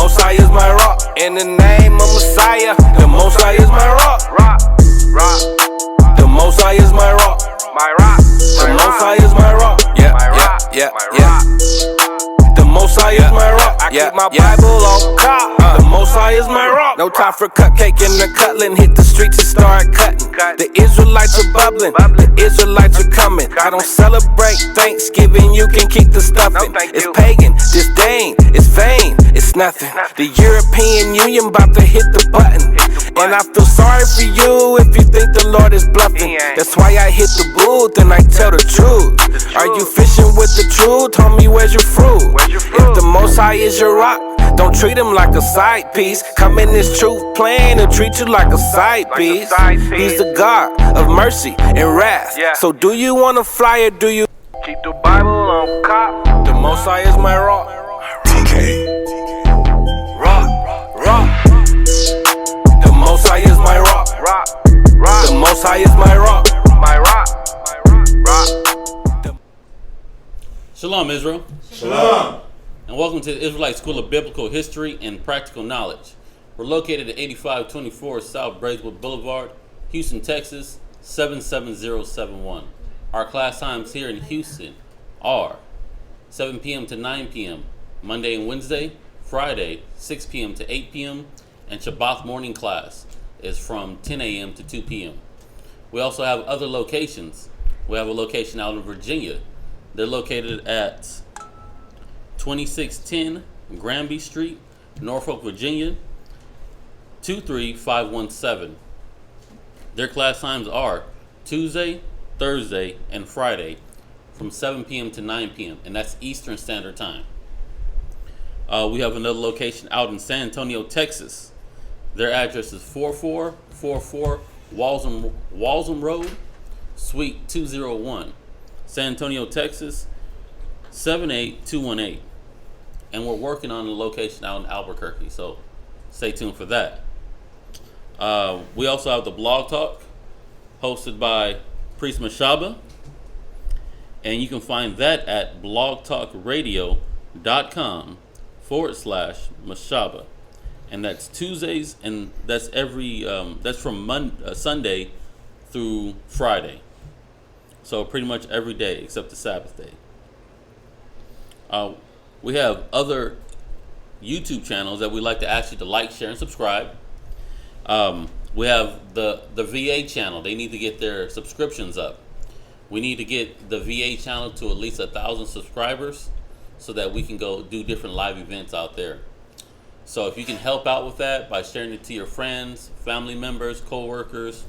Most High is my rock. In the name of Messiah, the Most High is my rock. The Most High is my rock. The Most High is my rock. Yeah. The Most High is my rock. I keep my Bible on top. The Most High is my rock. No time for cupcake and the cutlass. Hit the streets and start cutting. The Israelites are bubbling. The Israelites are coming. I don't celebrate Thanksgiving. You can keep the stuffing. It's pagan, disdain, it's vain, it's nothing. The European Union about to hit the button. And I feel sorry for you if you think the Lord is bluffing. That's why I hit the booth and I tell the truth. Are you fishing with the truth? Homie, where's your fruit? If the Most High is your rock, don't treat him like a side piece. Come in this truth plan and treat you like a side piece. He's the God of mercy and wrath. So do you want to fly or do you keep the Bible on cop? The Most High is my rock. TK. Rock. The Most High is my rock. The Most High is my rock. Shalom, Israel. Shalom. And welcome to the Israelite School of Biblical History and Practical Knowledge. We're located at 8524 South Braeswood Boulevard, Houston, Texas, 77071. Our class times here in Houston are 7 p.m. to 9 p.m. Monday and Wednesday, Friday 6 p.m. to 8 p.m. and Shabbat morning class is from 10 a.m. to 2 p.m. We also have other locations. We have a location out in Virginia. They're located at 2610 Granby Street, Norfolk, Virginia, 23517. Their class times are Tuesday, Thursday, and Friday from 7 p.m. to 9 p.m. and that's Eastern Standard Time. We have another location out in San Antonio, Texas. Their address is 4444 Walsham Road, Suite 201, San Antonio, Texas, 78218. And we're working on a location out in Albuquerque, so stay tuned for that. We also have the Blog Talk, hosted by Priest Mashaba, and you can find that at blogtalkradio.com/Mashaba. And that's Tuesdays, and that's that's from Sunday through Friday. So pretty much every day except the Sabbath day. We have other YouTube channels that we like to ask you to like, share, and subscribe. We have the VA channel. They need to get their subscriptions up. We need to get the VA channel to at least 1,000 subscribers so that we can go do different live events out there. So if you can help out with that by sharing it to your friends, family members, co-workers,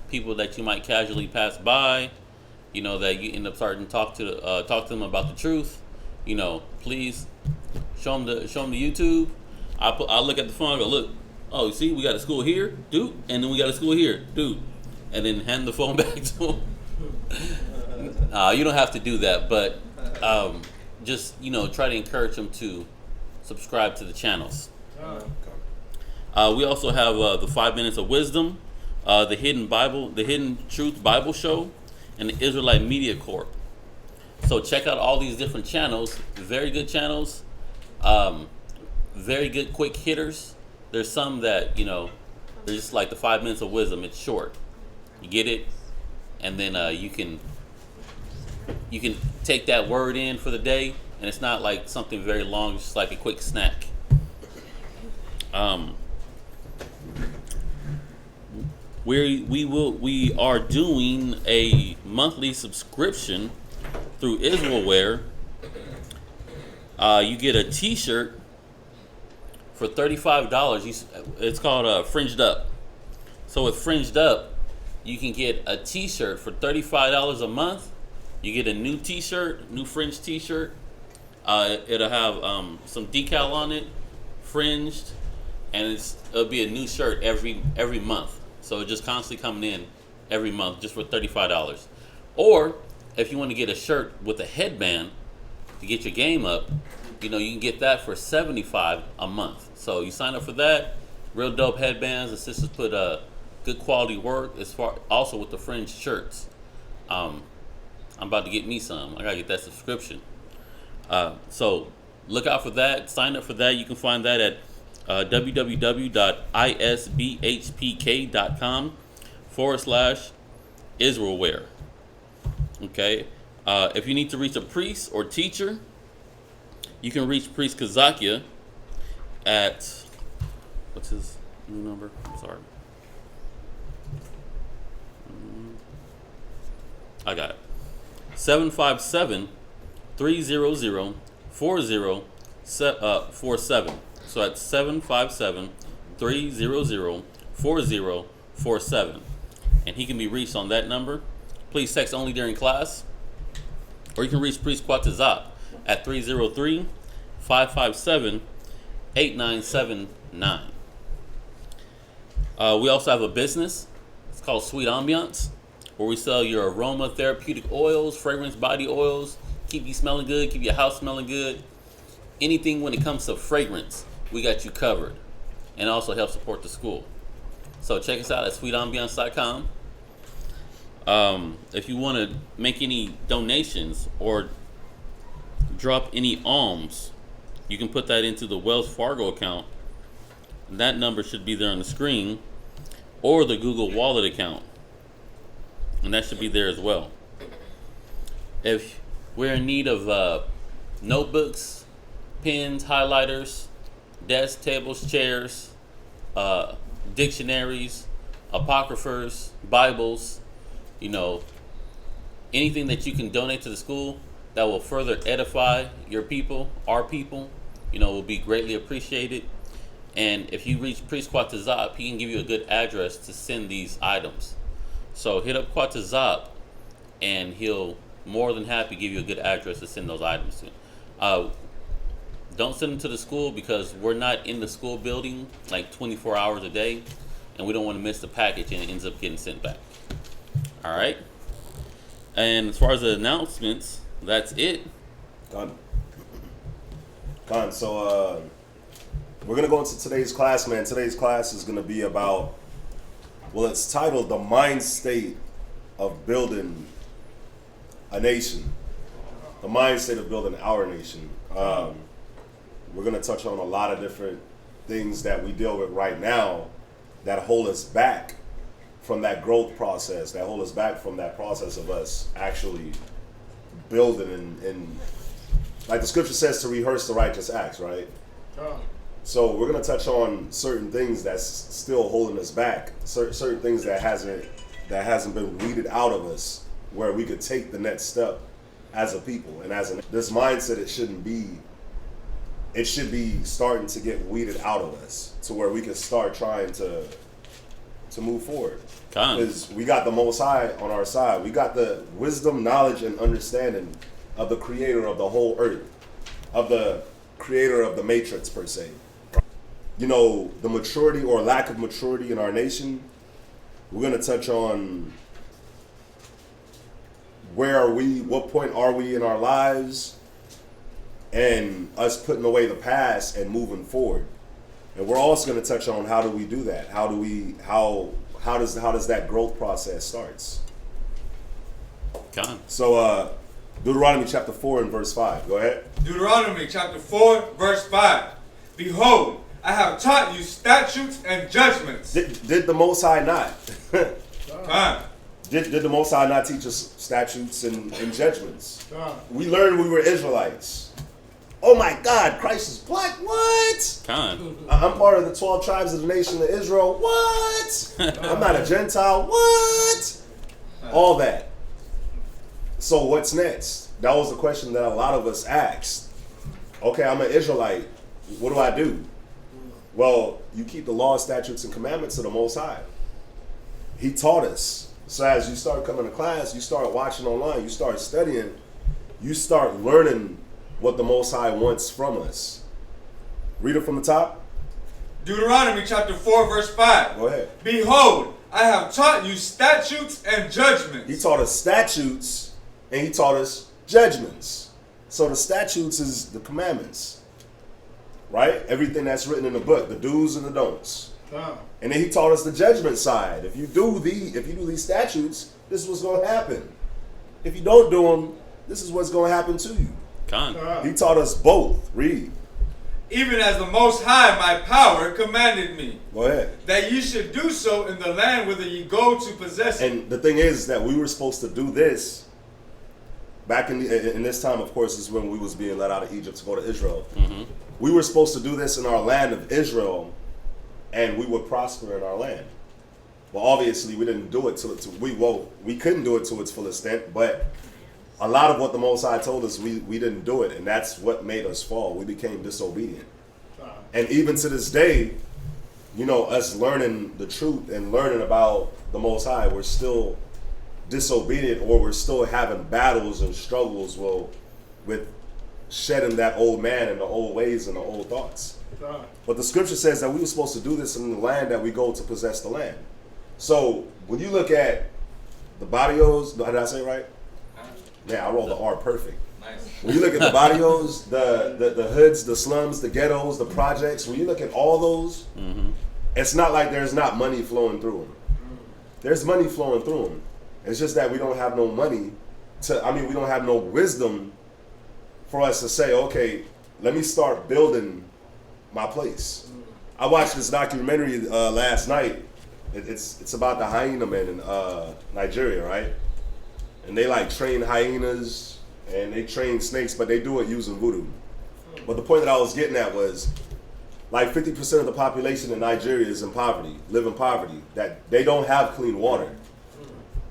people that you might casually pass by, that you end up starting to talk to them about the truth, please show them the YouTube. I look at the phone and go, look, oh, you see, we got a school here, dude, and then we got a school here, dude, and then hand the phone back to them. You don't have to do that, but just try to encourage them to subscribe to the channels. We also have the 5 Minutes of Wisdom, the Hidden Truth Bible Show, and the Israelite Media Corp. So check out all these different channels. Very good channels. Very good quick hitters. There's some that they're just like the 5 Minutes of Wisdom. It's short. You get it, and then you can take that word in for the day, and it's not like something very long. It's just like a quick snack. We are doing a monthly subscription through Israelware. You get a T-shirt for $35. It's called Fringed Up. So with Fringed Up, you can get a T-shirt for $35 a month. You get a new T-shirt, new fringe T-shirt. It'll have some decal on it, fringed, and it'll be a new shirt every month. So it's just constantly coming in every month just for $35. Or if you want to get a shirt with a headband to get your game up, you can get that for $75 a month. So you sign up for that. Real dope headbands. The sisters put good quality work as far also with the fringe shirts. I'm about to get me some. I gotta get that subscription. So look out for that. Sign up for that. You can find that at www.isbhpk.com/Israelware. Okay. If you need to reach a priest or teacher, you can reach Priest Kazakia at, what's his new number? I'm sorry. I got it. 757-300-4047. So that's 757-300-4047. And he can be reached on that number. Please text only during class. Or you can reach Priest Quatazat at 303-557-8979. We also have a business. It's called Sweet Ambiance, where we sell your aroma therapeutic oils, fragrance body oils, keep you smelling good, keep your house smelling good. Anything when it comes to fragrance, we got you covered. And also help support the school. So check us out at sweetambiance.com. If you want to make any donations or drop any alms, you can put that into the Wells Fargo account. That number should be there on the screen, or the Google Wallet account, and that should be there as well. If we're in need of notebooks, pens, highlighters, desks, tables, chairs, dictionaries, apocryphers, Bibles, anything that you can donate to the school that will further edify your people, our people, will be greatly appreciated. And if you reach Priest Quatazab, he can give you a good address to send these items. So hit up Quatazab, and he'll more than happy give you a good address to send those items to. Don't send them to the school, because we're not in the school building like 24 hours a day, and we don't want to miss the package and it ends up getting sent back. All right. And as far as the announcements, that's it. Con. So we're going to go into today's class, man. Today's class is going to be about, well, it's titled The Mind State of Building a Nation. The mind state of building our nation. We're going to touch on a lot of different things that we deal with right now that hold us back from that growth process, that hold us back from that process of us actually building and like the scripture says, to rehearse the righteous acts, right? So we're going to touch on certain things that's still holding us back, certain things that hasn't been weeded out of us, where we could take the next step as a people. And this mindset, it should be starting to get weeded out of us, to where we can start trying to move forward. Because we got the Most High on our side. We got the wisdom, knowledge, and understanding of the creator of the whole earth, of the creator of the matrix, per se. The maturity or lack of maturity in our nation, we're going to touch on where are we, what point are we in our lives, and us putting away the past and moving forward. And we're also going to touch on how do we do that? How does that growth process starts? So Deuteronomy chapter 4 and verse 5. Go ahead. Deuteronomy chapter 4 verse 5. Behold, I have taught you statutes and judgments. Did the Most High not? Con. Did the Most High not teach us statutes and judgments? We learned we were Israelites. Oh my God, Christ is black. What? I'm part of the 12 tribes of the nation of Israel. What? I'm not a Gentile. What? All that. So what's next? That was the question that a lot of us asked. Okay, I'm an Israelite. What do I do? Well, you keep the law, statutes, and commandments of the Most High. He taught us. So as you start coming to class, you start watching online, you start studying, you start learning what the Most High wants from us. Read it from the top. Deuteronomy chapter 4 verse 5. Go ahead. Behold, I have taught you statutes and judgments. He taught us statutes and he taught us judgments. So the statutes is the commandments, right? Everything that's written in the book, the do's and the don'ts. And then he taught us the judgment side. If you do these statutes, this is what's going to happen. If you don't do them, this is what's going to happen to you. He taught us both. Read. even as the Most High, my power, commanded me. Go ahead. That ye should do so in the land whither ye go to possess it. And the thing is that we were supposed to do this back in this time, of course, is when we was being led out of Egypt to go to Israel. Mm-hmm. We were supposed to do this in our land of Israel, and we would prosper in our land. Well, obviously, we didn't do it we couldn't do it to its full extent, but a lot of what the Most High told us, we didn't do it, and that's what made us fall. We became disobedient. And even to this day, you know, us learning the truth and learning about the Most High, we're still disobedient, or we're still having battles and struggles with shedding that old man and the old ways and the old thoughts. But the scripture says that we were supposed to do this in the land that we go to possess the land. So when you look at the barrios, did I say it right? Yeah, I rolled the R perfect. Nice. When you look at the barrios, the hoods, the slums, the ghettos, the projects, when you look at all those, it's not like there's not money flowing through them. There's money flowing through them. It's just that we don't have no money we don't have no wisdom for us to say, okay, let me start building my place. I watched this documentary last night. It's about the hyena men in Nigeria, right? And they like train hyenas and they train snakes, but they do it using voodoo. But the point that I was getting at was, like 50% of the population in Nigeria is in poverty, live in poverty, that they don't have clean water.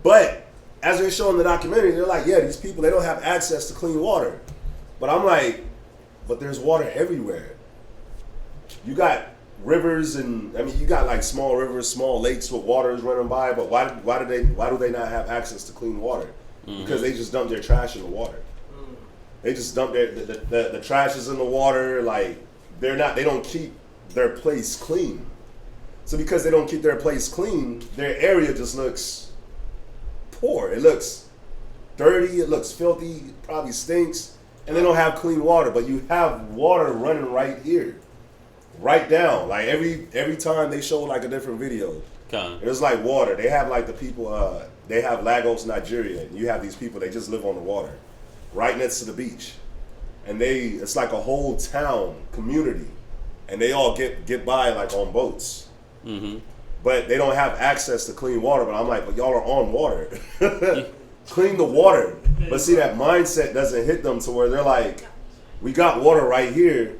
But as they're showing the documentary, they're like, yeah, these people, they don't have access to clean water. But I'm like, but there's water everywhere. You got rivers, and I mean, you got like small rivers, small lakes with waters running by. But why do they not have access to clean water? Because they just dump their trash in the water. They just dump the trash is in the water. Like they don't keep their place clean. So because they don't keep their place clean, their area just looks poor. It looks dirty. It looks filthy. It probably stinks. And they don't have clean water. But you have water running right here. Right down, like every time they show like a different video, it's like water. They have like the people, they have Lagos, Nigeria, and you have these people. They just live on the water, right next to the beach, and it's like a whole town community, and they all get by like on boats, but they don't have access to clean water. But I'm like, but y'all are on water, clean the water. But see, that mindset doesn't hit them to where they're like, we got water right here.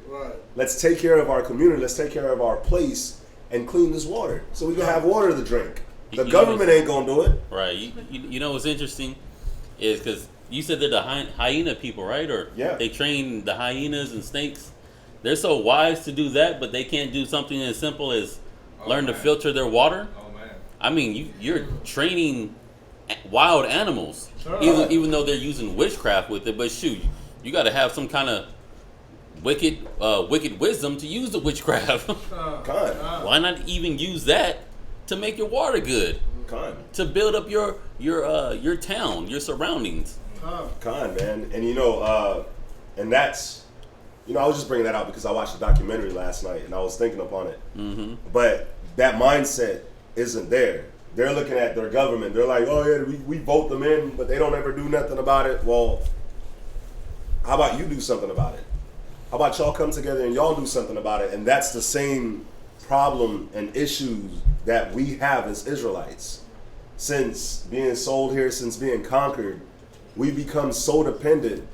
Let's take care of our community. Let's take care of our place and clean this water so we can have water to drink. The government ain't gonna do it. Right. You know what's interesting is because you said they're the hyena people, right? Or they train the hyenas and snakes. They're so wise to do that, but they can't do something as simple as learn to filter their water. Oh man. I mean, you're training wild animals, even though they're using witchcraft with it. But shoot, you got to have some kind of wicked wisdom to use the witchcraft. Why not even use that to make your water good? To build up your town, your surroundings. Man. And you know, and that's, you know, I was just bringing that out because I watched the documentary last night and I was thinking upon it. But that mindset isn't there. They're looking at their government. They're like, oh yeah, we vote them in, but they don't ever do nothing about it. Well, how about you do something about it? How about y'all come together and y'all do something about it? And that's the same problem and issues that we have as Israelites. Since being sold here, since being conquered, we become so dependent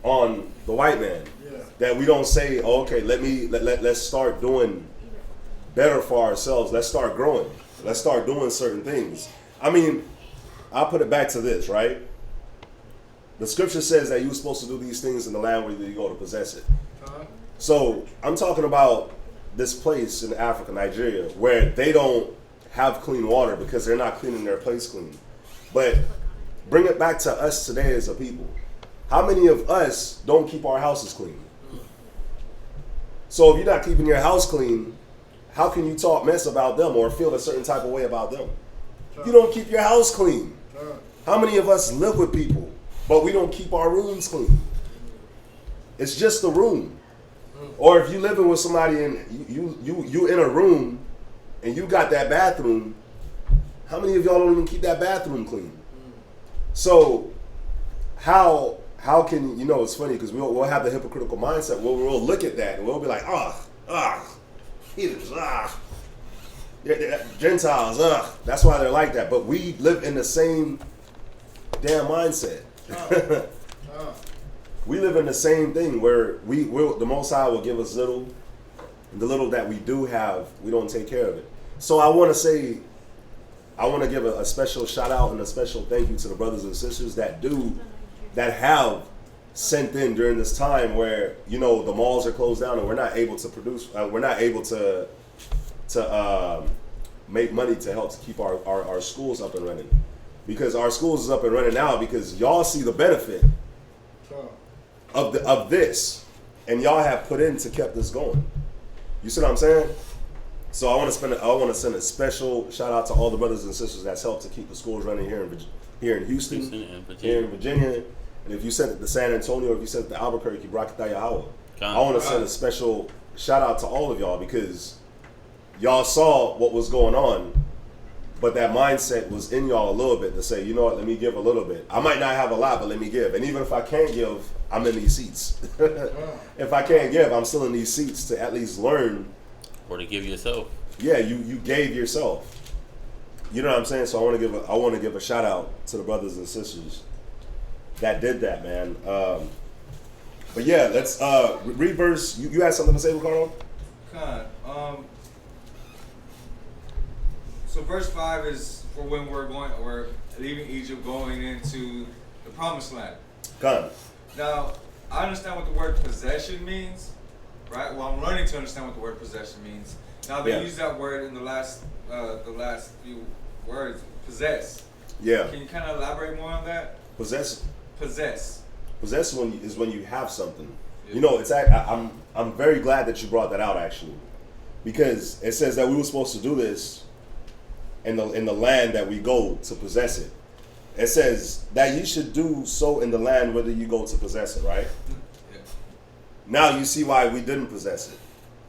on the white man that we don't say, oh, okay, let's start doing better for ourselves. Let's start growing. Let's start doing certain things. I mean, I'll put it back to this, right? The scripture says that you're supposed to do these things in the land where you go to possess it. So I'm talking about this place in Africa, Nigeria, where they don't have clean water because they're not cleaning their place clean. But bring it back to us today as a people. How many of us don't keep our houses clean? So if you're not keeping your house clean, how can you talk mess about them or feel a certain type of way about them? You don't keep your house clean. How many of us live with people, but we don't keep our rooms clean? It's just the room. Or if you're living with somebody and you in a room and you got that bathroom, how many of y'all don't even keep that bathroom clean? So how how can you know? It's funny because we'll have the hypocritical mindset. We'll look at that and we'll be like, heathens, Gentiles, That's why they're like that. But we live in the same damn mindset. We live in the same thing where the Most High will give us little, and the little that we do have, we don't take care of it. So I want to give a special shout out and a special thank you to the brothers and sisters that have sent in during this time where, you know, the malls are closed down and we're not able to produce, we're not able to make money to help to keep our schools up and running. Because our schools is up and running now because y'all see the benefit of this, and y'all have put in to keep this going. You see what I'm saying? So I want to send a special shout out to all the brothers and sisters that's helped to keep the schools running here in Houston and here in Virginia. And if you sent it to San Antonio, if you sent it to Albuquerque, Barakatah Yahweh. I want to send a special shout out to all of y'all because y'all saw what was going on, but that mindset was in y'all a little bit to say, you know what, let me give a little bit. I might not have a lot, but let me give. And even if I can't give, I'm in these seats. If I can't give, I'm still in these seats to at least learn. Or to give yourself. Yeah, you gave yourself. You know what I'm saying? So I want to give a shout out to the brothers and sisters that did that, man. But yeah, let's read verse. You had something to say, Ricardo? So verse 5 is for when we're leaving Egypt, going into the promised land. Now, I understand what the word possession means, right? Well, I'm learning to understand what the word possession means. Now, they use that word in the last few words, possess. Yeah. Can you kind of elaborate more on that? Possess. Possess is when you have something. Yeah. You know, I'm very glad that you brought that out actually, because it says that we were supposed to do this in the land that we go to possess it. It says that you should do so in the land whether you go to possess it, right? Yeah. Now you see why we didn't possess it,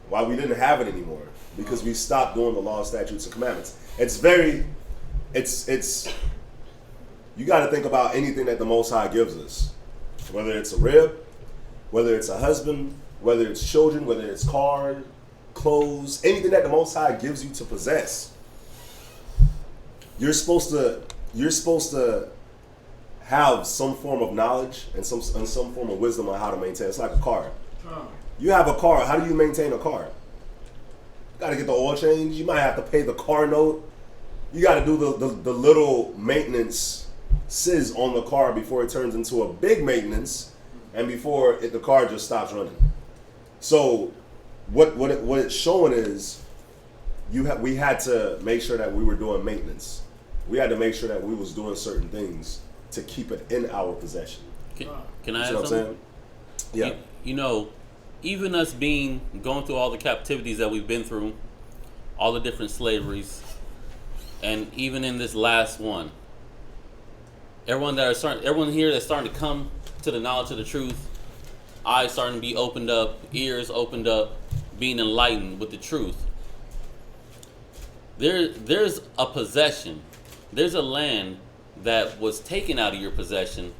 why we didn't have it anymore, because we stopped doing the law, statutes, and commandments. You got to think about anything that the Most High gives us, whether it's a rib, whether it's a husband, whether it's children, whether it's car, clothes, anything that the Most High gives you to possess. You're supposed to have some form of knowledge and some form of wisdom on how to maintain. It's like a car. You have a car. How do you maintain a car? You got to get the oil change. You might have to pay the car note. You got to do the little maintenance on the car before it turns into a big maintenance, and before the car just stops running. So what it's showing is we had to make sure that we were doing maintenance. We had to make sure that we was doing certain things to keep it in our possession. Can I add something? Saying? Yeah. You know, even us going through all the captivities that we've been through, all the different slaveries, and even in this last one, everyone here that's starting to come to the knowledge of the truth, eyes starting to be opened up, ears opened up, being enlightened with the truth. There's a possession. There's a land that was taken out of your possession,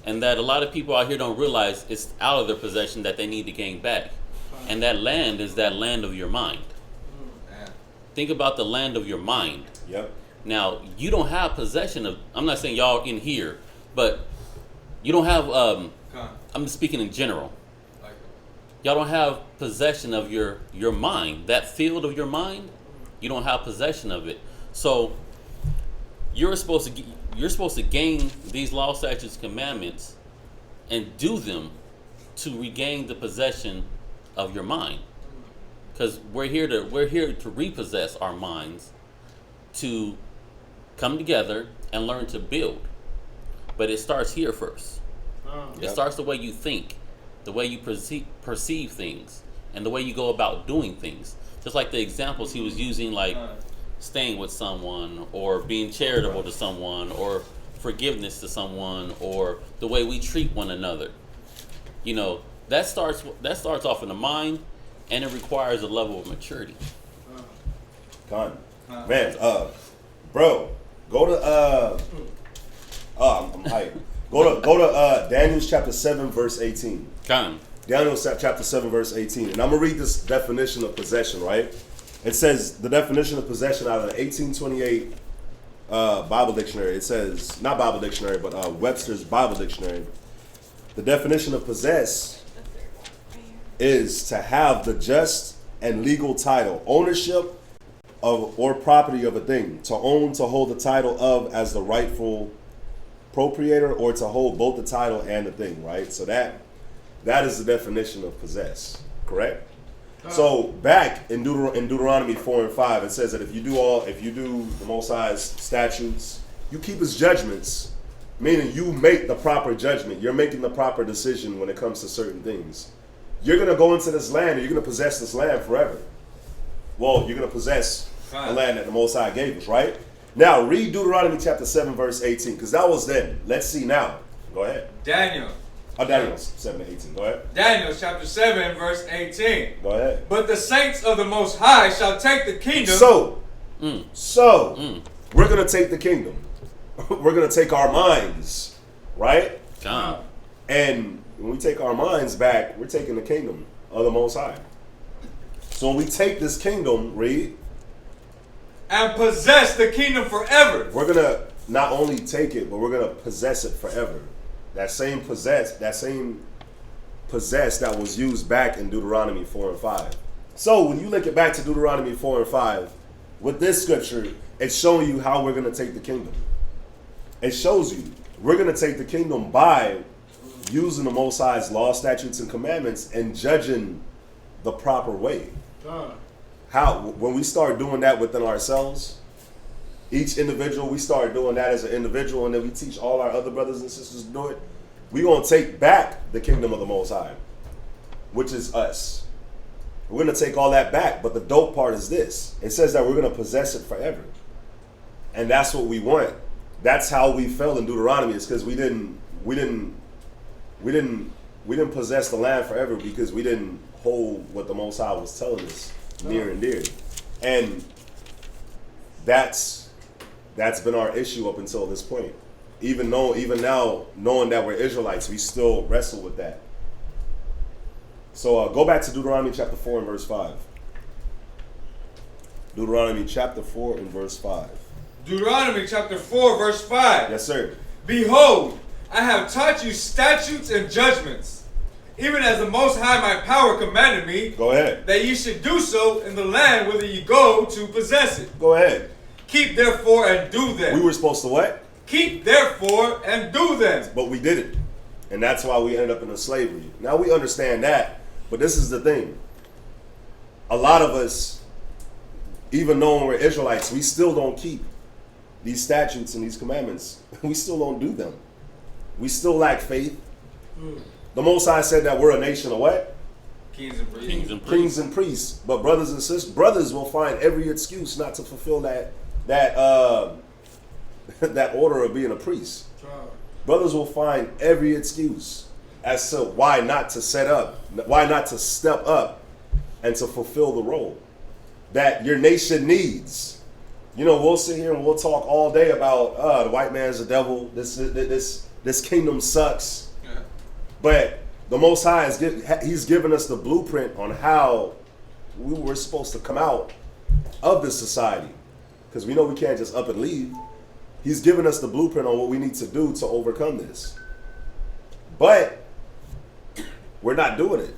and that a lot of people out here don't realize it's out of their possession that they need to gain back. And that land is that land of your mind. Think about the land of your mind. Yep. Now, you don't have possession of, I'm not saying y'all in here, but you don't have, I'm just speaking in general. Y'all don't have possession of your mind. That field of your mind, you don't have possession of it. So you're supposed to gain these law, statutes, commandments and do them to regain the possession of your mind. Because we're here to repossess our minds, to come together and learn to build. But it starts here first. It starts the way you think, the way you perceive things, and the way you go about doing things. Just like the examples he was using, like staying with someone, or being charitable to someone, or forgiveness to someone, or the way we treat one another. You know, that starts off in the mind, and it requires a level of maturity. Man, bro, go to I'm hyped. Go to Daniel chapter 7, verse 18. Come. Daniel chapter 7, verse 18. And I'm going to read this definition of possession, right? It says, the definition of possession out of the 1828 Bible dictionary. It says, not Bible dictionary, but Webster's Bible dictionary. The definition of possess is to have the just and legal title, ownership of or property of a thing, to own, to hold the title of as the rightful proprietor, or to hold both the title and the thing, right? So that is the definition of possess, correct? So back in Deuteronomy 4 and 5, it says that if you do the Most High's statutes, you keep His judgments, meaning you make the proper judgment. You're making the proper decision when it comes to certain things. You're gonna go into this land, and you're gonna possess this land forever. Well, you're gonna possess the land that the Most High gave us, right? Now read Deuteronomy chapter 7, verse 18, because that was then. Let's see now. Go ahead. Daniel 7 to 18. Go ahead. Daniel chapter 7, verse 18. Go ahead. But the saints of the Most High shall take the kingdom. We're going to take the kingdom. We're going to take our minds, right? And when we take our minds back, we're taking the kingdom of the Most High. So when we take this kingdom, read. And possess the kingdom forever. We're going to not only take it, but we're going to possess it forever. That same possess that was used back in Deuteronomy 4 and 5. So when you look it back to Deuteronomy 4 and 5, with this scripture, it's showing you how we're going to take the kingdom. It shows you we're going to take the kingdom by using the Most High's law, statutes, and commandments and judging the proper way. How when we start doing that within ourselves, each individual, we start doing that as an individual, and then we teach all our other brothers and sisters to do it. We're going to take back the kingdom of the Most High, which is us. We're going to take all that back, but the dope part is this. It says that we're going to possess it forever. And that's what we want. That's how we fell in Deuteronomy. It's because we didn't possess the land forever because we didn't hold what the Most High was telling us near and dear. And that's been our issue up until this point. Even now, knowing that we're Israelites, we still wrestle with that. So go back to Deuteronomy chapter 4 and verse 5. Deuteronomy chapter 4 and verse 5. Deuteronomy chapter 4, verse 5. Yes, sir. Behold, I have taught you statutes and judgments, even as the Most High my power commanded me. Go ahead. That ye should do so in the land whither ye go to possess it. Go ahead. Keep therefore and do them. We were supposed to what? Keep therefore and do them. But we didn't. And that's why we ended up in slavery. Now we understand that, but this is the thing. A lot of us, even knowing we're Israelites, we still don't keep these statutes and these commandments. We still don't do them. We still lack faith. The Most High said that we're a nation of what? Kings and priests. Kings and priests. But brothers and sisters, brothers will find every excuse not to fulfill that order of being a priest. Brothers will find every excuse as to why not to step up and to fulfill the role that your nation needs. You know, we'll sit here and we'll talk all day about the white man's the devil. This kingdom sucks. Yeah. But the Most High He's given us the blueprint on how we were supposed to come out of this society, because we know we can't just up and leave. He's given us the blueprint on what we need to do to overcome this. But we're not doing it.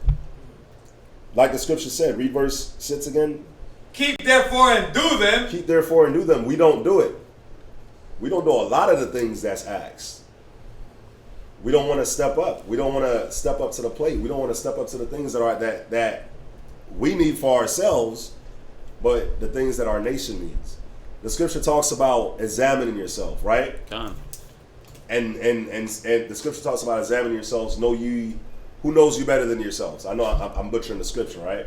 Like the scripture said, read verse 6 again. Keep therefore and do them. Keep therefore and do them. We don't do it. We don't do a lot of the things that's asked. We don't want to step up. We don't want to step up to the plate. We don't want to step up to the things that we need for ourselves, but the things that our nation needs. The scripture talks about examining yourself, right? And the scripture talks about examining yourselves. Know ye who knows you better than yourselves. I know I'm butchering the scripture, right?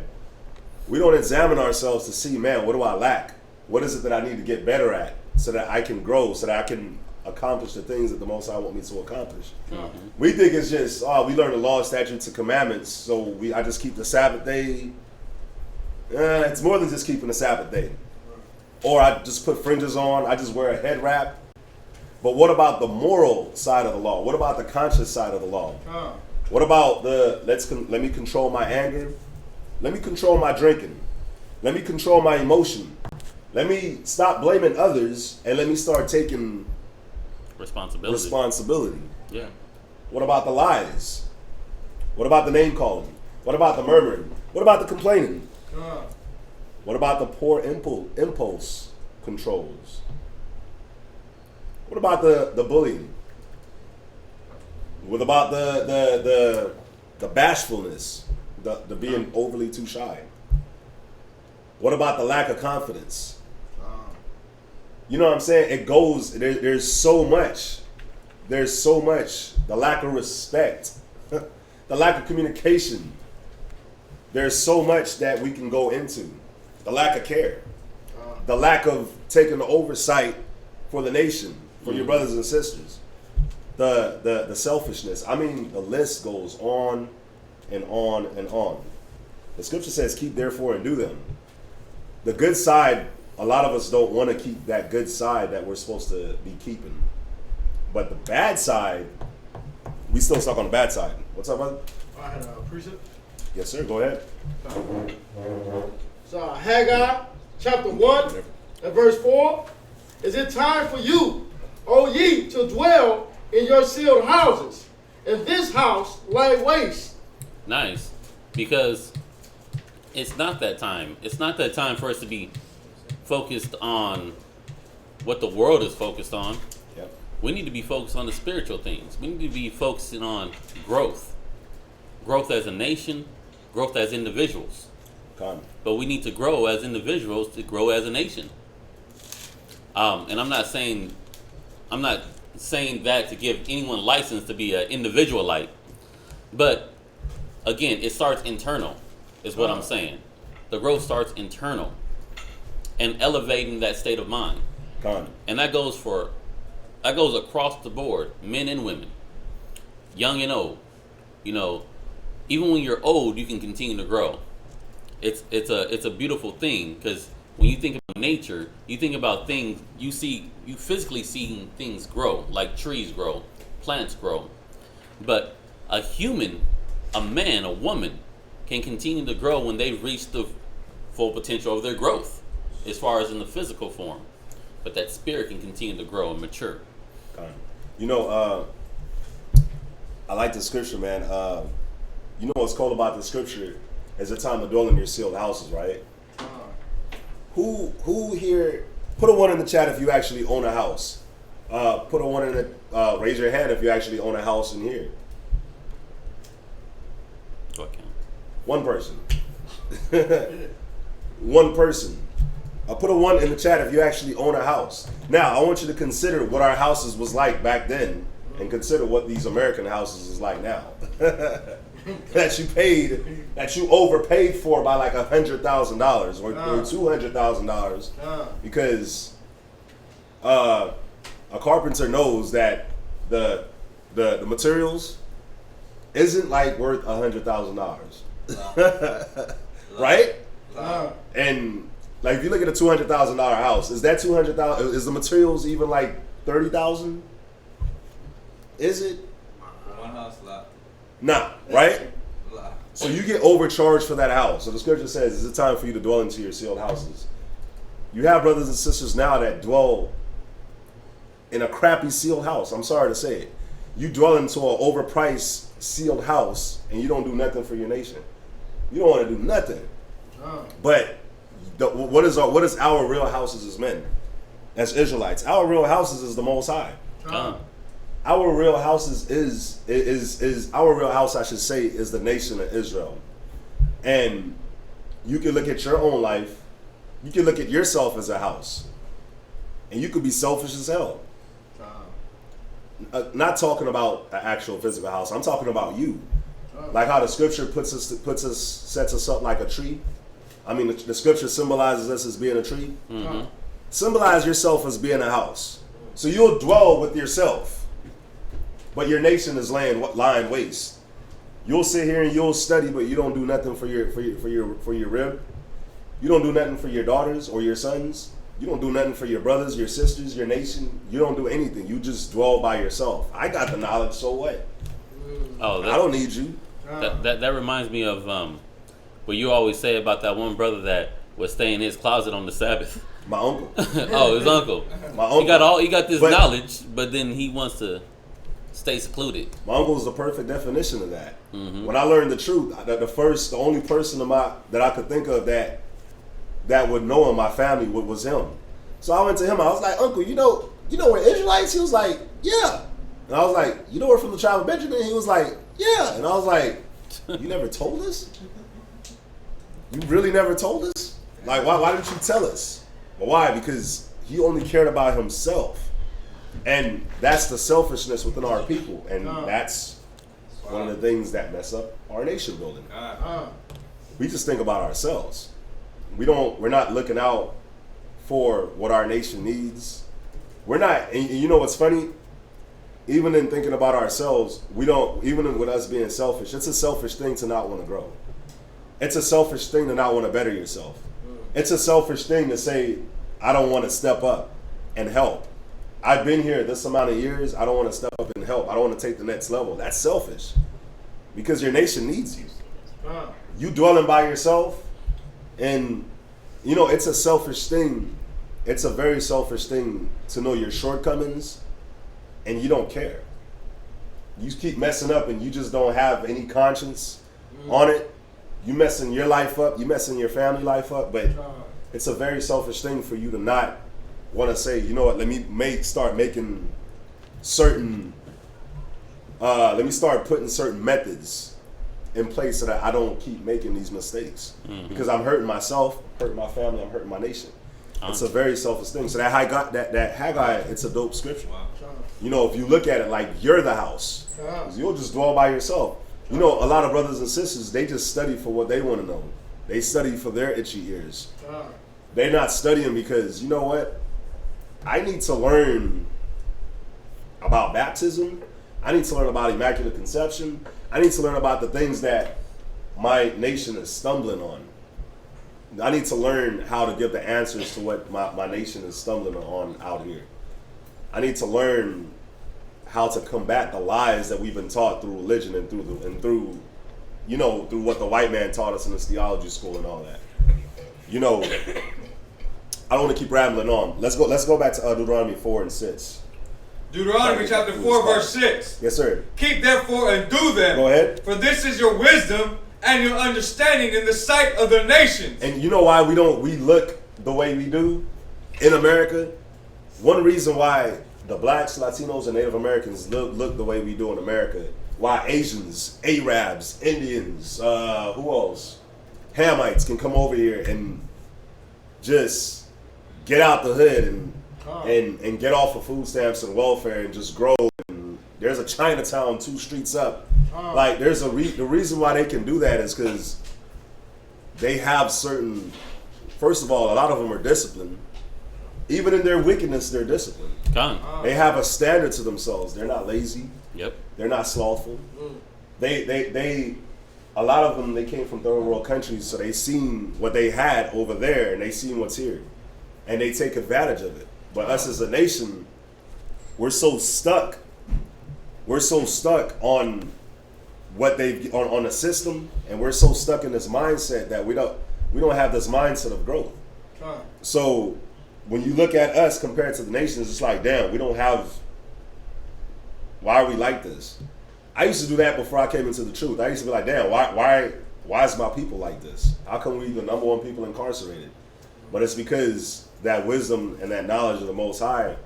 We don't examine ourselves to see, man, what do I lack? What is it that I need to get better at so that I can grow, so that I can accomplish the things that the Most High want me to accomplish. Mm-hmm. We think it's just, we learn the law, statutes, and commandments, so I just keep the Sabbath day. It's more than just keeping the Sabbath day. Or I just put fringes on, I just wear a head wrap. But what about the moral side of the law? What about the conscious side of the law? What about let me control my anger? Let me control my drinking. Let me control my emotion. Let me stop blaming others and let me start taking responsibility. Yeah. What about the lies? What about the name calling? What about the murmuring? What about the complaining? What about the poor impulse controls? What about the bullying? What about the bashfulness, the being overly too shy? What about the lack of confidence? You know what I'm saying? It goes. There's so much. There's so much. The lack of respect, the lack of communication. There's so much that we can go into. The lack of care, the lack of taking the oversight for the nation, for your brothers and sisters, the selfishness. I mean, the list goes on and on and on. The scripture says, keep therefore and do them. The good side, a lot of us don't want to keep that good side that we're supposed to be keeping. But the bad side, we still stuck on the bad side. What's up, brother? I had a precept. Yes, sir. Go ahead. So Haggai chapter 1 and verse 4. Is it time for you, O ye, to dwell in your sealed houses, and this house lay waste? Nice. Because it's not that time. It's not that time for us to be focused on what the world is focused on. Yep. We need to be focused on the spiritual things. We need to be focusing on growth. Growth as a nation, growth as individuals. But we need to grow as individuals to grow as a nation. And I'm not saying that to give anyone license to be an individualite. But again, it starts internal, is what I'm saying. The growth starts internal and elevating that state of mind. And that goes across the board, men and women, young and old. You know, even when you're old, you can continue to grow. It's a beautiful thing, because when you think about nature, you think about things you physically see things grow, like trees grow, plants grow. But a human, a man, a woman can continue to grow when they've reached the full potential of their growth, as far as in the physical form. But that spirit can continue to grow and mature. You know, I like the scripture, man. You know what's cool about the scripture is the time of dwelling in your sealed houses, right? Who here, put a 1 in the chat if you actually own a house. Put a 1 in the, raise your hand if you actually own a house in here. So I can. One person. One person. Put a 1 in the chat if you actually own a house. Now, I want you to consider what our houses was like back then, and consider what these American houses is like now. that you overpaid for by like $100,000 or $200,000, because a carpenter knows that the materials isn't like worth $100,000, right? And like if you look at a $200,000 house, is that $200,000? Is the materials even like $30,000? Is it? One house lot. Nah, right? So you get overcharged for that house. So the scripture says, is it time for you to dwell into your sealed houses? You have brothers and sisters now that dwell in a crappy sealed house. I'm sorry to say it. You dwell into an overpriced sealed house and you don't do nothing for your nation. You don't want to do nothing. But what is our real houses as men, as Israelites? Our real houses is the Most High. Our real houses is our real house, I should say, is the nation of Israel. And you can look at your own life, you can look at yourself as a house, and you could be selfish as hell. Not talking about an actual physical house. I'm talking about you. Like how the scripture sets us up like a tree. I mean, the scripture symbolizes us as being a tree. Mm-hmm. Symbolize yourself as being a house. So you'll dwell with yourself, but your nation is lying waste. You'll sit here and you'll study, but you don't do nothing for your rib. You don't do nothing for your daughters or your sons. You don't do nothing for your brothers, your sisters, your nation. You don't do anything. You just dwell by yourself. I got the knowledge, so what? Oh, I don't need you. That reminds me of what you always say about that one brother that would stay in his closet on the Sabbath. My uncle. Oh, his uncle. My uncle. He got this knowledge, but then he wants to stay secluded. My uncle is the perfect definition of that. Mm-hmm. When I learned the truth, the only person that I could think of that would know in my family was him. So I went to him. I was like, Uncle, you know we're Israelites? He was like, yeah. And I was like, you know we're from the tribe of Benjamin? He was like, yeah. And I was like, you never told us? You really never told us? Like, why didn't you tell us? Well, why? Because he only cared about himself. And that's the selfishness within our people. And that's one of the things that mess up our nation building. We just think about ourselves. We're not looking out for what our nation needs. We're not, and you know what's funny? Even in thinking about ourselves, even with us being selfish, it's a selfish thing to not want to grow. It's a selfish thing to not want to better yourself. It's a selfish thing to say, I don't want to step up and help. I've been here this amount of years. I don't want to step up and help. I don't want to take the next level. That's selfish because your nation needs you. You dwelling by yourself, and it's a selfish thing. It's a very selfish thing to know your shortcomings and you don't care. You keep messing up and you just don't have any conscience on it. You messing your life up. You messing your family life up. But it's a very selfish thing for you to not want to say, you know what, let me start putting certain methods in place so that I don't keep making these mistakes. Because I'm hurting myself, hurting my family, I'm hurting my nation. It's a very selfish thing. So that Haggai, it's a dope scripture. Wow. If you look at it like you're the house, you'll just dwell by yourself. A lot of brothers and sisters, they just study for what they want to know. They study for their itchy ears. They're not studying because, you know what? I need to learn about baptism. I need to learn about Immaculate Conception. I need to learn about the things that my nation is stumbling on. I need to learn how to give the answers to what my nation is stumbling on out here. I need to learn how to combat the lies that we've been taught through religion and through what the white man taught us in this theology school and all that. I don't want to keep rambling on. Let's go back to Deuteronomy 4 and 6. Deuteronomy chapter 4 verse 6. Yes, sir. Keep therefore and do them. Go ahead. For this is your wisdom and your understanding in the sight of the nations. And you know why we look the way we do in America? One reason why the blacks, Latinos, and Native Americans look the way we do in America. Why Asians, Arabs, Indians, who else? Hamites can come over here and just get out the hood and get off of food stamps and welfare and just grow. And there's a Chinatown 2 streets up. Like there's the reason why they can do that is because they have certain. First of all, a lot of them are disciplined. Even in their wickedness, they're disciplined. They have a standard to themselves. They're not lazy. Yep. They're not slothful. They a lot of them, they came from third world countries, so they seen what they had over there and they seen what's here. And they take advantage of it. But us as a nation, we're so stuck. We're so stuck on what they've on a system, and we're so stuck in this mindset that we don't have this mindset of growth. So when you look at us compared to the nations, it's like, damn, we don't have. Why are we like this? I used to do that before I came into the truth. I used to be like, damn, why is my people like this? How come we the number one people incarcerated? But it's because that wisdom and that knowledge of the Most High,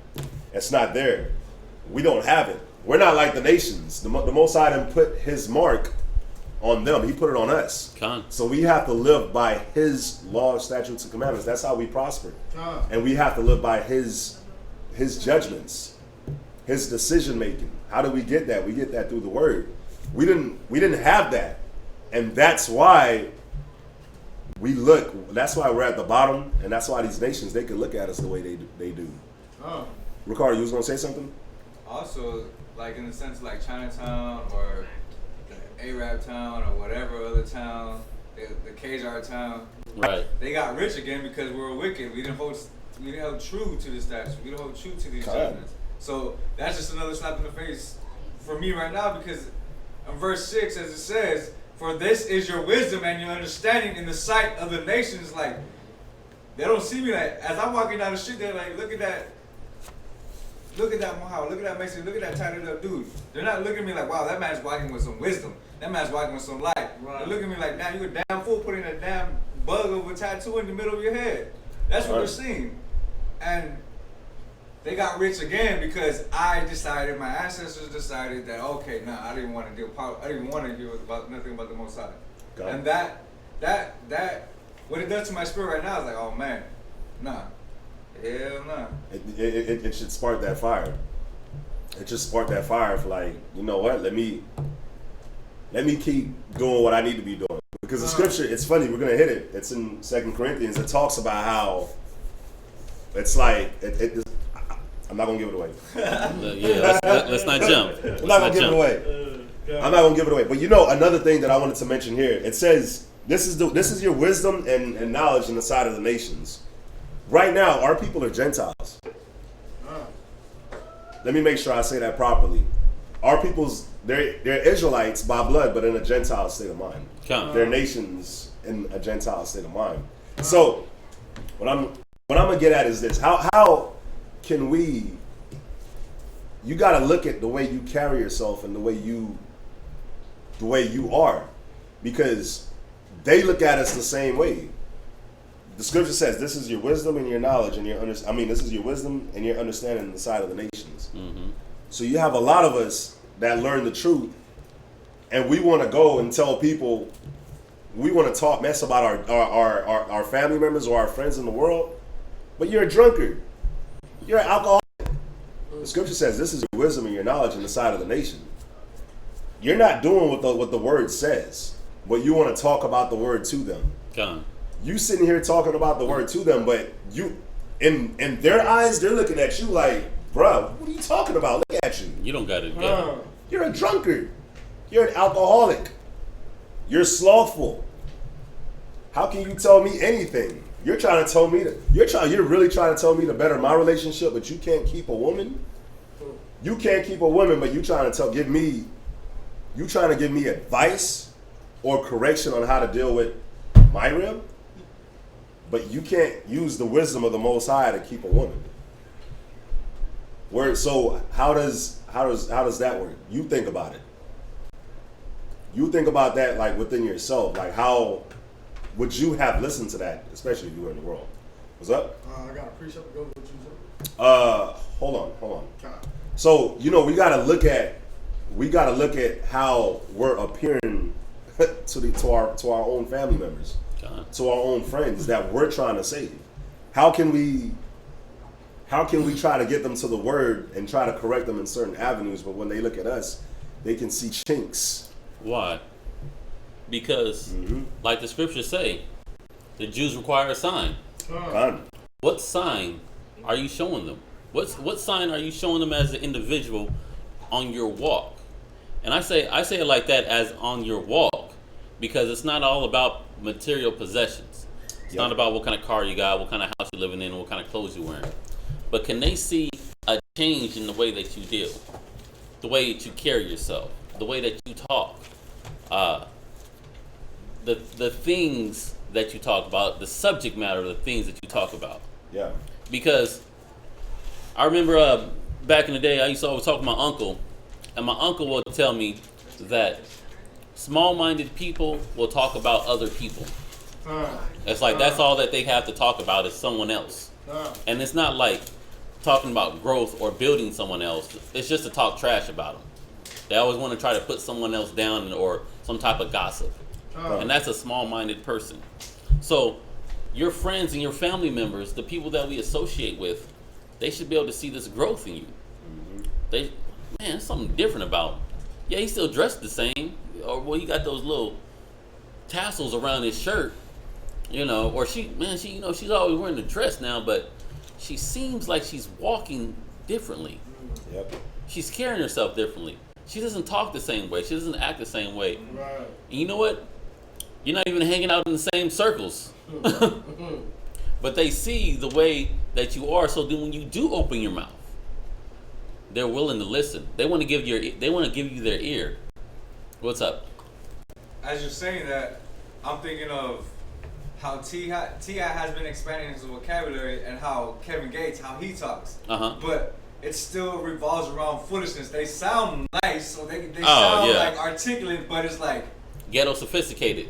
it's not there. We don't have it. We're not like the nations. The Most High didn't put His mark on them. He put it on us. So we have to live by His law, statutes, and commandments. That's how we prosper. And we have to live by His judgments, His decision making. How do we get that? We get that through the Word. We didn't have that, and that's why we look. That's why we're at the bottom, and that's why these nations, they can look at us the way they do. Ricardo, you was gonna say something? Also, like in the sense like Chinatown or the Arab town or whatever other town, the Khazar town. Right. They got rich again because we were wicked. We didn't we held true to the statutes. We hold true to these judgments. So that's just another slap in the face for me right now, because in verse 6, as it says, for this is your wisdom and your understanding in the sight of the nations. Like, they don't see me like, as I'm walking down the street, they're like, look at that Mohawk, look at that Mexican, look at that tatted up dude. They're not looking at me like, wow, that man's walking with some wisdom. That man's walking with some light. Right. They're looking at me like, now you a damn fool putting a damn bug of a tattoo in the middle of your head. That's what they're seeing. And they got rich again because my ancestors decided that, okay, nah, I didn't want to deal about nothing but the Most High. And that what it does to my spirit right now is like, oh man, nah. Hell nah. It should spark that fire. It just sparked that fire for, like, you know what? Let me keep doing what I need to be doing. Because the scripture, it's funny, we're gonna hit it. It's in 2 Corinthians. It talks about how it's like I'm not gonna give it away. Let's not jump. I'm not gonna give it away. I'm not gonna give it away. But you know, another thing that I wanted to mention here, it says this is your wisdom and knowledge in the sight of the nations. Right now, our people are Gentiles. Let me make sure I say that properly. Our people's they're Israelites by blood, but in a Gentile state of mind. They're nations in a Gentile state of mind. So what I'm gonna get at is this: how can we? You got to look at the way you carry yourself and the way you are, because they look at us the same way. The scripture says, "This is your wisdom and your knowledge and this is your wisdom and your understanding in the sight of the nations." Mm-hmm. So you have a lot of us that learn the truth, and we want to go and tell people, we want to mess about our family members or our friends in the world, but you're a drunkard, you're an alcoholic. The scripture says, "This is your wisdom and your knowledge in the sight of the nation." You're not doing what the word says, but you want to talk about the word to them. You sitting here talking about the word to them, but you, in their eyes, they're looking at you like, "Bro, what are you talking about? Look at you. You don't got it together. You're a drunkard. You're an alcoholic. You're slothful. How can you tell me anything? You're trying to tell me you're really trying to tell me to better my relationship, but you can't keep a woman. You can't keep a woman, but you trying to give me advice or correction on how to deal with my rib, but you can't use the wisdom of the Most High to keep a woman. So how does that work? You think about it. You think about that, like, within yourself. Like, how would you have listened to that, especially if you were in the world? What's up? I got a precept to go with what you said. Hold on. So, you know, we gotta look at how we're appearing to our own family members, to our own friends that we're trying to save. How can we try to get them to the word and try to correct them in certain avenues, but when they look at us, they can see chinks? Why? Because, like the scriptures say, the Jews require a sign. What sign are you showing them? What sign are you showing them as an individual on your walk? And I say it like that, as on your walk, because it's not all about material possessions. It's not about what kind of car you got, what kind of house you're living in, what kind of clothes you're wearing. But can they see a change in the way that you deal, the way that you carry yourself, the way that you talk, the things that you talk about, the subject matter of the things that you talk about? Yeah. Because I remember back in the day, I used to always talk to my uncle, and my uncle would tell me that small-minded people will talk about other people. It's like that's all that they have to talk about is someone else. And it's not like talking about growth or building someone else. It's just to talk trash about them. They always want to try to put someone else down or some type of gossip. And that's a small-minded person. So your friends and your family members, the people that we associate with, they should be able to see this growth in you. There's something different about him. Yeah, he's still dressed the same. Or, well, he got those little tassels around his shirt. You know, or she's always wearing a dress now, but she seems like she's walking differently. Yep. She's carrying herself differently. She doesn't talk the same way. She doesn't act the same way. Right. And you know what? You're not even hanging out in the same circles. But they see the way that you are, so then when you do open your mouth, they're willing to listen. They want to give you their ear. What's up? As you're saying that, I'm thinking of how T.I. has been expanding his vocabulary and how Kevin Gates, how he talks. But it still revolves around foolishness. They sound nice, so they sound like articulate, but it's like ghetto sophisticated.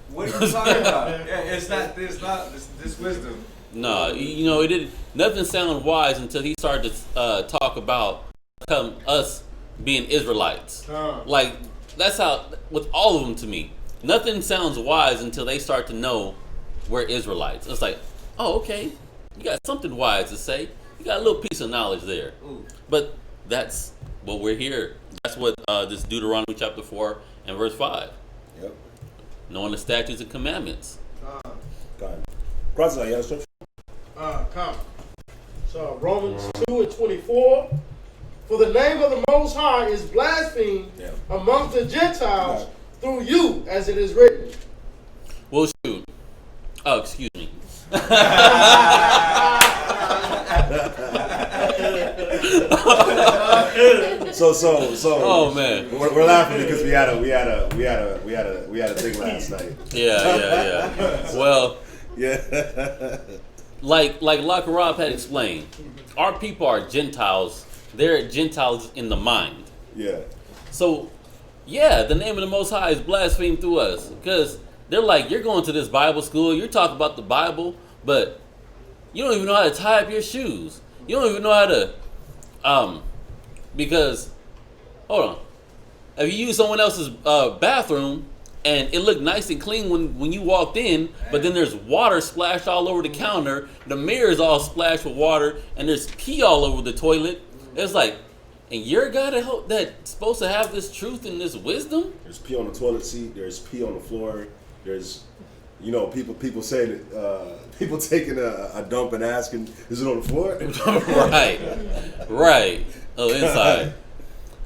What are you talking about? Yeah, it's not this wisdom. No, it didn't. Nothing sounded wise until he started to talk about us being Israelites. Like that's how with all of them to me. Nothing sounds wise until they start to know we're Israelites. It's like, oh, okay, you got something wise to say. You got a little piece of knowledge there. Ooh. But that's what we're here. That's what this Deuteronomy chapter 4 and verse 5. Yep. Knowing the statutes and commandments. God. Cross out, yeah, scripture. Come. So Romans 2:24. For the name of the Most High is blasphemed amongst the Gentiles through you, as it is written. Well, shoot. Oh, excuse me. So. Oh man. We're laughing because we had a thing last night. Yeah. Well. Yeah. Like Rob had explained, our people are Gentiles. They're Gentiles in the mind. Yeah. So, yeah, the name of the Most High is blasphemed through us because they're like, you're going to this Bible school, you're talking about the Bible, but you don't even know how to tie up your shoes. You don't even know how to, because, hold on, if you use someone else's bathroom and it looked nice and clean when you walked in, but then there's water splashed all over the counter, the mirror's all splashed with water, and there's pee all over the toilet. It's like, and you're a guy that's supposed to have this truth and this wisdom? There's pee on the toilet seat. There's pee on the floor. There's, people saying people taking a dump and asking, is it on the floor? Right. Oh, inside.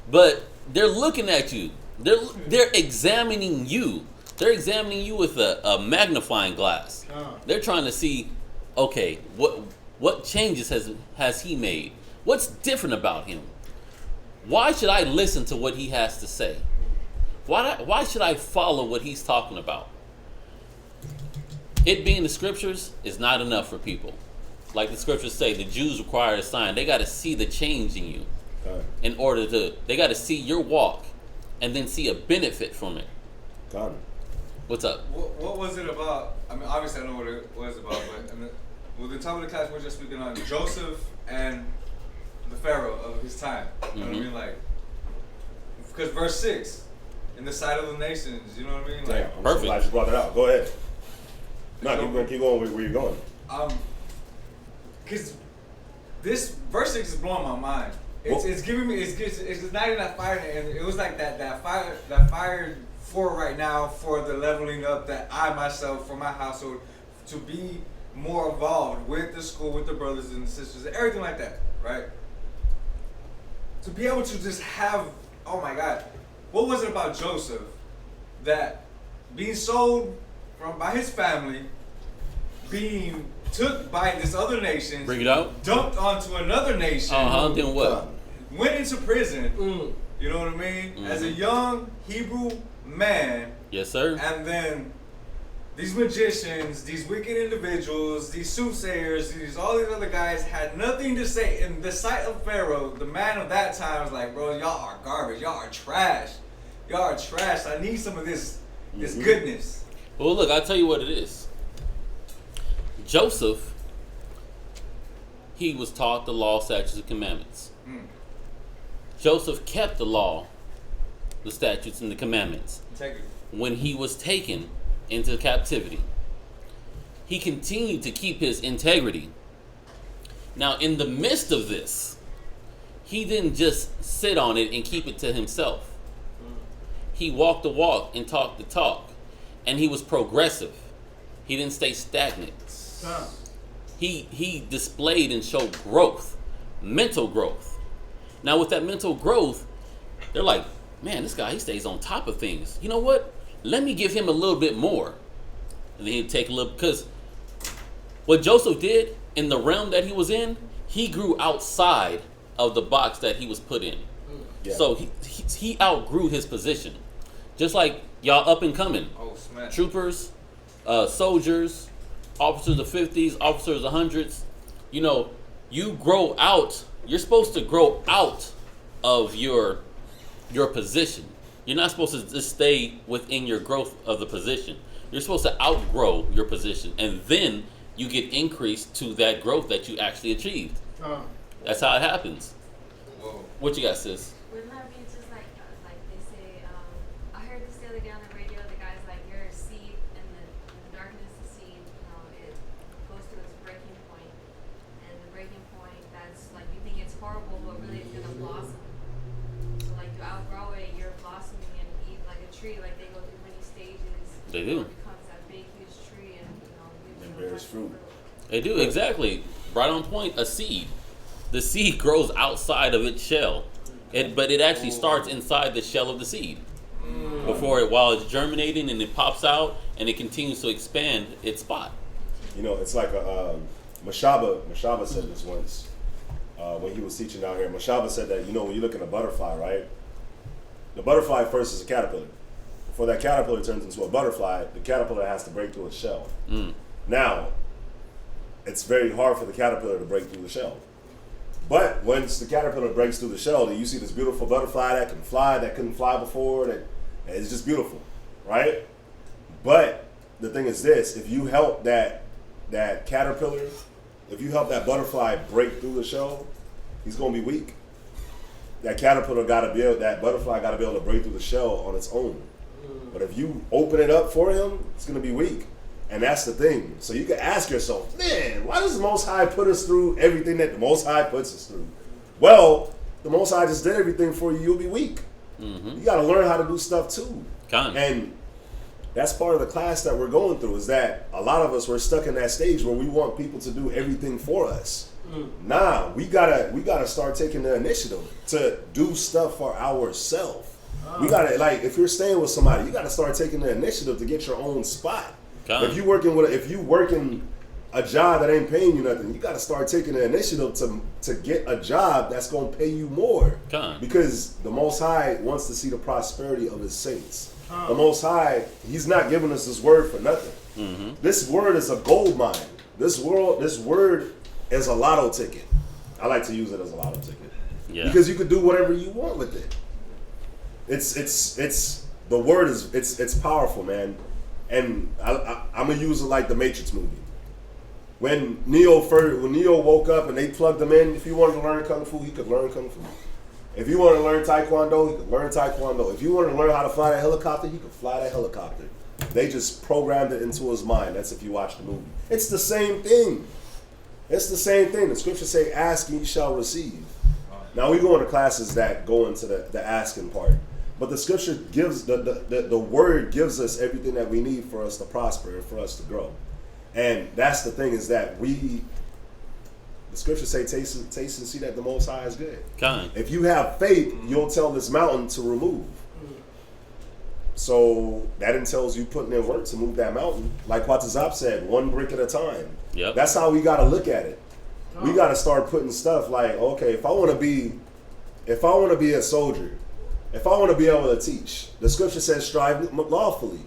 But they're looking at you. They're examining you. They're examining you with a magnifying glass. They're trying to see, okay, what changes has he made? What's different about him? Why should I listen to what he has to say? Why should I follow what he's talking about? It being the scriptures is not enough for people. Like the scriptures say, the Jews require a sign. They got to see the change in you in order to. They got to see your walk, and then see a benefit from it. Got it. What's up? What was it about? I mean, obviously I know what it was about, but the top of the class we're just speaking on Joseph and the Pharaoh of his time. You know what I mean? Like, because verse 6, in the sight of the nations, you know what I mean? Like, I'm so glad you brought that out. Go ahead. No, keep going where you're going. Because this verse 6 is blowing my mind. It's giving me, it's igniting that fire, and it was like that fire for right now, for the leveling up that I myself, for my household, to be more involved with the school, with the brothers and the sisters, everything like that, right? To be able to just have, oh my God, what was it about Joseph that being sold by his family, being took by this other nation, bring it out, dumped onto another nation, then what? Went into prison, you know what I mean? As a young Hebrew man. Yes, sir. And then these magicians, these wicked individuals, these soothsayers, all these other guys had nothing to say. In the sight of Pharaoh, the man of that time was like, bro, y'all are garbage. Y'all are trash. Y'all are trash. I need some of this goodness. Well, look, I'll tell you what it is. Joseph, he was taught the law, statutes, and commandments. Joseph kept the law, the statutes, and the commandments. When he was taken into captivity, he continued to keep his integrity. Now, in the midst of this, he didn't just sit on it and keep it to himself. He walked the walk and talked the talk, and he was progressive. He didn't stay stagnant. He displayed and showed growth, mental growth. Now, with that mental growth, they're like, man, this guy, he stays on top of things. You know what? Let me give him a little bit more. And then he'd take a little, because what Joseph did in the realm that he was in, he grew outside of the box that he was put in. Yeah. So he outgrew his position. Just like y'all up and coming. Oh, smash. Troopers, soldiers, officers of 50s, officers of 100s. You know, you grow out. You're supposed to grow out of your position. You're not supposed to just stay within your growth of the position. You're supposed to outgrow your position, and then you get increased to that growth that you actually achieved. That's how it happens. Whoa. What you got, sis? Wouldn't that be just like they say, I heard this the other day on the radio, the guy's like, you're a seed, and the darkness of seed, it goes to its breaking point, and the breaking point, that's like, you think it's horrible, but really it's gonna blossom. So like, you outgrow it, you're blossoming and eat like a tree, like they go through many stages. They do. It becomes that big, huge tree, and And bears fruit. They do, exactly. Right on point, a seed. The seed grows outside of its shell, but it actually starts inside the shell of the seed while it's germinating, and it pops out and it continues to expand its spot. You know, it's like Mashaba said this once when he was teaching out here. Mashaba said that, you know, when you look at a butterfly, right? The butterfly first is a caterpillar. Before that caterpillar turns into a butterfly, the caterpillar has to break through its shell. Now, it's very hard for the caterpillar to break through the shell. But once the caterpillar breaks through the shell, then you see this beautiful butterfly that can fly, that couldn't fly before, that it's just beautiful, right? But the thing is this, if you help that caterpillar, if you help that butterfly break through the shell, he's gonna be weak. That butterfly gotta be able to break through the shell on its own. But if you open it up for him, it's gonna be weak. And that's the thing. So you can ask yourself, man, why does the Most High put us through everything that the Most High puts us through? Well, the Most High just did everything for you. You'll be weak. You got to learn how to do stuff too. And that's part of the class that we're going through, is that a lot of us, we're stuck in that stage where we want people to do everything for us. Nah, we gotta start taking the initiative to do stuff for ourselves. We gotta, like, if you're staying with somebody, you gotta start taking the initiative to get your own spot. If you working a job that ain't paying you nothing, you got to start taking the initiative to get a job that's going to pay you more. Because the Most High wants to see the prosperity of His saints. The Most High, He's not giving us this word for nothing. This word is a gold mine. This word is a lotto ticket. I like to use it as a lotto ticket because you could do whatever you want with it. It's the word is it's powerful, man. And I'm gonna use it like the Matrix movie. When Neo woke up and they plugged him in, if he wanted to learn Kung Fu, he could learn Kung Fu. If he wanted to learn Taekwondo, he could learn Taekwondo. If he wanted to learn how to fly that helicopter, he could fly that helicopter. They just programmed it into his mind. That's if you watch the movie. It's the same thing. It's the same thing. The scriptures say, ask and you shall receive. Now we go into classes that go into the asking part. But the scripture gives, the word gives us everything that we need for us to prosper and for us to grow. And that's the thing, is that the scriptures say, taste and see that the Most High is good. If you have faith, you'll tell this mountain to remove. So that entails you putting in work to move that mountain. Like what Zop said, one brick at a time. That's how we got to look at it. We got to start putting stuff like, okay, if I want to be a soldier, if I want to be able to teach, the scripture says strive lawfully,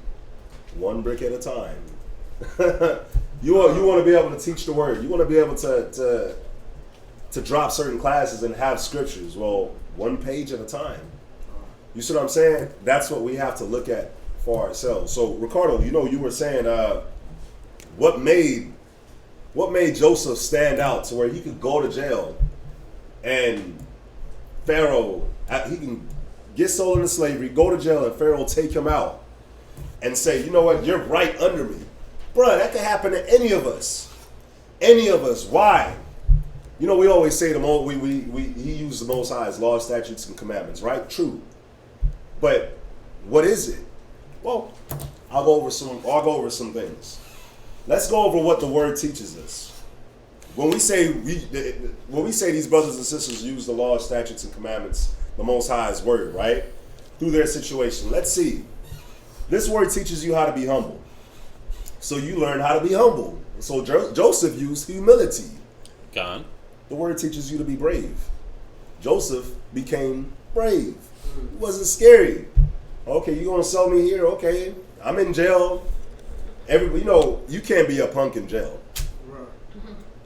one brick at a time. You want to be able to teach the word. You want to be able to drop certain classes and have scriptures. Well, one page at a time. You see what I'm saying? That's what we have to look at for ourselves. So, Ricardo, you were saying what made Joseph stand out to where he could go to jail and Pharaoh, he can get sold into slavery, go to jail, and Pharaoh take him out and say, you know what, you're right under me. Bruh, that could happen to any of us. Any of us. Why? We always say he used the Most High's laws, statutes, and commandments, right? True. But what is it? Well, I'll go over some things. Let's go over what the word teaches us. When we say these brothers and sisters use the laws, statutes, and commandments, the Most High's word, right? Through their situation. Let's see. This word teaches you how to be humble. So you learn how to be humble. So Joseph used humility. Gone. The word teaches you to be brave. Joseph became brave. It wasn't scary. Okay, you gonna sell me here? Okay, I'm in jail. You can't be a punk in jail. Right.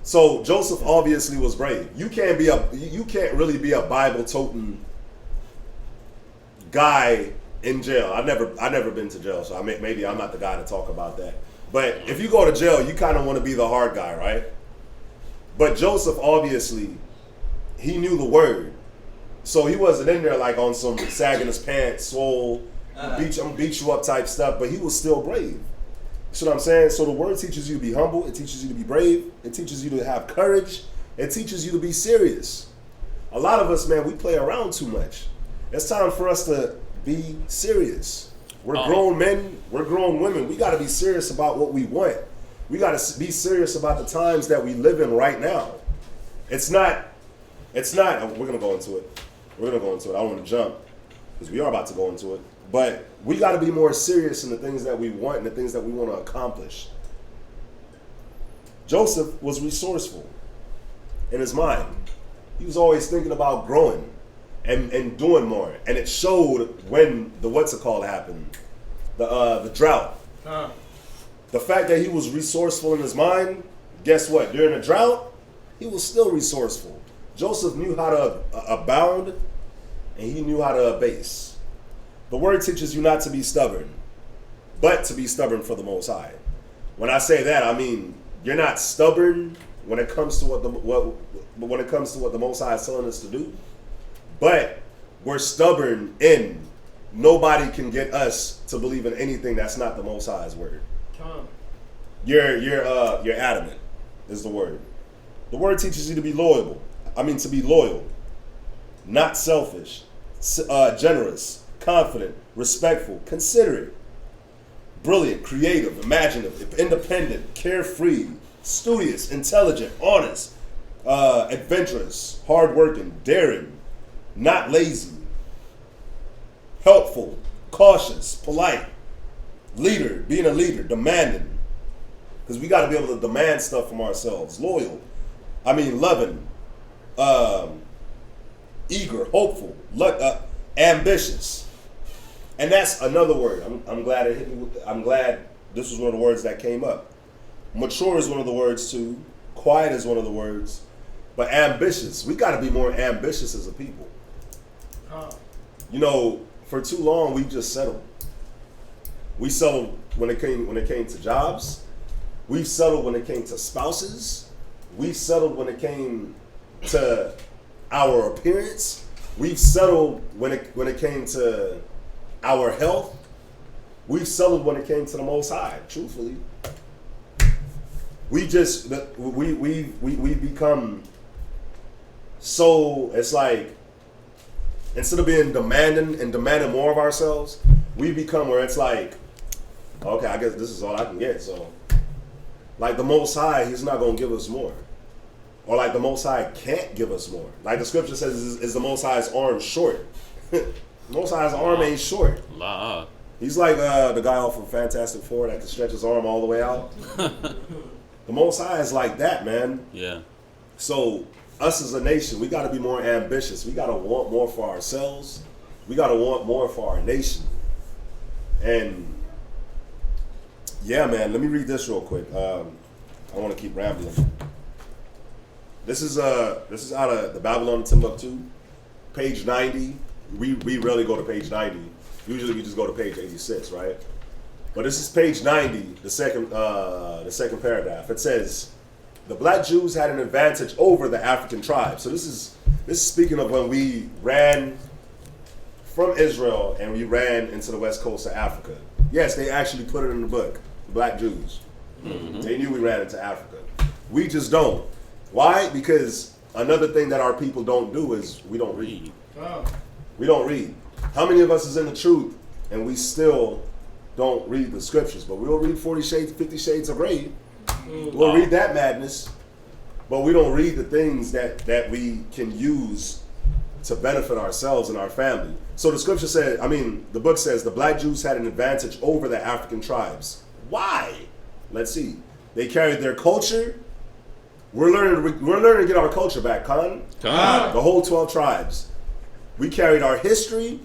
So Joseph obviously was brave. You can't really be a Bible toting guy in jail. I never been to jail, so maybe I'm not the guy to talk about that. But if you go to jail, you kind of want to be the hard guy, right? But Joseph obviously, he knew the word, so he wasn't in there like on some sagging his pants, swole, beat you up type stuff. But he was still brave. You see what I'm saying? So the word teaches you to be humble. It teaches you to be brave. It teaches you to have courage. It teaches you to be serious. A lot of us, man, we play around too much. It's time for us to be serious. We're grown men. We're grown women. We got to be serious about what we want. We got to be serious about the times that we live in right now. It's not, we're going to go into it. I don't want to jump because we are about to go into it. But we got to be more serious in the things that we want and the things that we want to accomplish. Joseph was resourceful in his mind. He was always thinking about growing and doing more. And it showed when the happened, the drought. The fact that he was resourceful in his mind, guess what? During the drought, he was still resourceful. Joseph knew how to abound, and he knew how to abase. The word teaches you not to be stubborn, but to be stubborn for the Most High. When I say that, I mean you're not stubborn when it comes to what the Most High is telling us to do, but we're stubborn in nobody can get us to believe in anything that's not the Most High's word. You're adamant is the word. The word teaches you to be loyal. To be loyal, not selfish, generous, confident, respectful, considerate, brilliant, creative, imaginative, independent, carefree, studious, intelligent, honest, adventurous, hardworking, daring, not lazy, helpful, cautious, polite, being a leader, demanding. Because we got to be able to demand stuff from ourselves. Loyal, loving, eager, hopeful, ambitious. And that's another word. I'm glad it hit me. I'm glad this was one of the words that came up. Mature is one of the words too. Quiet is one of the words. But ambitious. We got to be more ambitious as a people. For too long we just settled. We settled when it came to jobs. We've settled when it came to spouses. We've settled when it came to our appearance. We've settled when it came to our health. We've settled when it came to the Most High. Truthfully, we've become so. It's like instead of being demanding more of ourselves, we become where it's like, okay, I guess this is all I can get. So, like the Most High, He's not gonna give us more. Or like the Most High can't give us more. Like the scripture says, is the Most High's arm short? The Most High's arm ain't short. He's like the guy off of Fantastic Four that can stretch his arm all the way out. The Most High is like that, man. Yeah. So us as a nation, we got to be more ambitious. We got to want more for ourselves. We got to want more for our nation. And yeah, man, let me read this real quick. I want to keep rambling. This is out of the Babylon Timbuktu, page 90. We rarely go to page 90. Usually we just go to page 86, right? But this is page 90, the second paragraph. It says, the black Jews had an advantage over the African tribes. So this is speaking of when we ran from Israel and we ran into the west coast of Africa. Yes, they actually put it in the book, the black Jews. Mm-hmm. They knew we ran into Africa. We just don't. Why? Because another thing that our people don't do is we don't read. We don't read. How many of us is in the truth and we still don't read the scriptures? But we'll read 50 Shades of Grey. We'll read that madness, but we don't read the things that we can use to benefit ourselves and our family. So the scripture said, the book says the black Jews had an advantage over the African tribes. Why? Let's see. They carried their culture. We're learning to get our culture back, Khan. The whole 12 tribes. We carried our history.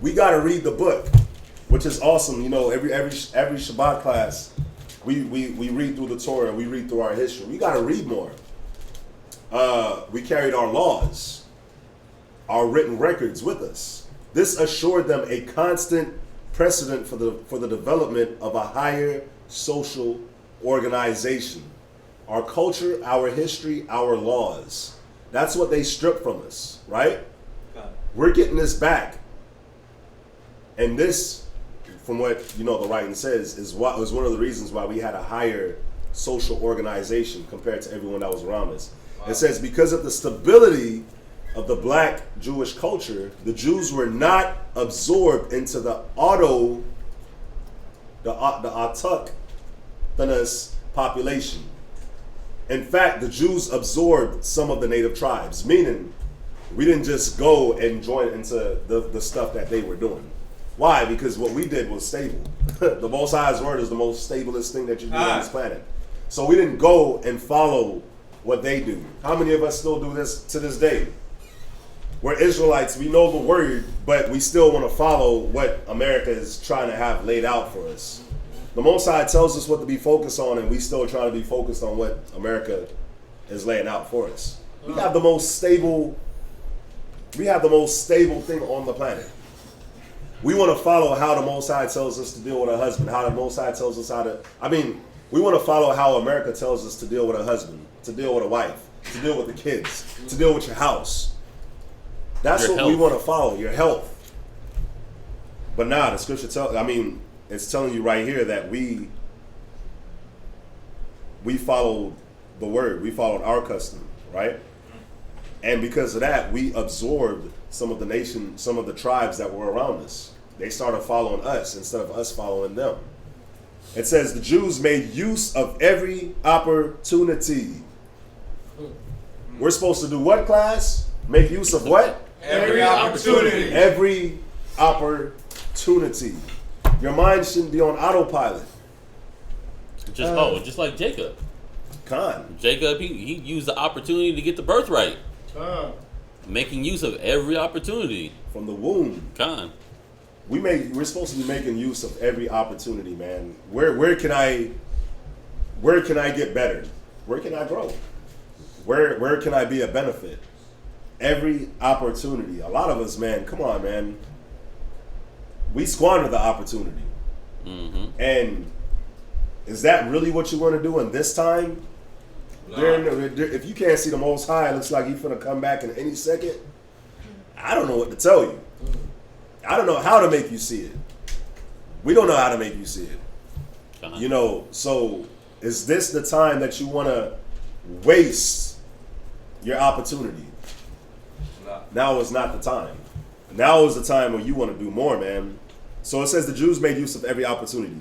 We got to read the book, which is awesome. You know, every Shabbat class, we read through the Torah. We read through our history. We got to read more. We carried our laws, our written records with us. This assured them a constant precedent for the development of a higher social organization. Our culture, our history, our laws. That's what they stripped from us, right? We're getting this back. And this, from what the writing says, is one of the reasons why we had a higher social organization compared to everyone that was around us. Wow. It says because of the stability of the black Jewish culture, the Jews were not absorbed into the autochthonous population. In fact, the Jews absorbed some of the native tribes, meaning we didn't just go and join into the stuff that they were doing. Why? Because what we did was stable. The Most High's word is the most stablest thing that you do on this planet. So we didn't go and follow what they do. How many of us still do this to this day? We're Israelites, we know the word, but we still want to follow what America is trying to have laid out for us. The Most High tells us what to be focused on, and we still trying to be focused on what America is laying out for us. We have the most stable thing on the planet. We want to follow how the Most High tells us to deal with a husband, how the Most High tells us we want to follow how America tells us to deal with a husband, to deal with a wife, to deal with the kids, to deal with your house. That's what we want to follow, your health. But now the scripture it's telling you right here that we followed the word, we followed our custom, right? And because of that, we absorbed some of the tribes that were around us. They started following us instead of us following them. It says the Jews made use of every opportunity. We're supposed to do what, class? Make use of what? Every opportunity. Every opportunity. Your mind shouldn't be on autopilot. Just like Jacob. Jacob, he used the opportunity to get the birthright. Making use of every opportunity from the womb. We're supposed to be making use of every opportunity, man. Where can I get better? Where can I grow? Where can I be a benefit? Every opportunity. A lot of us, man, come on, man. We squander the opportunity. Mm-hmm. And is that really what you want to do in this time? If you can't see the Most High, it looks like he's going to come back in any second. I don't know what to tell you. I don't know how to make you see it. We don't know how to make you see it. So is this the time that you want to waste your opportunity? Now is not the time. Now is the time where you want to do more, man. So it says the Jews made use of every opportunity.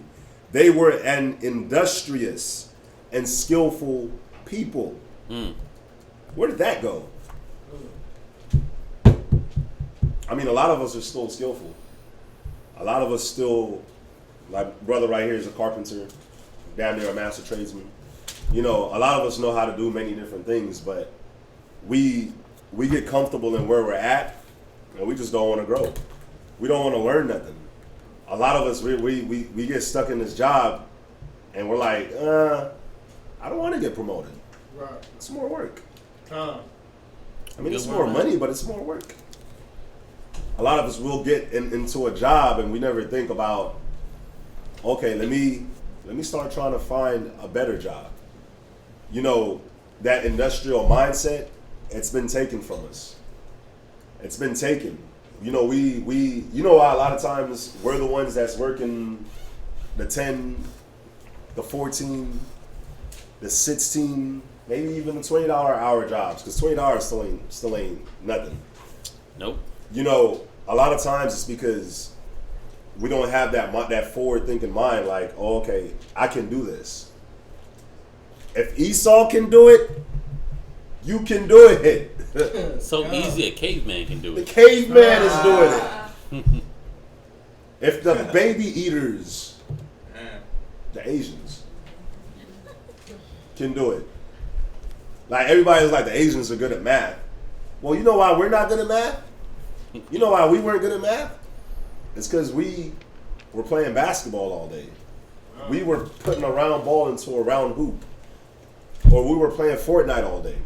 They were an industrious and skillful people. Where did that go? I mean, a lot of us are still skillful. A lot of us still, like brother right here is a carpenter, damn near a master tradesman. A lot of us know how to do many different things, but we get comfortable in where we're at, and we just don't want to grow. We don't want to learn nothing. A lot of us, we get stuck in this job, and we're like, I don't want to get promoted. Right. It's more work. It's more money, but it's more work. A lot of us will get into a job, and we never think about, okay, let me start trying to find a better job. That industrial mindset, it's been taken from us. It's been taken. A lot of times we're the ones that's working the 10, the 14, the 16, maybe even the $20 hour jobs, because $20 still ain't nothing. Nope. A lot of times it's because we don't have that forward thinking mind, like, oh, okay, I can do this. If Esau can do it, you can do it. So easy a caveman can do it. The caveman is doing it. If the baby eaters The Asians can do it. Like, everybody's like, the Asians are good at math. Well, you know why we're not good at math? You know why we weren't good at math? It's because we were playing basketball all day. We were putting a round ball into a round hoop. Or we were playing Fortnite all day.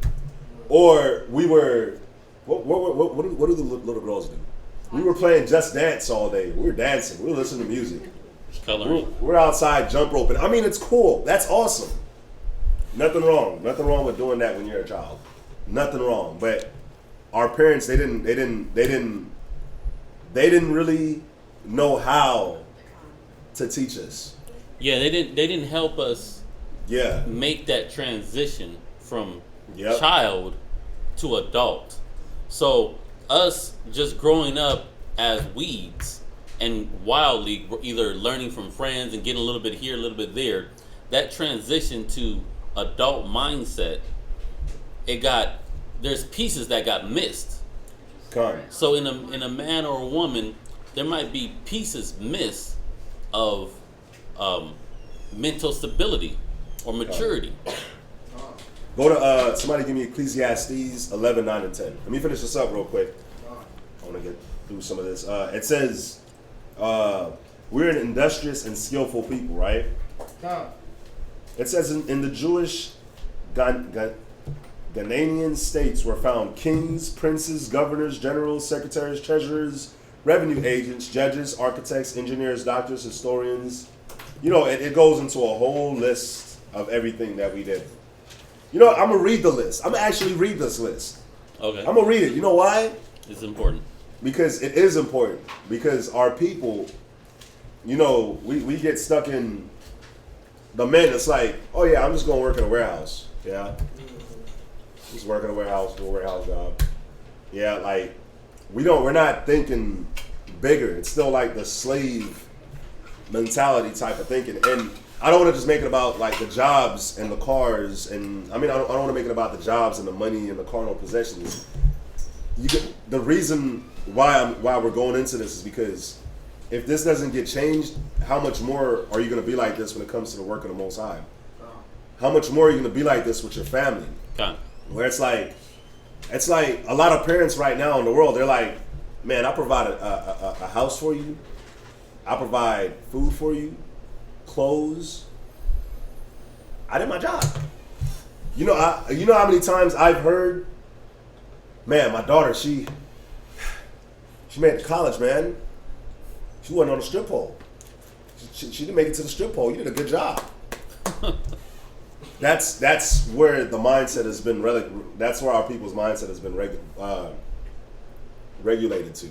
Or we were, what do the little girls do? We were playing Just Dance all day. We were dancing. We were listening to music. We're outside jump roping. I mean, it's cool. That's awesome. Nothing wrong. Nothing wrong with doing that when you're a child. Nothing wrong. But our parents, they didn't really know how to teach us. Yeah, they didn't help us. Yeah. Make that transition from Yep. child to adult. So us just growing up as weeds and wildly either learning from friends and getting a little bit here, a little bit there, that transition to adult mindset, there's pieces that got missed. So in a man or a woman, there might be pieces missed of mental stability or maturity. Go to, somebody give me Ecclesiastes 11, 9, and 10. Let me finish this up real quick. I want to get through some of this. It says, we're an industrious and skillful people, right? It says in the Jewish Ghanaian states were found kings, princes, governors, generals, secretaries, treasurers, revenue agents, judges, architects, engineers, doctors, historians. You know, it goes into a whole list of everything that we did. You know, I'm going to read the list. I'm going to actually read this list. Okay. I'm going to read it. You know why? It's important. Because it is important. Because our people, you know, we get stuck in the men. It's like, oh yeah, I'm just going to work in a warehouse. Yeah. Just work in a warehouse, do a warehouse job. Yeah, like, we're not thinking bigger. It's still like the slave mentality type of thinking. And I don't want to just make it about like the jobs and the cars, and I don't want to make it about the jobs and the money and the carnal possessions. The reason why we're going into this is because if this doesn't get changed, how much more are you going to be like this when it comes to the work of the Most High? How much more are you going to be like this with your family? Where it's like a lot of parents right now in the world, they're like, man, I provide a house for you, I provide food for you, clothes. I did my job. You know how many times I've heard, man, my daughter, she made it to college, man. She wasn't on the strip pole. She didn't make it to the strip pole. You did a good job. That's where the mindset has been. That's where our people's mindset has been regulated to.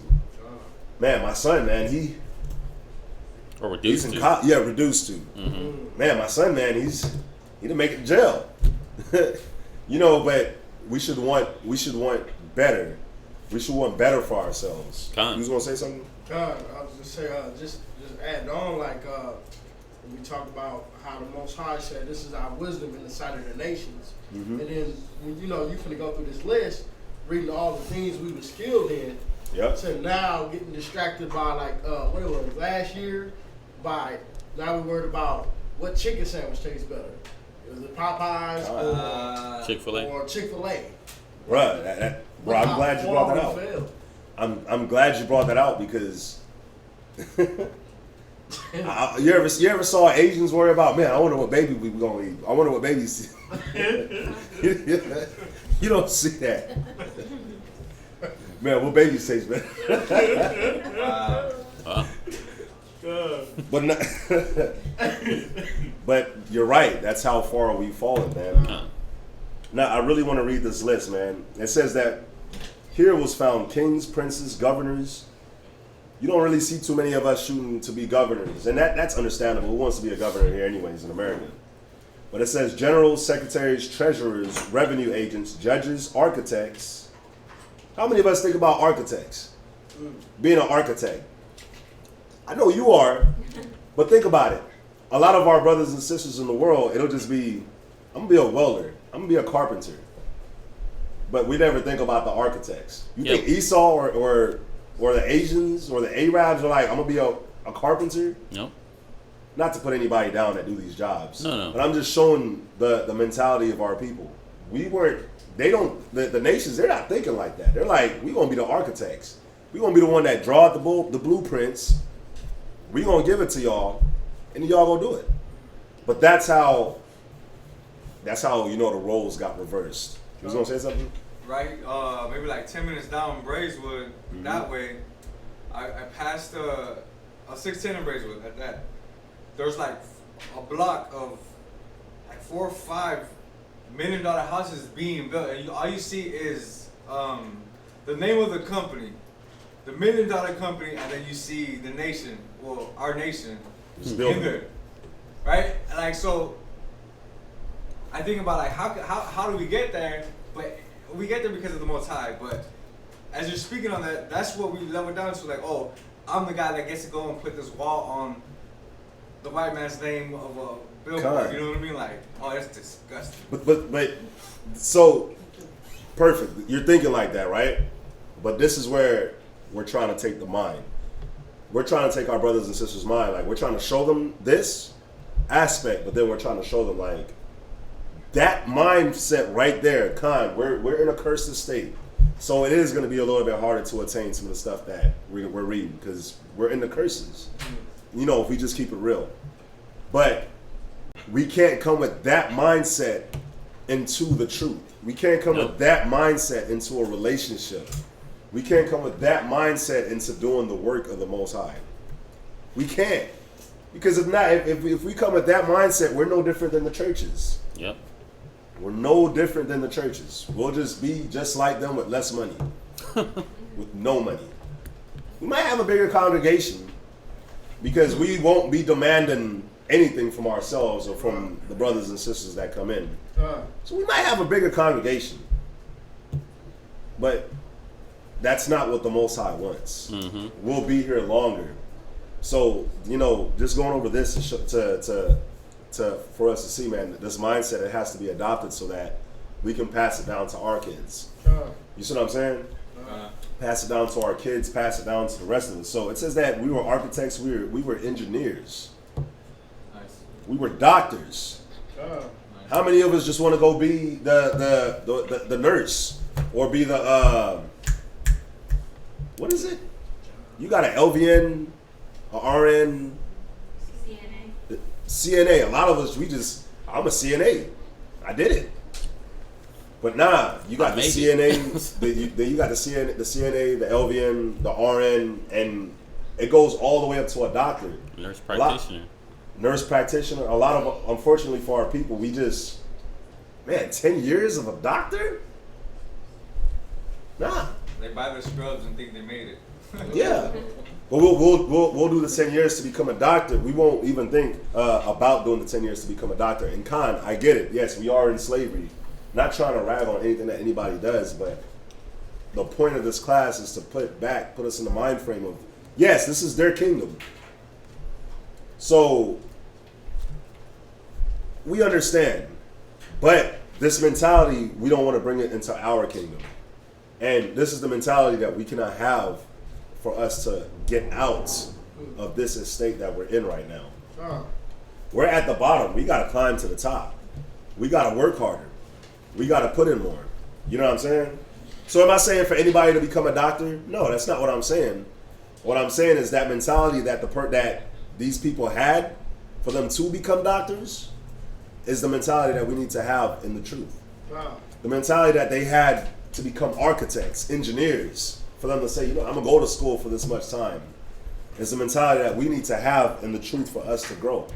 Man, my son, man, or reduced to. Reduced to. Mm-hmm. Man, my son, man, he didn't make it to jail. You know, but we should want better. We should want better for ourselves. You was gonna say something? I was gonna say just add on, like when we talk about how the Most High said this is our wisdom in the sight of the nations. Mm-hmm. And then when you finna go through this list, reading all the things we were skilled in. Yep. So now getting distracted by like what it was last year. Now we're worried about what chicken sandwich tastes better. Is it Popeyes or Chick-fil-A? Or Chick-fil-A? Right. Bro, I'm glad you brought that out. I'm glad you brought that out because you ever saw Asians worry about, man, I wonder what baby we gonna eat. I wonder what babies. You don't see that. Man, what babies taste better? But you're right. That's how far we've fallen, man. Now, I really want to read this list, man. It says that here was found kings, princes, governors. You don't really see too many of us shooting to be governors, and that's understandable. Who wants to be a governor here anyways in America? But it says generals, secretaries, treasurers, revenue agents, judges, architects. How many of us think about architects? Being an architect. I know you are, but think about it. A lot of our brothers and sisters in the world, it'll just be, I'm going to be a welder. I'm going to be a carpenter. But we never think about the architects. You think Esau or the Asians or the Arabs are like, I'm going to be a carpenter? No. not to put anybody down that do these jobs. No. But I'm just showing the mentality of our people. The nations, they're not thinking like that. They're like, we gonna be the architects. We gonna be the one that draw the blueprints. We gonna give it to y'all, and then y'all gonna do it. But that's how the roles got reversed. You was gonna say something? Right, maybe like 10 minutes down Braeswood, that way, I passed a 610 in Braeswood at that. There's like a block of like 4 or 5 $1 million houses being built, and all you see is the name of the company, the $1 million company, and then you see the nation, well, our nation, in there, right? And like, so I think about like how do we get there? But we get there because of the Most High. But as you're speaking on that, that's what we level down to. Like, oh, I'm the guy that gets to go and put this wall on the white man's name of a billboard. You know what I mean? Like, oh, that's disgusting. But so perfect. You're thinking like that, right? But this is where we're trying to take the mind. We're trying to take our brothers and sisters' mind. Like, we're trying to show them this aspect, but then we're trying to show them like that mindset right there. We're in a cursed state, so it is going to be a little bit harder to attain some of the stuff that we're reading because we're in the curses. If we just keep it real, but we can't come with that mindset into the truth. We can't come with that mindset into a relationship. We can't come with that mindset into doing the work of the Most High. We can't, because if we come with that mindset, we're no different than the churches. Yep. We're no different than the churches. We'll just be just like them with less money, with no money. We might have a bigger congregation because we won't be demanding anything from ourselves or from the brothers and sisters that come in. So we might have a bigger congregation, but that's not what the Most High wants. Mm-hmm. We'll be here longer. So, just going over this for us to see, man, this mindset, it has to be adopted so that we can pass it down to our kids. You see what I'm saying? Pass it down to our kids, pass it down to the rest of us. So it says that we were architects, we were engineers. Nice. We were doctors. How many of us just want to go be the nurse or be the what is it? You got an LVN, a RN, CNA. A lot of us, I'm a CNA. I did it. But nah, you got the CNA, you got the CNA, the LVN, the RN, and it goes all the way up to a doctor. Nurse practitioner. A lot of, unfortunately for our people, 10 years of a doctor? Nah. They buy their scrubs and think they made it. Yeah. But we'll do the 10 years to become a doctor. We won't even think about doing the 10 years to become a doctor. And I get it. Yes, we are in slavery. Not trying to rag on anything that anybody does, but the point of this class is to put us in the mind frame of, yes, this is their kingdom. So we understand. But this mentality, we don't want to bring it into our kingdom. And this is the mentality that we cannot have for us to get out of this estate that we're in right now. We're at the bottom. We got to climb to the top. We got to work harder. We got to put in more. You know what I'm saying? So am I saying for anybody to become a doctor? No, that's not what I'm saying. What I'm saying is that mentality that that these people had for them to become doctors is the mentality that we need to have in the truth. The mentality that they had to become architects, engineers, for them to say, I'm going to go to school for this much time, is the mentality that we need to have in the truth for us to grow,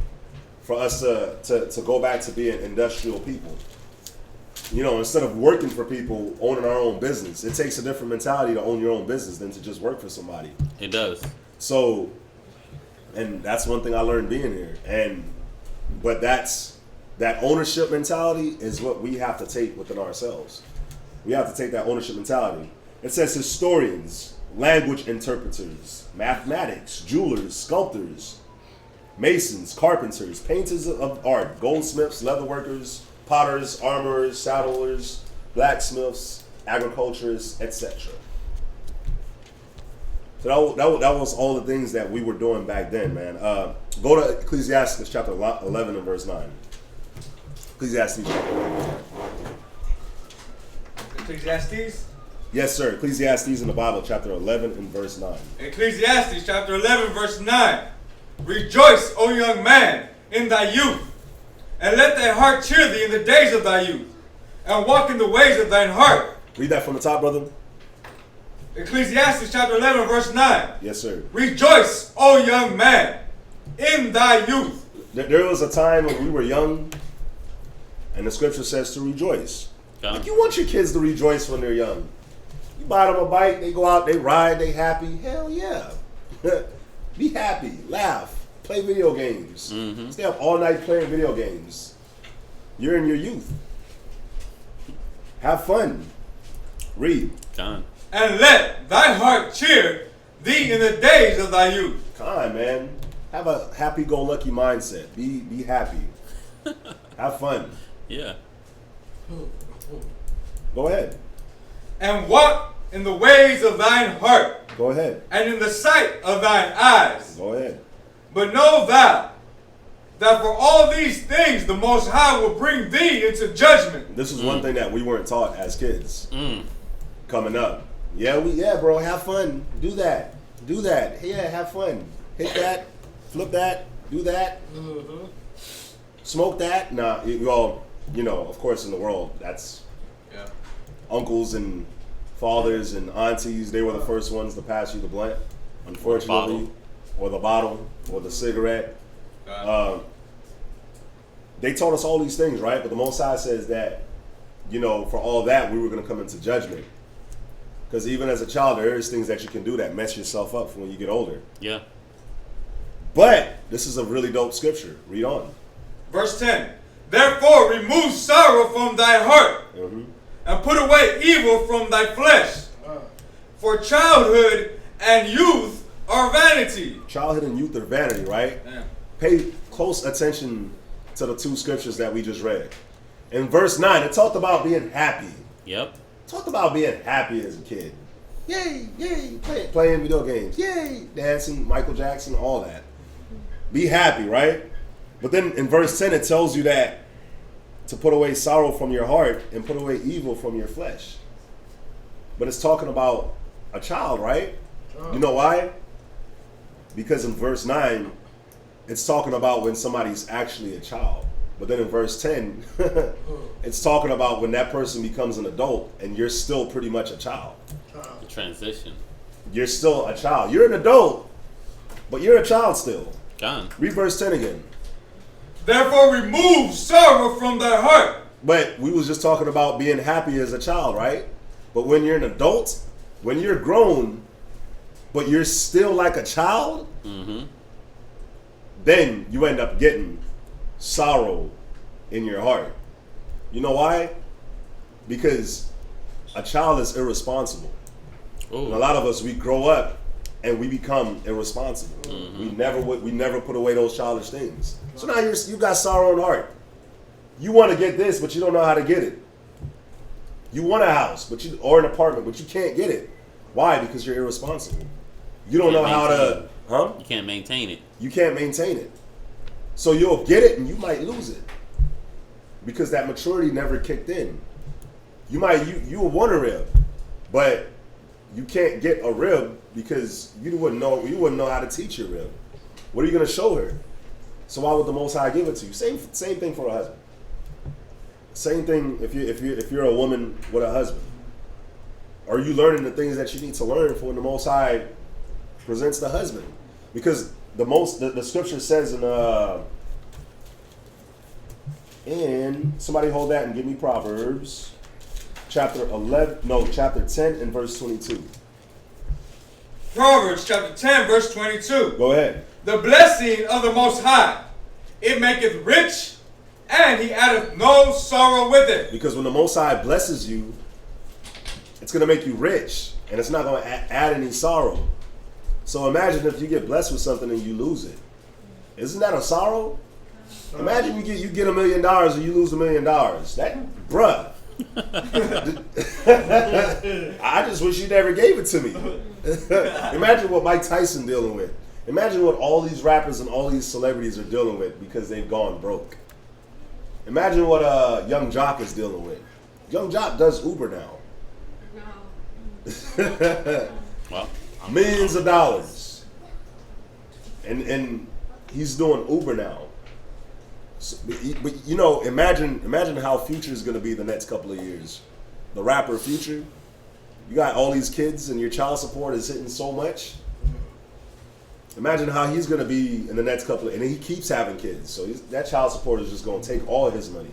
for us to go back to being industrial people. Instead of working for people, owning our own business. It takes a different mentality to own your own business than to just work for somebody. It does. So, and that's one thing I learned being here. But that ownership mentality is what we have to take within ourselves. We have to take that ownership mentality. It says historians, language interpreters, mathematics, jewelers, sculptors, masons, carpenters, painters of art, goldsmiths, leatherworkers, potters, armorers, saddlers, blacksmiths, agriculturists, etc. So that was all the things that we were doing back then, man. Go to Ecclesiastes chapter 11 and verse 9. Ecclesiastes chapter 11. Ecclesiastes? Yes, sir. Ecclesiastes in the Bible, chapter 11 and verse 9. Ecclesiastes chapter 11, verse 9. Rejoice, O young man, in thy youth, and let thy heart cheer thee in the days of thy youth, and walk in the ways of thine heart. Read that from the top, brother. Ecclesiastes chapter 11, verse 9. Yes, sir. Rejoice, O young man, in thy youth. There was a time when we were young, and the scripture says to rejoice. Like, you want your kids to rejoice when they're young. You buy them a bike, they go out, they ride, they happy. Hell yeah. Be happy, laugh, play video games. Mm-hmm. Stay up all night playing video games. You're in your youth. Have fun. Read. John. And let thy heart cheer thee in the days of thy youth. Come on, man. Have a happy-go-lucky mindset. Be happy. Have fun. Yeah. Go ahead. And walk in the ways of thine heart, Go ahead. and in the sight of thine eyes. Go ahead. But know thou that for all these things the Most High will bring thee into judgment. This is one thing that we weren't taught as kids coming up. Yeah, bro, have fun. Do that. Yeah, have fun. Hit that. Flip that. Do that. Smoke that. Nah, well, you know, of course, in the world, that's uncles and fathers and aunties. They were the first ones to pass you the blunt, unfortunately, or the bottle, or the cigarette. They taught us all these things, right? But the Most High says that, you know, for all that, we were going to come into judgment. Because even as a child, there is things that you can do that mess yourself up for when you get older. Yeah. But this is a really dope scripture. Read on. Verse 10. Therefore remove sorrow from thy heart, and put away evil from thy flesh. For childhood and youth are vanity. Childhood and youth are vanity, right? Yeah. Pay close attention to the two scriptures that we just read. In verse 9, it talked about being happy. Yep. Talked about being happy as a kid. Yay, playing video games. Yay, dancing, Michael Jackson, all that. Be happy, right? But then in verse 10, it tells you that to put away sorrow from your heart and put away evil from your flesh. But it's talking about a child, right? You know why? Because in verse 9, it's talking about when somebody's actually a child. But then in verse 10, it's talking about when that person becomes an adult and you're still pretty much a child. The transition. You're still a child. You're an adult, but you're a child still. John. Read verse 10 again. Therefore remove sorrow from thy heart. But we was just talking about being happy as a child, right? But when you're an adult, when you're grown, but you're still like a child, then you end up getting sorrow in your heart. You know why? Because a child is irresponsible. And a lot of us, we grow up and we become irresponsible. We never put away those childish things. So now you got sorrow in heart. You want to get this, but you don't know how to get it. You want a house, or an apartment, but you can't get it. Why? Because you're irresponsible. You don't know how to, You can't maintain it. You can't maintain it. So you'll get it and you might lose it. Because that maturity never kicked in. You will want a rib, but you can't get a rib because you wouldn't know how to teach your rib. What are you going to show her? So why would the Most High give it to you? Same thing for a husband. Same thing if you're a woman with a husband. Are you learning the things that you need to learn for when the Most High presents the husband? Because the scripture says in somebody hold that and give me Proverbs chapter 10 and verse 22. Proverbs chapter 10 verse 22. Go ahead. The blessing of the Most High, it maketh rich, and he addeth no sorrow with it. Because when the Most High blesses you, it's going to make you rich, and it's not going to add any sorrow. So imagine if you get blessed with something and you lose it. Isn't that a sorrow? Imagine you get $1 million or you lose $1 million. That, bruh, I just wish you never gave it to me. Imagine what Mike Tyson dealing with. Imagine what all these rappers and all these celebrities are dealing with because they've gone broke. Imagine what Young Jock is dealing with. Young Jock does Uber now. Well, Millions of dollars. And he's doing Uber now. So, but you know, imagine how Future is going to be the next couple of years. The rapper Future. You got all these kids and your child support is hitting so much. Imagine how he's going to be in the next couple of, and he keeps having kids. So that child support is just going to take all of his money.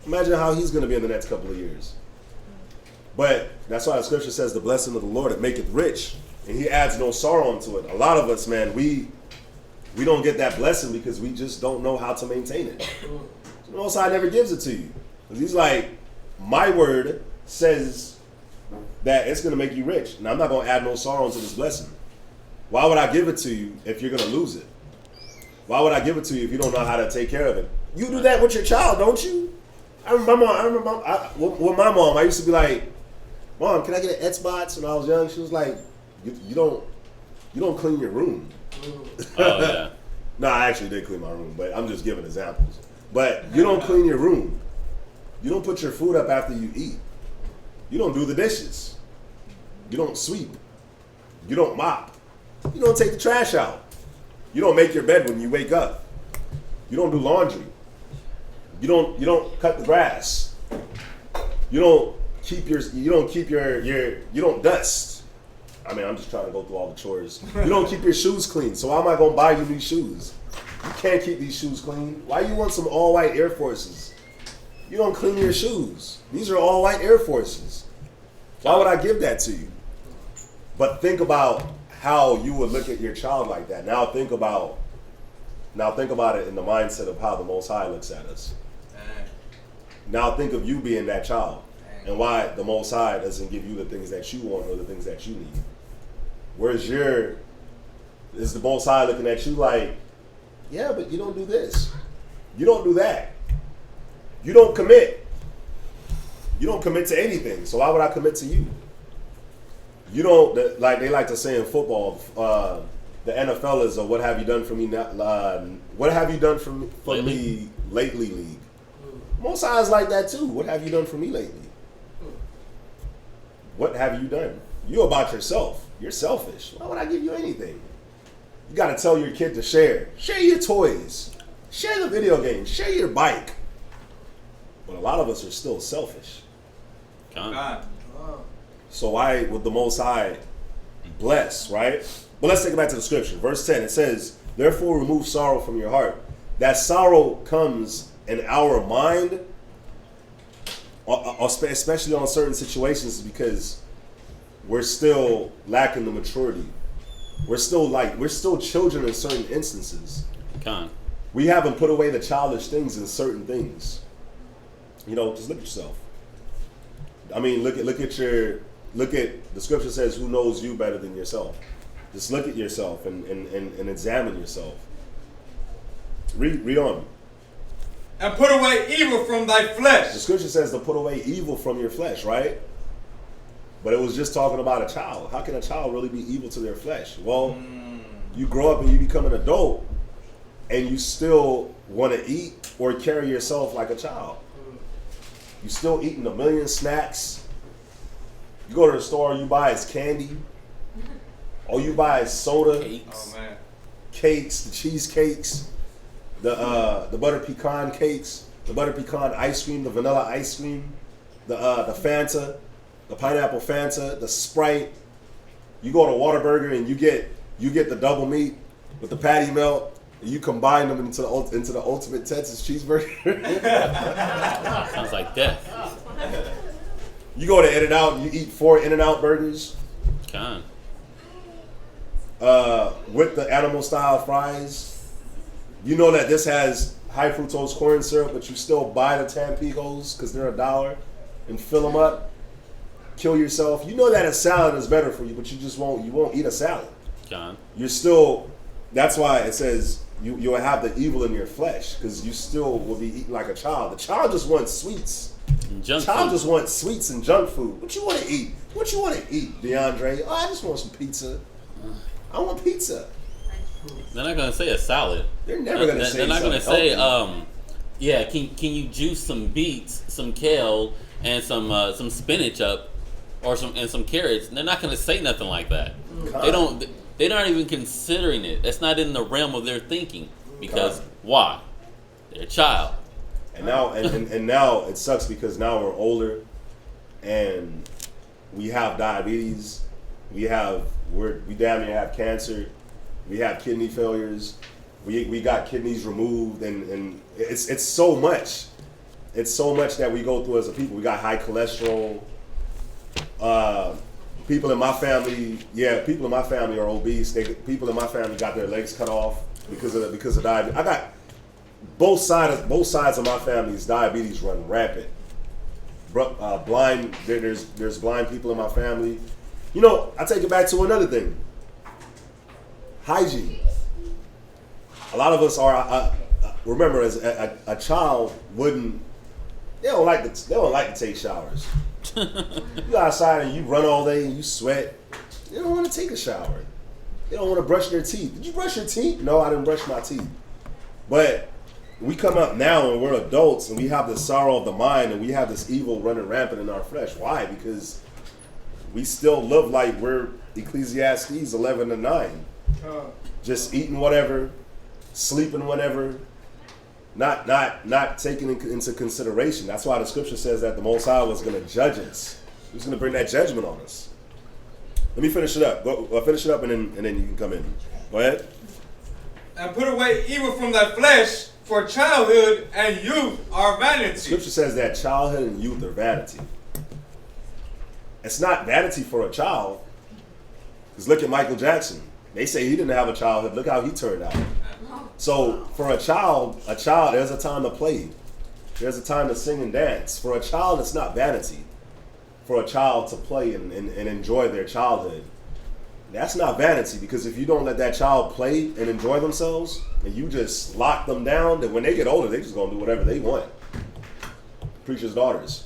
Imagine how he's going to be in the next couple of years. But that's why the scripture says the blessing of the Lord, it maketh rich. And he adds no sorrow unto it. A lot of us, man, we don't get that blessing because we just don't know how to maintain it. The Most High never gives it to you. He's like, my word says that it's going to make you rich. And I'm not going to add no sorrow into this blessing. Why would I give it to you if you're going to lose it? Why would I give it to you if you don't know how to take care of it? You do that with your child, don't you? I remember with my mom, I used to be like, Mom, can I get an Xbox? When I was young, she was like, you don't clean your room. Oh, yeah. No, I actually did clean my room, but I'm just giving examples. But you don't clean your room. You don't put your food up after you eat. You don't do the dishes. You don't sweep. You don't mop. You don't take the trash out. You don't make your bed when you wake up. You don't do laundry. You don't cut the grass. You don't dust. I mean, I'm just trying to go through all the chores. You don't keep your shoes clean. So why am I going to buy you new shoes? You can't keep these shoes clean. Why you want some all white Air Forces? You don't clean your shoes. These are all white Air Forces. Why would I give that to you? But think about how you would look at your child like that. Now think about it in the mindset of how the Most High looks at us. Now think of you being that child and why the Most High doesn't give you the things that you want or the things that you need. Is the Most High looking at you like, yeah, but you don't do this. You don't do that. You don't commit. You don't commit to anything. So why would I commit to you? You don't, like they like to say in football, the NFL is a what have you done for me what have you done for me lately league. Most High is like that too. What have you done for me lately? What have you done? You about yourself. You're selfish. Why would I give you anything? You got to tell your kid to share. Share your toys. Share the video games. Share your bike. But a lot of us are still selfish. God. So why would the Most High bless, right? But let's take it back to the scripture. Verse 10, it says, therefore remove sorrow from your heart. That sorrow comes in our mind, especially on certain situations, because we're still lacking the maturity. We're still children in certain instances. We haven't put away the childish things in certain things. You know, just look at yourself. I mean, look at the scripture says, who knows you better than yourself? Just look at yourself and examine yourself. Read on. And put away evil from thy flesh. The scripture says to put away evil from your flesh, right? But it was just talking about a child. How can a child really be evil to their flesh? Well, you grow up and you become an adult and you still want to eat or carry yourself like a child. You still eating a million snacks. You go to the store, all you buy is candy. All you buy is soda. Cakes. Oh man. Cakes, the cheesecakes, the butter pecan cakes, the butter pecan ice cream, the vanilla ice cream, the Fanta, the pineapple Fanta, the Sprite. You go to Whataburger and you get the double meat with the patty melt. And you combine them into the ultimate Texas cheeseburger. Sounds like death. You go to In-N-Out and you eat 4 In-N-Out burgers. With the animal style fries. You know that this has high fructose corn syrup, but you still buy the Tampicos because they're $1 and fill them up. Kill yourself. You know that a salad is better for you, but you won't eat a salad. You're still, that's why it says you'll have the evil in your flesh, because you still will be eating like a child. The child just wants sweets. Junk Child food. just wants sweets and junk food. What you want to eat? What you want to eat, DeAndre? Oh, I just want some pizza. I want pizza. They're not gonna say a salad. They're never gonna say. They're not gonna something say, healthy. yeah. Can you juice some beets, some kale, and some spinach up, or some carrots? They're not gonna say nothing like that. They don't. They're not even considering it. That's not in the realm of their thinking. Because why? They're a child. And now, and now it sucks because now we're older, and we have diabetes. We damn near have cancer. We have kidney failures. We got kidneys removed, and it's so much. It's so much that we go through as a people. We got high cholesterol. People in my family are obese. People in my family got their legs cut off because of diabetes. I got both sides of my family's diabetes run rampant. Blind. There's blind people in my family. You know, I take it back to another thing. Hygiene. A lot of us are. Remember, as a child wouldn't. They don't like to take showers. You go outside and you run all day and you sweat. They don't want to take a shower. They don't want to brush their teeth. Did you brush your teeth? No, I didn't brush my teeth. But we come up now and we're adults and we have this sorrow of the mind and we have this evil running rampant in our flesh. Why? Because we still live like we're Ecclesiastes 11:9. Just eating whatever, sleeping whatever, not taking into consideration. That's why the scripture says that the Most High was going to judge us. He was going to bring that judgment on us. Let me finish it up. Finish it up and then you can come in. Go ahead. And put away evil from thy flesh, for childhood and youth are vanity. Scripture says that childhood and youth are vanity. It's not vanity for a child. Because look at Michael Jackson. They say he didn't have a childhood. Look how he turned out. So for a child, there's a time to play. There's a time to sing and dance. For a child, it's not vanity. For a child to play and enjoy their childhood. That's not vanity, because if you don't let that child play and enjoy themselves, and you just lock them down, then when they get older, they just gonna do whatever they want. Preacher's daughters.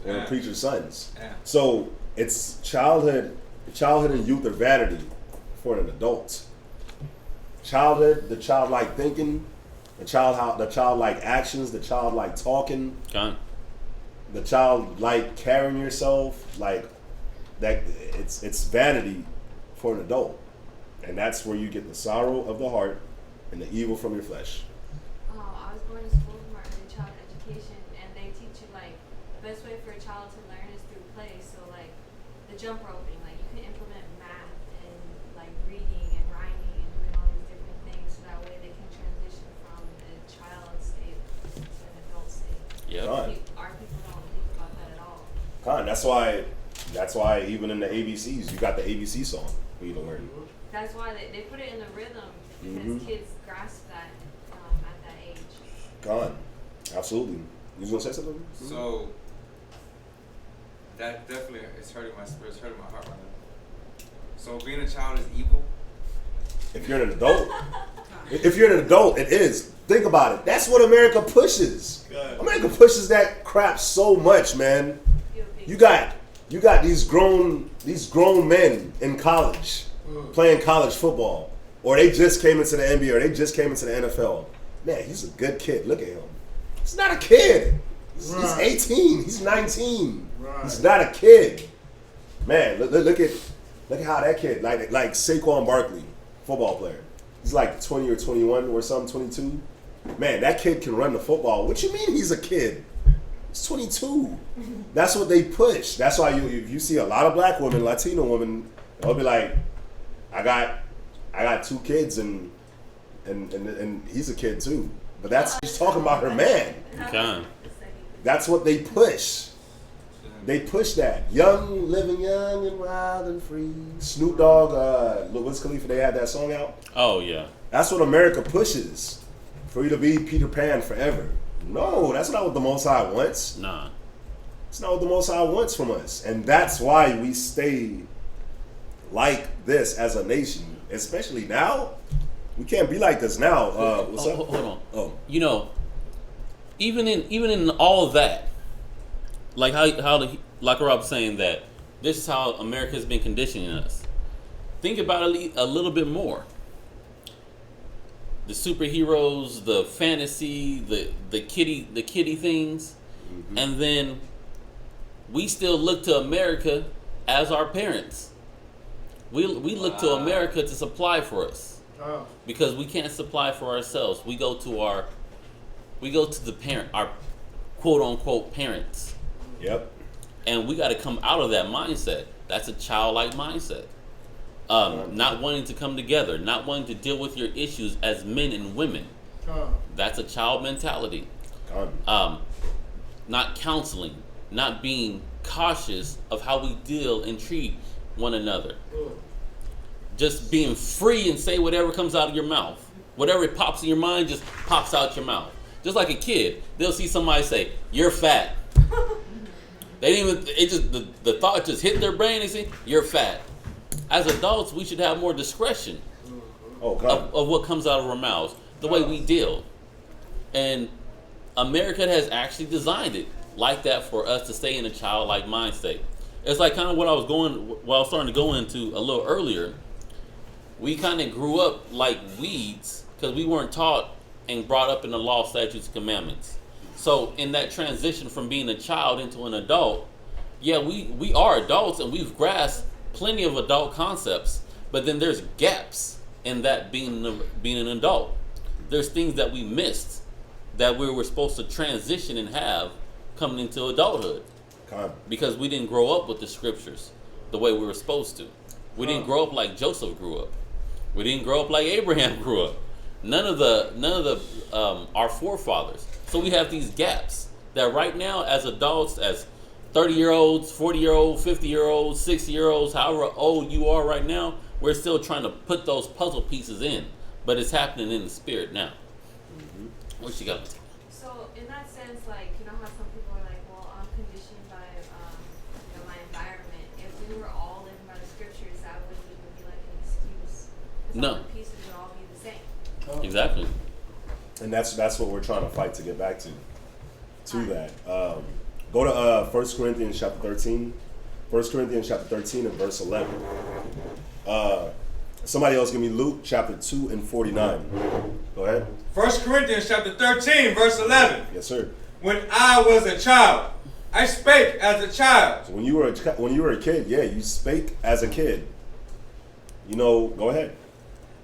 Or preacher's sons. So it's childhood and youth are vanity for an adult. Childhood, the childlike thinking, the childlike actions, the childlike talking, the childlike carrying yourself, like that. It's vanity for an adult, and that's where you get the sorrow of the heart and the evil from your flesh. I was going to school for early child education, and they teach you like the best way for a child to learn is through play. So like the jump roping, like you can implement math and like reading and rhyming and doing all these different things, so that way they can transition from the child state to an adult state. Yeah. Our people don't think about that at all. That's why even in the ABCs, you got the ABC song for you to learn. That's why they put it in the rhythm, because kids grasp that at that age. Absolutely. You was gonna say something? So that definitely is hurting my spirit, it's hurting my heart right now. So being a child is evil? If you're an adult, it is. Think about it. That's what America pushes. America pushes that crap so much, man. You got these grown men in college playing college football, or they just came into the NBA, or they just came into the NFL. Man, he's a good kid. Look at him. He's not a kid. He's 18. He's 19. Right. He's not a kid. Man, look at how that kid, like Saquon Barkley, football player. He's like 20 or 21 or something, 22. Man, that kid can run the football. What you mean he's a kid? He's 22. That's what they push. That's why you see a lot of black women, Latino women, they'll be like, I got 2 kids and he's a kid too. But she's talking about her man. That's what they push. They push that. Living young and wild and free. Snoop Dogg, Wiz Khalifa, they had that song out. Oh, yeah. That's what America pushes. For you to be Peter Pan forever. No, that's not what the Most High wants. Nah. It's not what the Most High wants from us. And that's why we stay like this as a nation. Especially now. We can't be like this now. What's up? Hold on. Oh. You know, even in all of that, like like Rob saying that this is how America has been conditioning us. Think about it a little bit more. The superheroes, the fantasy, the kiddie things, and then we still look to America as our parents. We look to America to supply for us because we can't supply for ourselves. We go to the parent, our quote unquote parents. Yep. And we got to come out of that mindset. That's a childlike mindset. Not wanting to come together, not wanting to deal with your issues as men and women. That's a child mentality. Not counseling, not being cautious of how we deal and treat one another. Just being free and say whatever comes out of your mouth. Whatever pops in your mind just pops out your mouth. Just like a kid, they'll see somebody say, "You're fat." They didn't even. The thought just hit their brain. They say, "You're fat." As adults, we should have more discretion of what comes out of our mouths, the way we deal. And America has actually designed it like that for us to stay in a childlike mind state. It's like kind of what I was starting to go into a little earlier. We kind of grew up like weeds because we weren't taught and brought up in the law, statutes, and commandments. So in that transition from being a child into an adult, yeah, we are adults and we've grasped plenty of adult concepts, but then there's gaps in that being an adult. There's things that we missed that we were supposed to transition and have coming into adulthood because we didn't grow up with the scriptures the way we were supposed to. We didn't grow up like Joseph grew up. We didn't grow up like Abraham grew up. None of the our forefathers. So we have these gaps that right now as adults, as 30-year-olds, 40-year-olds, 50-year-olds, 60-year-olds, however old you are right now, we're still trying to put those puzzle pieces in. But it's happening in the spirit now. What you got? So in that sense, like, you know how some people are like, well, I'm conditioned by my environment. If we were all living by the scriptures, that wouldn't even be like an excuse. No. All the pieces would all be the same. Exactly. And that's what we're trying to fight to get back to that. Go to 1 Corinthians chapter 13. 1 Corinthians chapter 13 and verse 11. Somebody else give me Luke chapter 2 and 49. Go ahead. 1 Corinthians chapter 13, verse 11. Yes, sir. When I was a child, I spake as a child. So when you were a kid, yeah, you spake as a kid. Go ahead.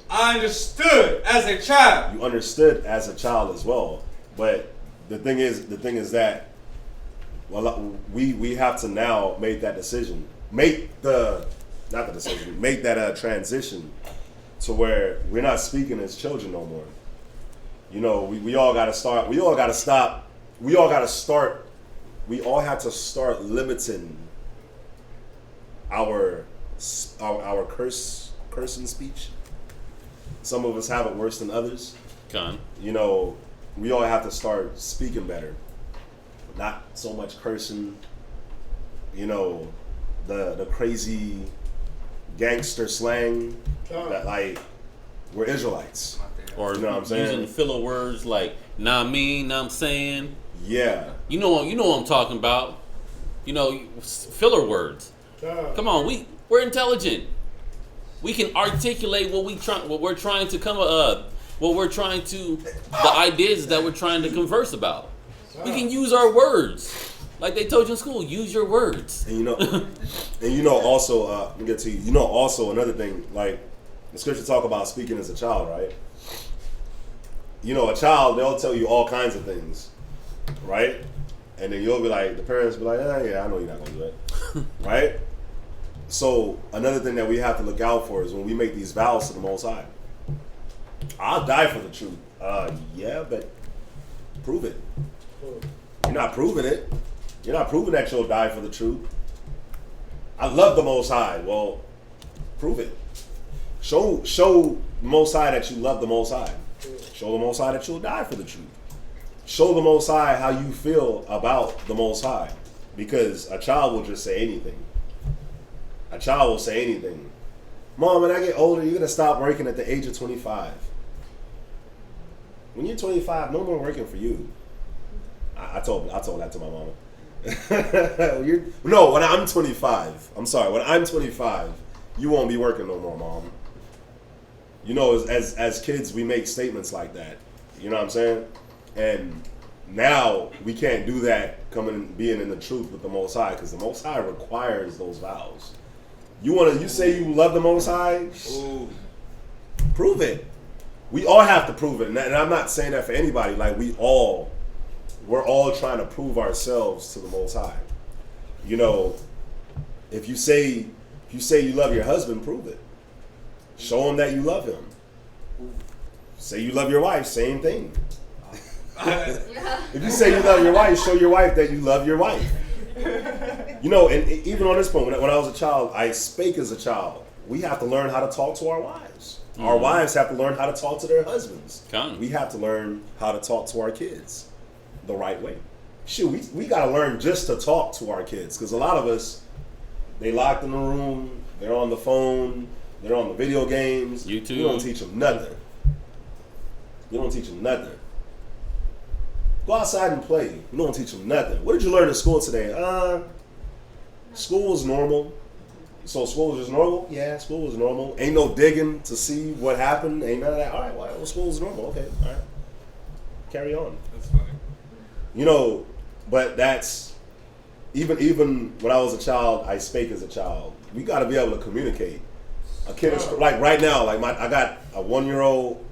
I understood as a child. You understood as a child as well. But the thing is that we have to now make that decision. Make that transition to where we're not speaking as children no more. We all got to start. We all got to stop. We all got to start. We all have to start limiting our cursing speech. Some of us have it worse than others. We all have to start speaking better. Not so much cursing. The crazy gangster slang that like we're Israelites. Or you know what I'm saying? Using filler words like "nah mean," "nah I'm saying." Yeah. You know what I'm talking about. Filler words. Come on, we're intelligent. We can articulate the ideas that we're trying to converse about. We can use our words. Like they told you in school, use your words. And also, let me get to you. Also another thing, like the scripture talk about speaking as a child, right? A child, they'll tell you all kinds of things, right? And then you'll be like, the parents be like, yeah, I know you're not gonna do that, right? So another thing that we have to look out for is when we make these vows to the Most High. I'll die for the truth. Yeah, but prove it. You're not proving it. You're not proving that you'll die for the truth. I love the Most High. Well, prove it. Show the Most High that you love the Most High. Show the Most High that you'll die for the truth. Show the Most High how you feel about the Most High. Because a child will just say anything. A child will say anything. Mom, when I get older, you're going to stop working at the age of 25. When you're 25, no more working for you. I told that to my mama. No, when I'm 25, I'm sorry, when I'm 25, you won't be working no more, Mom. You know, as kids, we make statements like that. You know what I'm saying? And now we can't do that being in the truth with the Most High, because the Most High requires those vows. You say you love the Most High? Ooh. Prove it. We all have to prove it. And I'm not saying that for anybody. Like, we're all trying to prove ourselves to the Most High. You know, if you say you love your husband, prove it. Show him that you love him. Say you love your wife, same thing. If you say you love your wife, show your wife that you love your wife. You know, and even on this point, when I was a child, I spake as a child. We have to learn how to talk to our wives. Mm-hmm. Our wives have to learn how to talk to their husbands. We have to learn how to talk to our kids the right way. Shoot, we got to learn just to talk to our kids, because a lot of us, they locked in the room, they're on the phone, they're on the video games. YouTube. You don't teach them nothing. You don't teach them nothing. Go outside and play. You don't teach them nothing. What did you learn in school today? School was normal. So school was just normal? Yeah, school was normal. Ain't no digging to see what happened. Ain't none of that. All right, well, school was normal. Okay, all right. Carry on. That's funny. You know, but that's, even when I was a child, I spake as a child. We got to be able to communicate. A kid is, like right now, like I got a 1-year-old,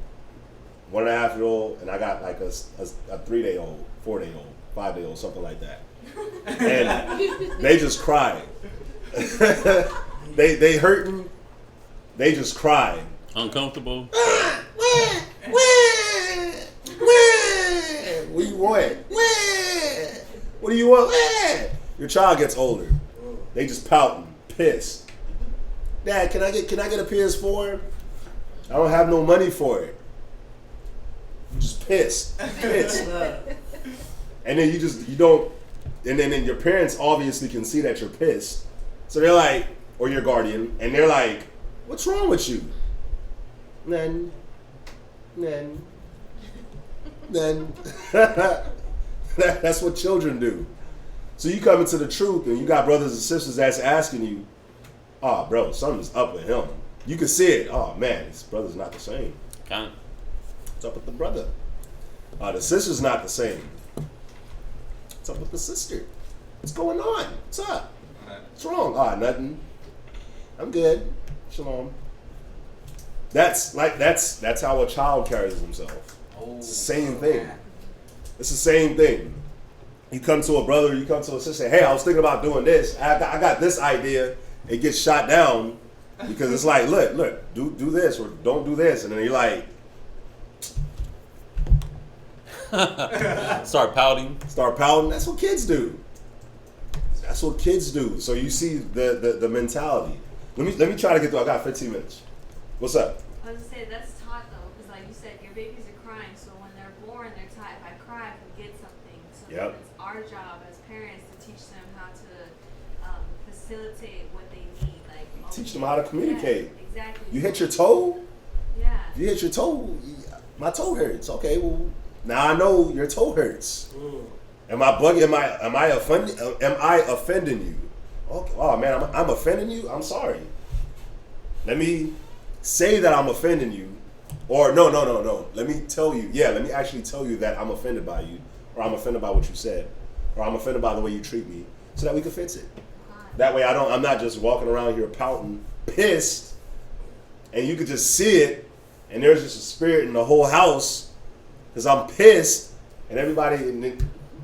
1.5-year-old, and I got like a 3-day-old, 4-day-old, 5-day-old, something like that. And they just cry. they hurting. They just cry. Uncomfortable. What do you want? What do you want? Your child gets older. They just pouting, pissed. Dad, can I get a PS4? I don't have no money for it. I'm just pissed. And then you don't, and then your parents obviously can see that you're pissed. So they're like, or your guardian, and they're like, what's wrong with you? None. That's what children do. So you come into the truth and you got brothers and sisters that's asking you, oh, bro, something's up with him. You can see it. Oh, man, his brother's not the same. What's up with the brother? The sister's not the same. What's up with the sister? What's going on? What's up? What's wrong? Nothing. I'm good. Shalom. That's how a child carries himself. It's the same thing. It's the same thing. You come to a brother, you come to a sister, hey, I was thinking about doing this. I got this idea. It gets shot down because it's like, look, do this or don't do this. And then you're like, Start pouting. That's what kids do. So you see the mentality. Let me try to get through. I got 15 minutes. What's up? I was gonna say that's taught though, because like you said, your babies are crying, so when they're born, they're taught if I cry, I can get something. So Yep. it's our job as parents to teach them how to facilitate what they need. Like Teach them how to communicate. Yeah, exactly. You hit your toe? Yeah. If you hit your toe, my toe hurts. Okay, well, now I know your toe hurts. Am I bugging? Am I offending you? Okay. Oh man, I'm offending you. I'm sorry. Let me say that I'm offending you, or no. Let me tell you. Yeah, let me actually tell you that I'm offended by you, or I'm offended by what you said, or I'm offended by the way you treat me, so that we can fix it. That way, I'm not just walking around here pouting, pissed, and you could just see it, and there's just a spirit in the whole house because I'm pissed, and everybody.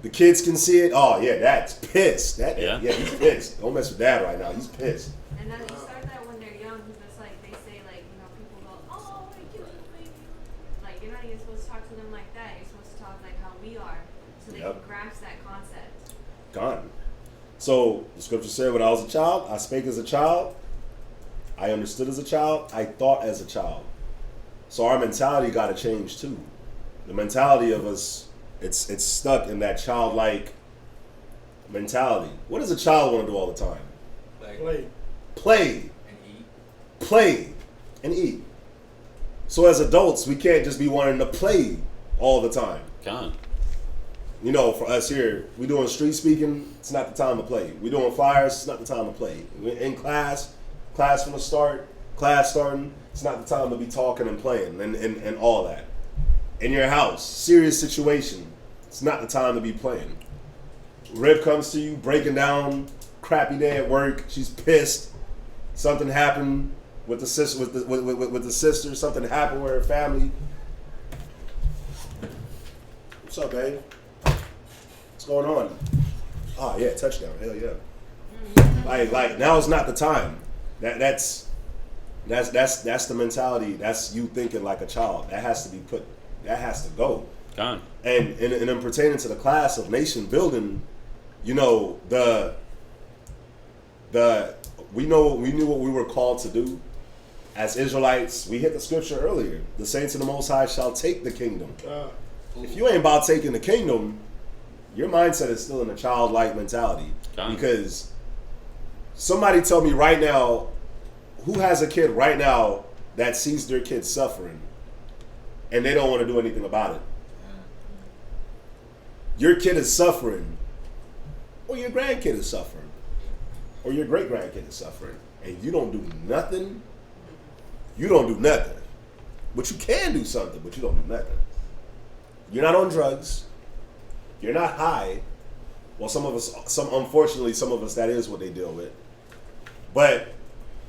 The kids can see it. Oh yeah, Dad's pissed. Yeah, he's pissed. Don't mess with Dad right now. He's pissed. And then you start that when they're young, because it's like they say, like, you know, people go, oh, what a cute little baby. Like, you're not even supposed to talk to them like that. You're supposed to talk like how we are, so they can grasp that concept. Gone. So the scripture said, when I was a child, I spake as a child. I understood as a child. I thought as a child. So our mentality got to change too. The mentality of us. It's stuck in that childlike mentality. What does a child want to do all the time? Play. Play and eat. So as adults, we can't just be wanting to play all the time. You know, for us here, we doing street speaking, it's not the time to play. We doing flyers, it's not the time to play. We're in class from the start, class starting, it's not the time to be talking and playing and all that. In your house, serious situation, it's not the time to be playing. Rib comes to you, breaking down, crappy day at work, she's pissed. Something happened with the sister, with the sister, something happened with her family. What's up, babe? What's going on? Oh yeah, touchdown. Hell yeah. Like now is not the time. That's the mentality. That's you thinking like a child. That has to go. Gone. And in pertaining to the class of nation building, you know, we knew what we were called to do. As Israelites, we hit the scripture earlier. The saints of the Most High shall take the kingdom. If you ain't about taking the kingdom, your mindset is still in a childlike mentality. Because somebody tell me right now, who has a kid right now that sees their kid suffering and they don't want to do anything about it? Your kid is suffering, or your grandkid is suffering, or your great-grandkid is suffering, and you don't do nothing. You don't do nothing. But you can do something, but you don't do nothing. You're not on drugs. You're not high. Well, unfortunately, some of us, that is what they deal with. But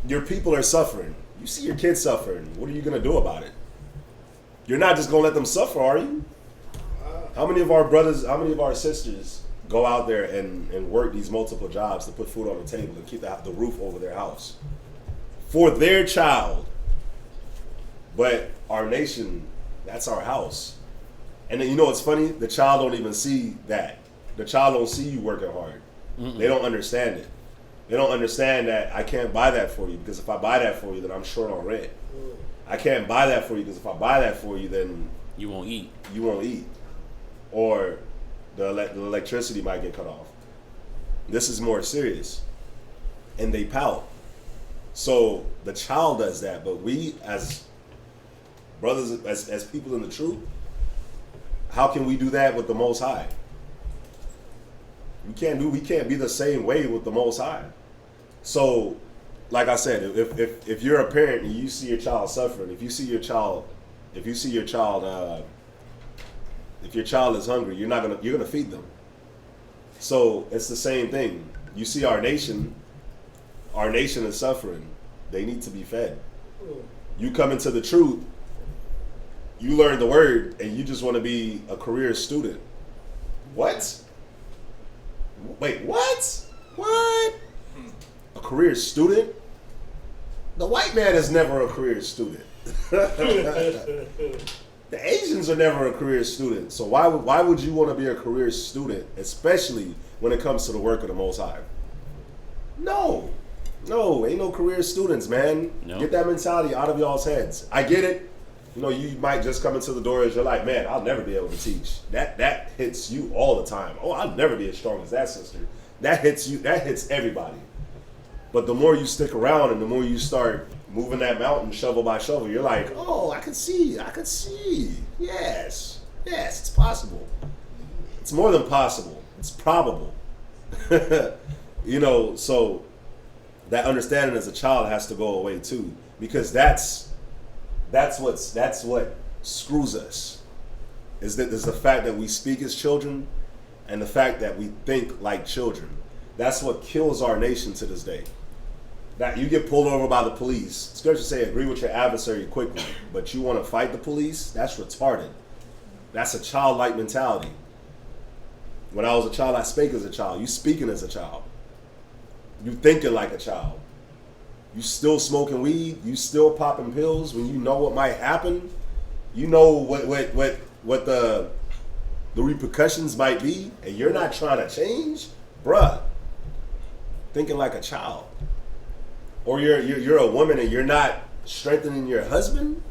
your people are suffering. You see your kids suffering. What are you going to do about it? You're not just going to let them suffer, are you? How many of our brothers, how many of our sisters go out there and work these multiple jobs to put food on the table and keep the roof over their house for their child? But our nation, that's our house. And then, you know what's funny? The child don't even see that. The child don't see you working hard. Mm-mm. They don't understand it. They don't understand that I can't buy that for you, because if I buy that for you, then I'm short on rent. I can't buy that for you because if I buy that for you, then you won't eat. You won't eat. Or the electricity might get cut off. This is more serious. And they pout. So the child does that, but we as brothers, as people in the truth, how can we do that with the Most High? We can't be the same way with the Most High. So, like I said, if you're a parent and you see your child suffering, if your child is hungry, you're gonna feed them. So it's the same thing. You see our nation is suffering. They need to be fed. You come into the truth, you learn the word, and you just want to be a career student. What? Wait, what? What? A career student? The white man is never a career student. The Asians are never a career student. So why would you want to be a career student, especially when it comes to the work of the Most High? No, ain't no career students, man. No. Get that mentality out of y'all's heads. I get it. You know, you might just come into the door as you're like, man, I'll never be able to teach. That hits you all the time. Oh, I'll never be as strong as that sister. That hits you. That hits everybody. But the more you stick around and the more you start moving that mountain shovel by shovel, you're like, oh, I can see. Yes, it's possible. It's more than possible. It's probable. You know, so that understanding as a child has to go away too, because that's what screws us. Is the fact that we speak as children and the fact that we think like children. That's what kills our nation to this day. That you get pulled over by the police. Scripture say agree with your adversary quickly, but you want to fight the police? That's retarded. That's a childlike mentality. When I was a child, I spake as a child. You speaking as a child. You thinking like a child. You still smoking weed. You still popping pills when you know what might happen. You know what the repercussions might be, and you're not trying to change, bruh. Thinking like a child. Or you're a woman and you're not strengthening your husband,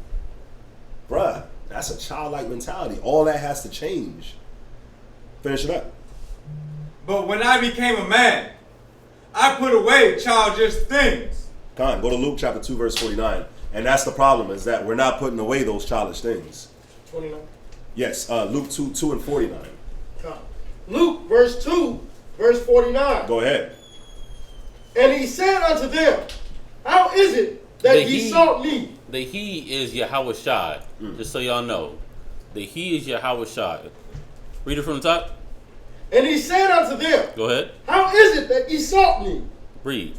bruh. That's a childlike mentality. All that has to change. Finish it up. But when I became a man, I put away childish things. Come on, go to Luke chapter 2, verse 49. And that's the problem, is that we're not putting away those childish things. 29? Yes, Luke 2 and 49. Come. Luke, verse 2, verse 49. Go ahead. And he said unto them, how is it that ye sought me? The he is Yahweh Shai. Just so y'all know. The he is Yahweh Shai. Read it from the top. And he said unto them, Go ahead. how is it that ye sought me? Read.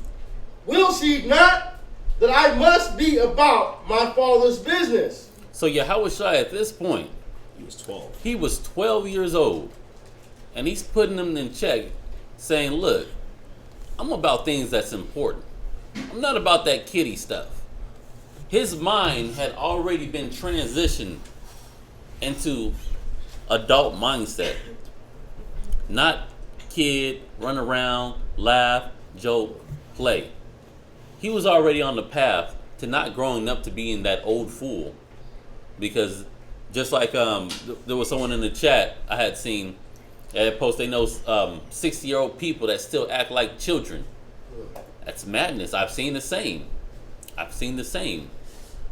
Will ye not that I must be about my Father's business? So Yahweh Shai at this point, He was 12. he was 12 years old. And he's putting them in check, saying, look, I'm about things that's important. I'm not about that kiddie stuff. His mind had already been transitioned into adult mindset. Not kid, run around, laugh, joke, play. He was already on the path to not growing up to being that old fool. Because just like there was someone in the chat I had seen that post, they know 60-year-old people that still act like children. That's madness. I've seen the same.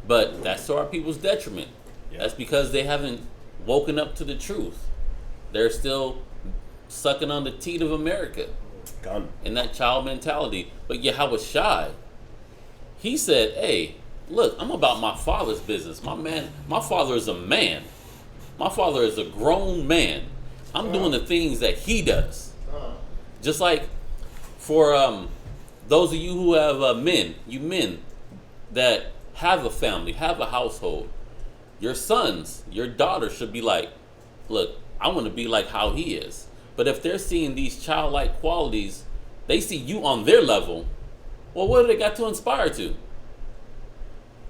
But that's to our people's detriment. Yeah. That's because they haven't woken up to the truth. They're still sucking on the teat of America. Gone. In that child mentality. But Yahweh Shai, he said, hey, look, I'm about my Father's business. My Father is a man. My Father is a grown man. I'm doing the things that he does. Just like for those of you who have men that have a family, have a household, your sons, your daughters should be like, look, I want to be like how he is. But if they're seeing these childlike qualities, they see you on their level, well, what do they got to inspire to?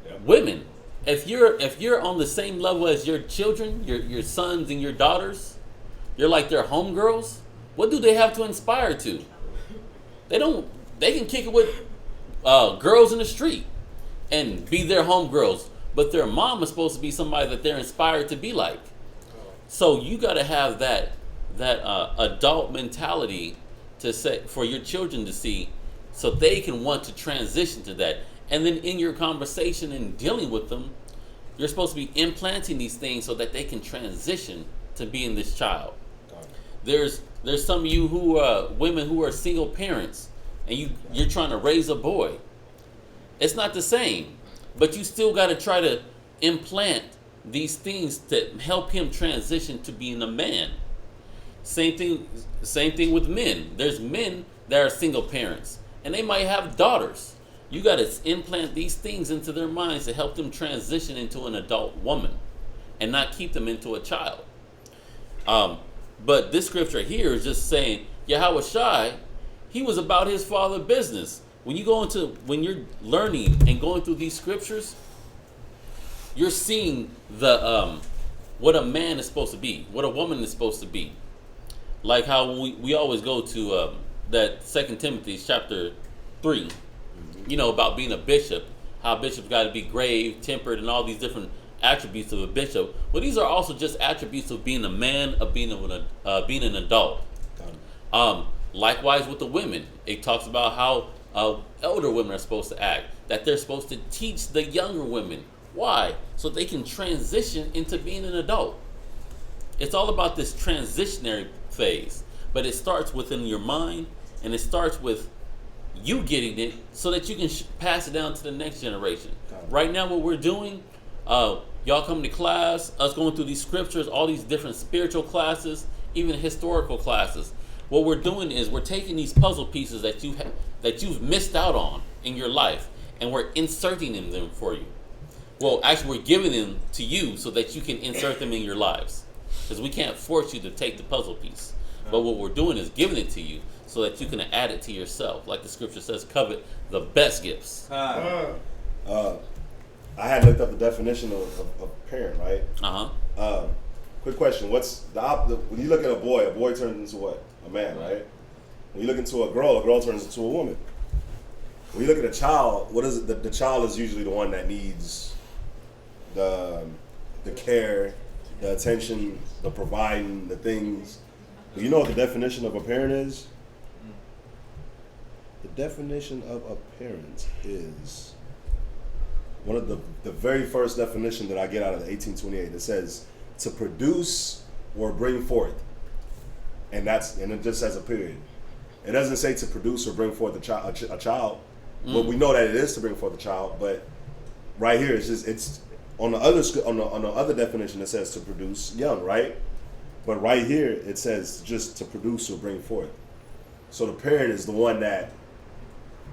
Yep. Women. If you're on the same level as your children, your sons and your daughters, you're like their homegirls, what do they have to inspire to? They can kick it with girls in the street and be their homegirls, but their mom is supposed to be somebody that they're inspired to be like. So you got to have that adult mentality to say for your children to see, so they can want to transition to that. And then in your conversation and dealing with them, you're supposed to be implanting these things so that they can transition to being this child. There's some of you who are women who are single parents, and you're trying to raise a boy. It's not the same, but you still got to try to implant these things to help him transition to being a man. Same thing with men. There's men that are single parents, and they might have daughters. You got to implant these things into their minds to help them transition into an adult woman and not keep them into a child. But this scripture here is just saying Yahweh Shai, he was about his Father's business. When you're learning and going through these scriptures, you're seeing the what a man is supposed to be, what a woman is supposed to be. Like how we always go to that 2 Timothy chapter 3, about being a bishop, how bishops got to be grave, tempered, and all these different attributes of a bishop. Well, these are also just attributes of being a man, of being an adult. Likewise with the women, it talks about how elder women are supposed to act, that they're supposed to teach the younger women. Why? So they can transition into being an adult. It's all about this transitionary phase, but it starts within your mind, and it starts with you getting it so that you can pass it down to the next generation. Right now, what we're doing, y'all come to class, us going through these scriptures, all these different spiritual classes, even historical classes. What we're doing is we're taking these puzzle pieces that you've missed out on in your life, and we're inserting them for you. Well, actually, we're giving them to you so that you can insert them in your lives, because we can't force you to take the puzzle piece. But what we're doing is giving it to you so that you can add it to yourself. Like the scripture says, covet the best gifts. I had looked up the definition of parent, right? Quick question. What's when you look at a boy turns into what? A man, right? When you look into a girl turns into a woman. When you look at a child, what is it? The child is usually the one that needs the care, the attention, the providing, the things. Do you know what the definition of a parent is? The definition of a parent is one of the very first definition that I get out of the 1828. It says to produce or bring forth and it just says a period. It doesn't say to produce or bring forth a child. Well, we know that it is to bring forth a child, but right here it's on the other definition it says to produce young, right? But right here it says just to produce or bring forth. So the parent is the one that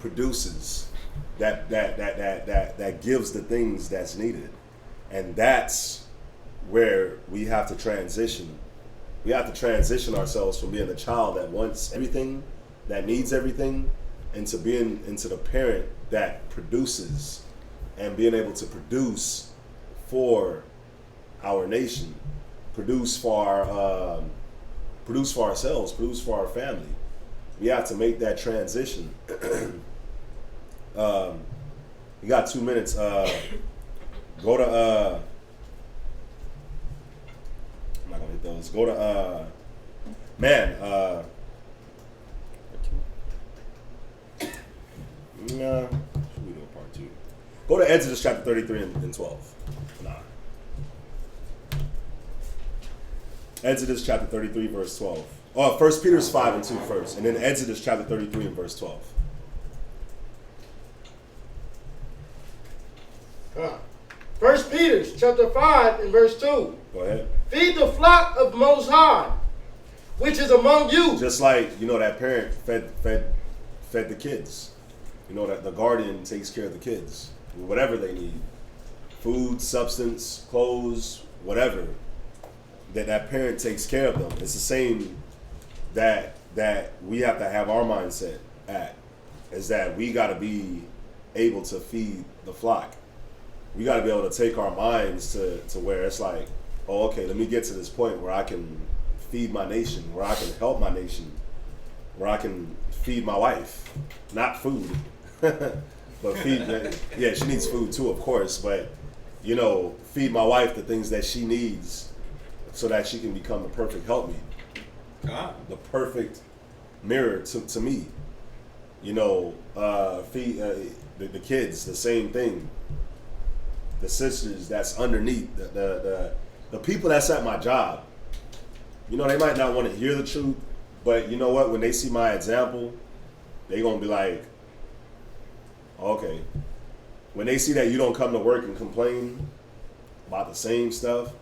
produces, that gives the things that's needed, and that's where we have to transition. We have to transition ourselves from being the child that wants everything, that needs everything, into the parent that produces, and being able to produce for our nation, produce for ourselves, produce for our family. We have to make that transition. You got 2 minutes. Go to I'm not gonna hit those. Go to Nah, should we do a part 2? Go to Exodus chapter 33 and 12. Nah. Exodus chapter 33 verse 12. 1 Peter 5 and 2 first, and then Exodus chapter 33 and verse 12. 1 Peter chapter 5 and verse 2. Go ahead. Feed the flock of Most High, which is among you. Just like, that parent fed the kids. That the guardian takes care of the kids. Whatever they need. Food, substance, clothes, whatever. That parent takes care of them. It's the same that we have to have our mindset at. Is that we got to be able to feed the flock. We got to be able to take our minds to where it's like, oh, okay, let me get to this point where I can feed my nation, where I can help my nation, where I can feed my wife. Not food, but feed. Yeah, she needs food too, of course, but, feed my wife the things that she needs so that she can become the perfect helpmeet, the perfect mirror to me. Feed the kids, the same thing. The sisters that's underneath, the people that's at my job, they might not want to hear the truth, but you know what? When they see my example, they gonna be like, okay. When they see that you don't come to work and complain about the same stuff,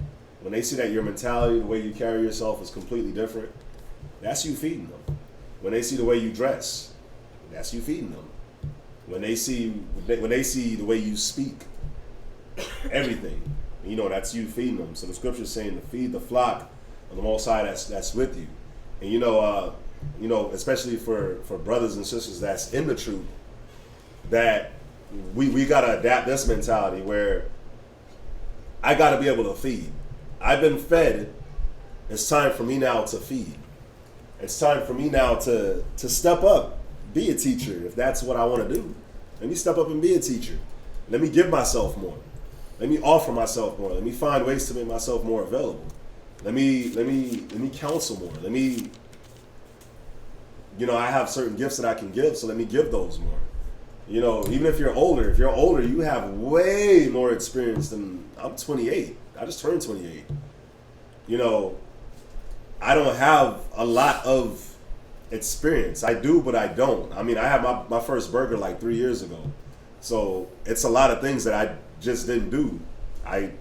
when they see that your mentality, the way you carry yourself is completely different, that's you feeding them. When they see the way you dress, that's you feeding them. When they see the way you speak, everything, that's you feeding them. So the scripture is saying to feed the flock of the Most High that's with you. And especially for brothers and sisters that's in the truth, that we gotta adapt this mentality where I gotta be able to feed. I've been fed. It's time for me now to feed. It's time for me now to step up, be a teacher if that's what I want to do. Let me step up and be a teacher. Let me give myself more. Let me offer myself more. Let me find ways to make myself more available. Let me counsel more. Let me, I have certain gifts that I can give, so let me give those more. Even if you're older, you have way more experience than I'm 28. I just turned 28. I don't have a lot of experience. I do, but I don't. I mean, I had my first burger like 3 years ago. So it's a lot of things that I just didn't do. I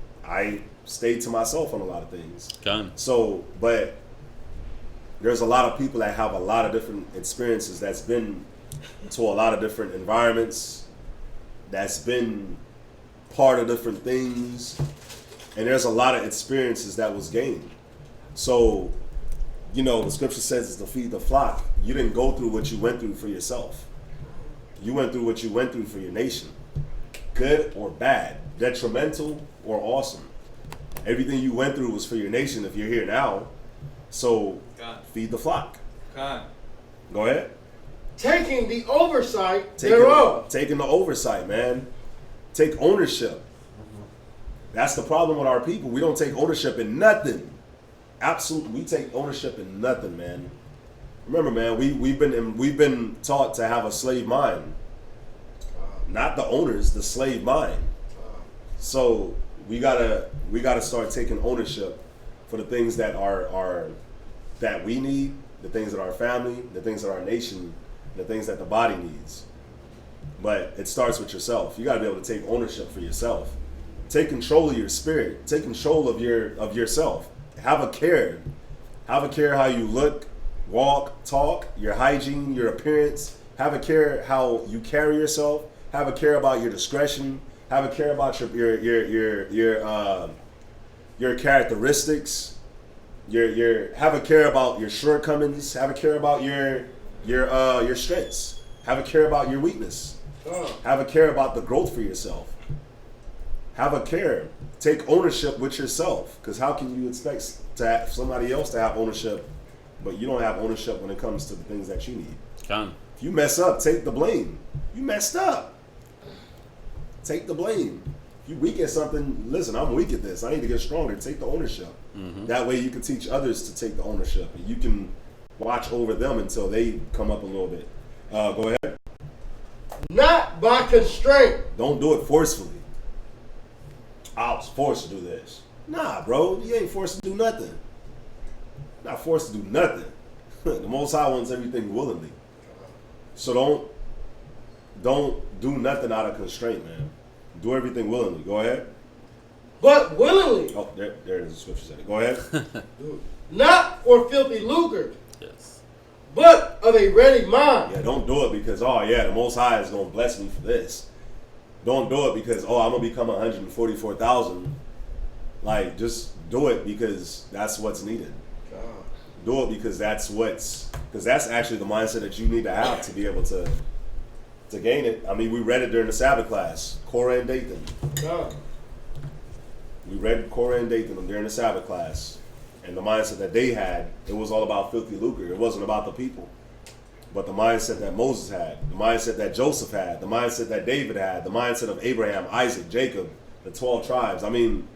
stayed to myself on a lot of things. Done. So, but there's a lot of people that have a lot of different experiences, that's been to a lot of different environments, that's been part of different things, and there's a lot of experiences that was gained. So, the scripture says is to feed the flock. You didn't go through what you went through for yourself. You went through what you went through for your nation. Good or bad, detrimental or awesome. Everything you went through was for your nation if you're here now. So feed the flock. Go ahead. Taking the oversight thereof. Taking the oversight, man. Take ownership. That's the problem with our people. We don't take ownership in nothing. Absolutely, we take ownership in nothing, man. Remember, man, we've been taught to have a slave mind. Not the owners, the slave mind. So we gotta start taking ownership for the things that are that we need the things that our family, the things that our nation, the things that the body needs. But it starts with yourself. You got to be able to take ownership for yourself. Take control of your spirit. Take control of yourself. Have a care. Have a care how you look, walk, talk, your hygiene, your appearance. Have a care how you carry yourself. Have a care about your discretion. Have a care about your characteristics. Have a care about your shortcomings. Have a care about your strengths. Have a care about your weakness. Have a care about the growth for yourself. Have a care. Take ownership with yourself. Because how can you expect to have somebody else to have ownership, but you don't have ownership when it comes to the things that you need? If you mess up, take the blame. You messed up. Take the blame. If you're weak at something, listen, I'm weak at this. I need to get stronger. Take the ownership. That way you can teach others to take the ownership. And you can watch over them until they come up a little bit. Go ahead. Not by constraint. Don't do it forcefully. I was forced to do this. Nah, bro. You ain't forced to do nothing. Not forced to do nothing. The Most High wants everything willingly. So don't do nothing out of constraint, man. Do everything willingly. Go ahead. But willingly. Oh, there it is. The scripture said it. Go ahead. Not for filthy lucre. Yes. But of a ready mind. Yeah, don't do it because, oh yeah, the Most High is going to bless me for this. Don't do it because, oh, I'm going to become 144,000. Like, just do it because that's what's needed. Do it because that's actually the mindset that you need to have to be able to gain it. I mean, we read it during the Sabbath class, Korah and Dathan. We read Korah and Dathan during the Sabbath class. And the mindset that they had, it was all about filthy lucre. It wasn't about the people. But the mindset that Moses had, the mindset that Joseph had, the mindset that David had, the mindset of Abraham, Isaac, Jacob, the 12 tribes. I mean,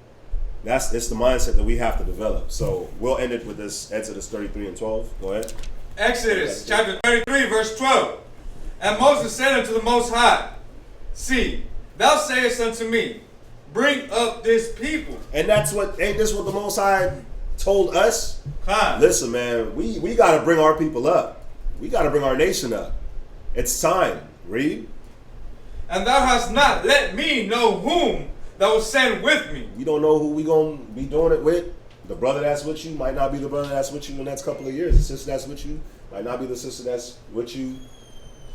it's the mindset that we have to develop. So we'll end it with this Exodus 33 and 12. Go ahead. Exodus chapter 33, verse 12. And Moses said unto the Most High, See, thou sayest unto me, bring up this people. And ain't this what the Most High told us? Listen, man, we got to bring our people up. We got to bring our nation up. It's time. Read. And thou hast not let me know whom thou wilt send with me. We don't know who we going to be doing it with. The brother that's with you might not be the brother that's with you in the next couple of years. The sister that's with you might not be the sister that's with you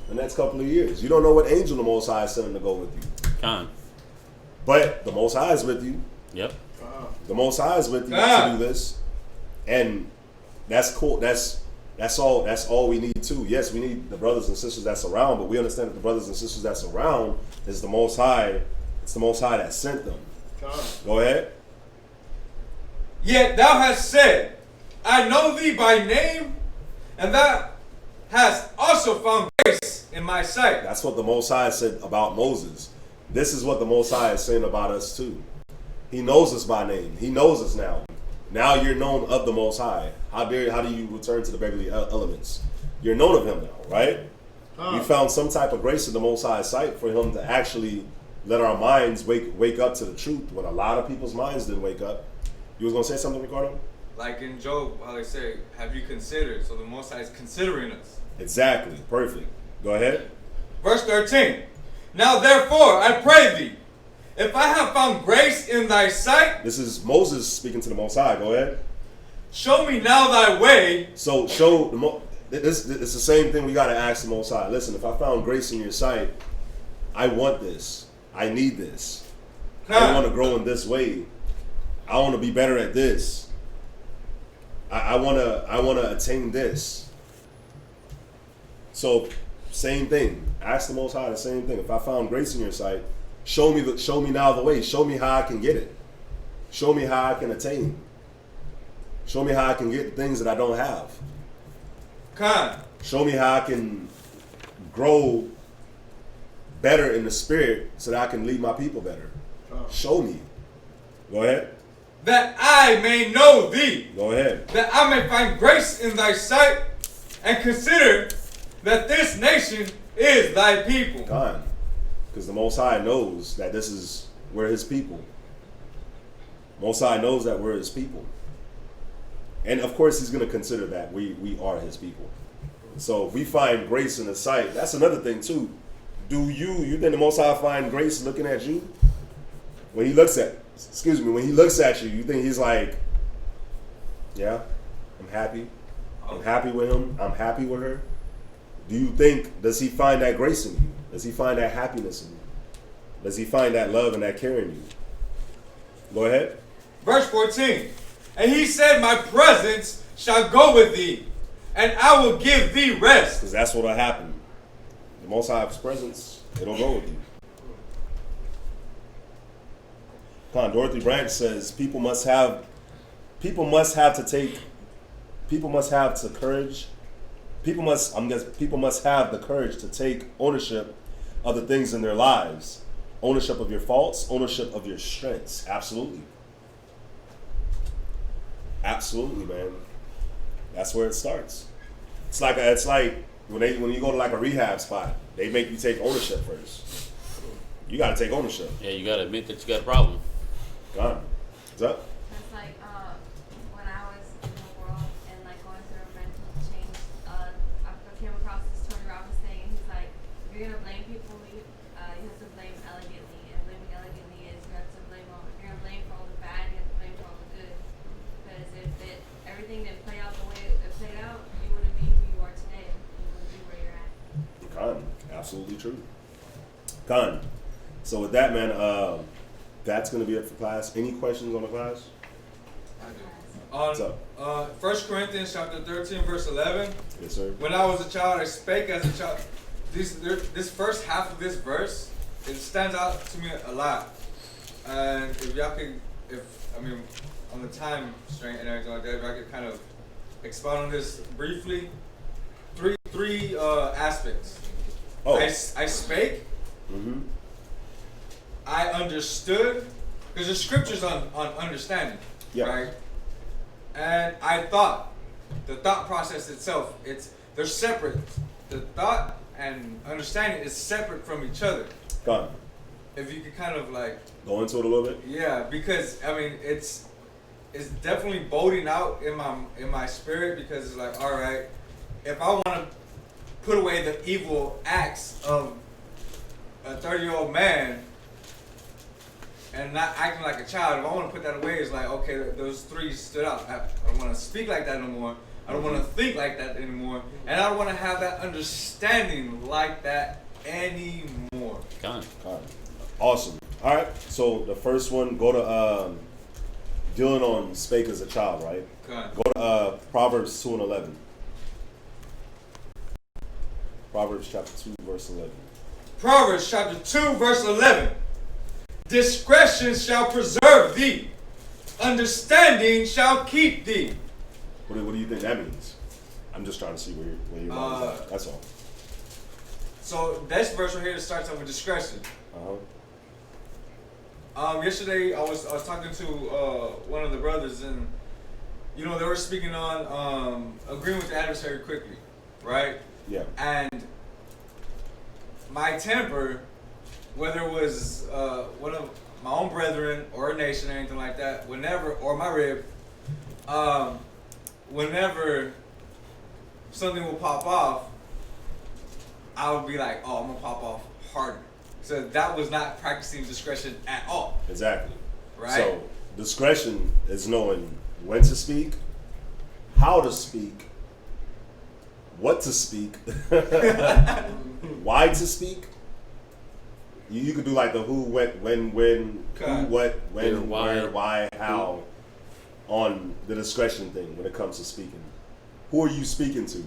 the next couple of years. You don't know what angel the Most High is sending to go with you. But the Most High is with you. Yep. The Most High is with you to do this. And that's cool. That's all we need too. Yes, we need the brothers and sisters that's around, but we understand that the brothers and sisters that's around is the Most High. It's the Most High that sent them. Go ahead. Yet thou hast said, I know thee by name, and thou hast also found grace in my sight. That's what the Most High said about Moses. This is what the Most High is saying about us too. He knows us by name. He knows us now. Now you're known of the Most High. How do you return to the beggarly elements? You're known of him now, right? We found some type of grace in the Most High's sight for him to actually let our minds wake up to the truth when a lot of people's minds didn't wake up. You was going to say something, Ricardo? Like in Job, how they say, have you considered? So the Most High is considering us. Exactly. Perfect. Go ahead. Verse 13. Now therefore, I pray thee, if I have found grace in thy sight. This is Moses speaking to the Most High. Go ahead. Show me now thy way. So it's the same thing we got to ask the Most High. Listen, if I found grace in your sight, I want this. I need this. I want to grow in this way. I want to be better at this. I want to attain this. So same thing. Ask the Most High the same thing. If I found grace in your sight, show me now the way. Show me how I can get it. Show me how I can attain. Show me how I can get things that I don't have. Show me how I can grow better in the spirit so that I can lead my people better. Show me. Go ahead. That I may know thee. Go ahead. That I may find grace in thy sight and consider that this nation is thy people. God. Because the Most High knows that we're his people. Most High knows that we're his people. And of course, he's going to consider that we are his people. So if we find grace in his sight, that's another thing too. Do you think the Most High find grace looking at you? When he looks at you, you think he's like, yeah, I'm happy. I'm happy with him. I'm happy with her. Do you think, does he find that grace in you? Does he find that happiness in you? Does he find that love and that care in you? Go ahead. Verse 14. And he said, my presence shall go with thee, and I will give thee rest. Because that's what'll happen. The Most High's presence, it'll go with you. Dorothy Branch says people must have the courage to take ownership of the things in their lives. Ownership of your faults, ownership of your strengths. Absolutely. Absolutely, man. That's where it starts. It's like when you go to like a rehab spot, they make you take ownership first. You got to take ownership. Yeah, you got to admit that you got a problem. God, what's up? That's like when I was in the world and like going through a mental change. I came across this Tony Robbins thing, and he's like, if you're gonna blame people, you have to blame elegantly, and blaming elegantly is you have to blame all. If you're gonna blame for all the bad, you have to blame for all the good. Because if everything didn't play out the way it played out, you wouldn't be who you are today. You wouldn't be where you're at. Con, absolutely true. Con. So with that, man, that's going to be it for class. Any questions on the class? What's up? 1 Corinthians chapter 13, verse 11. Yes, sir. When I was a child, I spake as a child. This first half of this verse, it stands out to me a lot. And if y'all could, on the time strain and everything like that, if I could kind of expound on this briefly. Three aspects. Oh. I spake. Mm-hmm. I understood, because the scriptures on understanding, right? And I thought, the thought process itself, they're separate. The thought and understanding is separate from each other. God. If you could kind of like go into it a little bit. Yeah, because it's definitely boding out in my spirit, because it's like, all right, if I want to put away the evil acts of a 30-year-old man and not acting like a child, if I want to put that away, it's like, okay, those three stood out. I don't want to speak like that no more. I don't want to think like that anymore. And I don't want to have that understanding like that anymore. Con. Awesome. All right. So the first one, go to dealing on spake as a child, right? Go to Proverbs 2 and 11. Proverbs chapter 2, verse 11. Proverbs chapter 2, verse 11. Discretion shall preserve thee. Understanding shall keep thee. What do you think that means? I'm just trying to see where your mind is at. That's all. So this verse right here starts off with discretion. Yesterday I was talking to one of the brothers, and they were speaking on agreeing with the adversary quickly, right? Yeah. And my temper, whether it was one of my own brethren or a nation or anything like that, or my rib, whenever something will pop off, I would be like, oh, I'm gonna pop off harder. So that was not practicing discretion at all. Exactly. Right? So discretion is knowing when to speak, how to speak, what to speak, why to speak. You could do like the who, what, when, who, what, when, where, why, how, on the discretion thing when it comes to speaking. Who are you speaking to?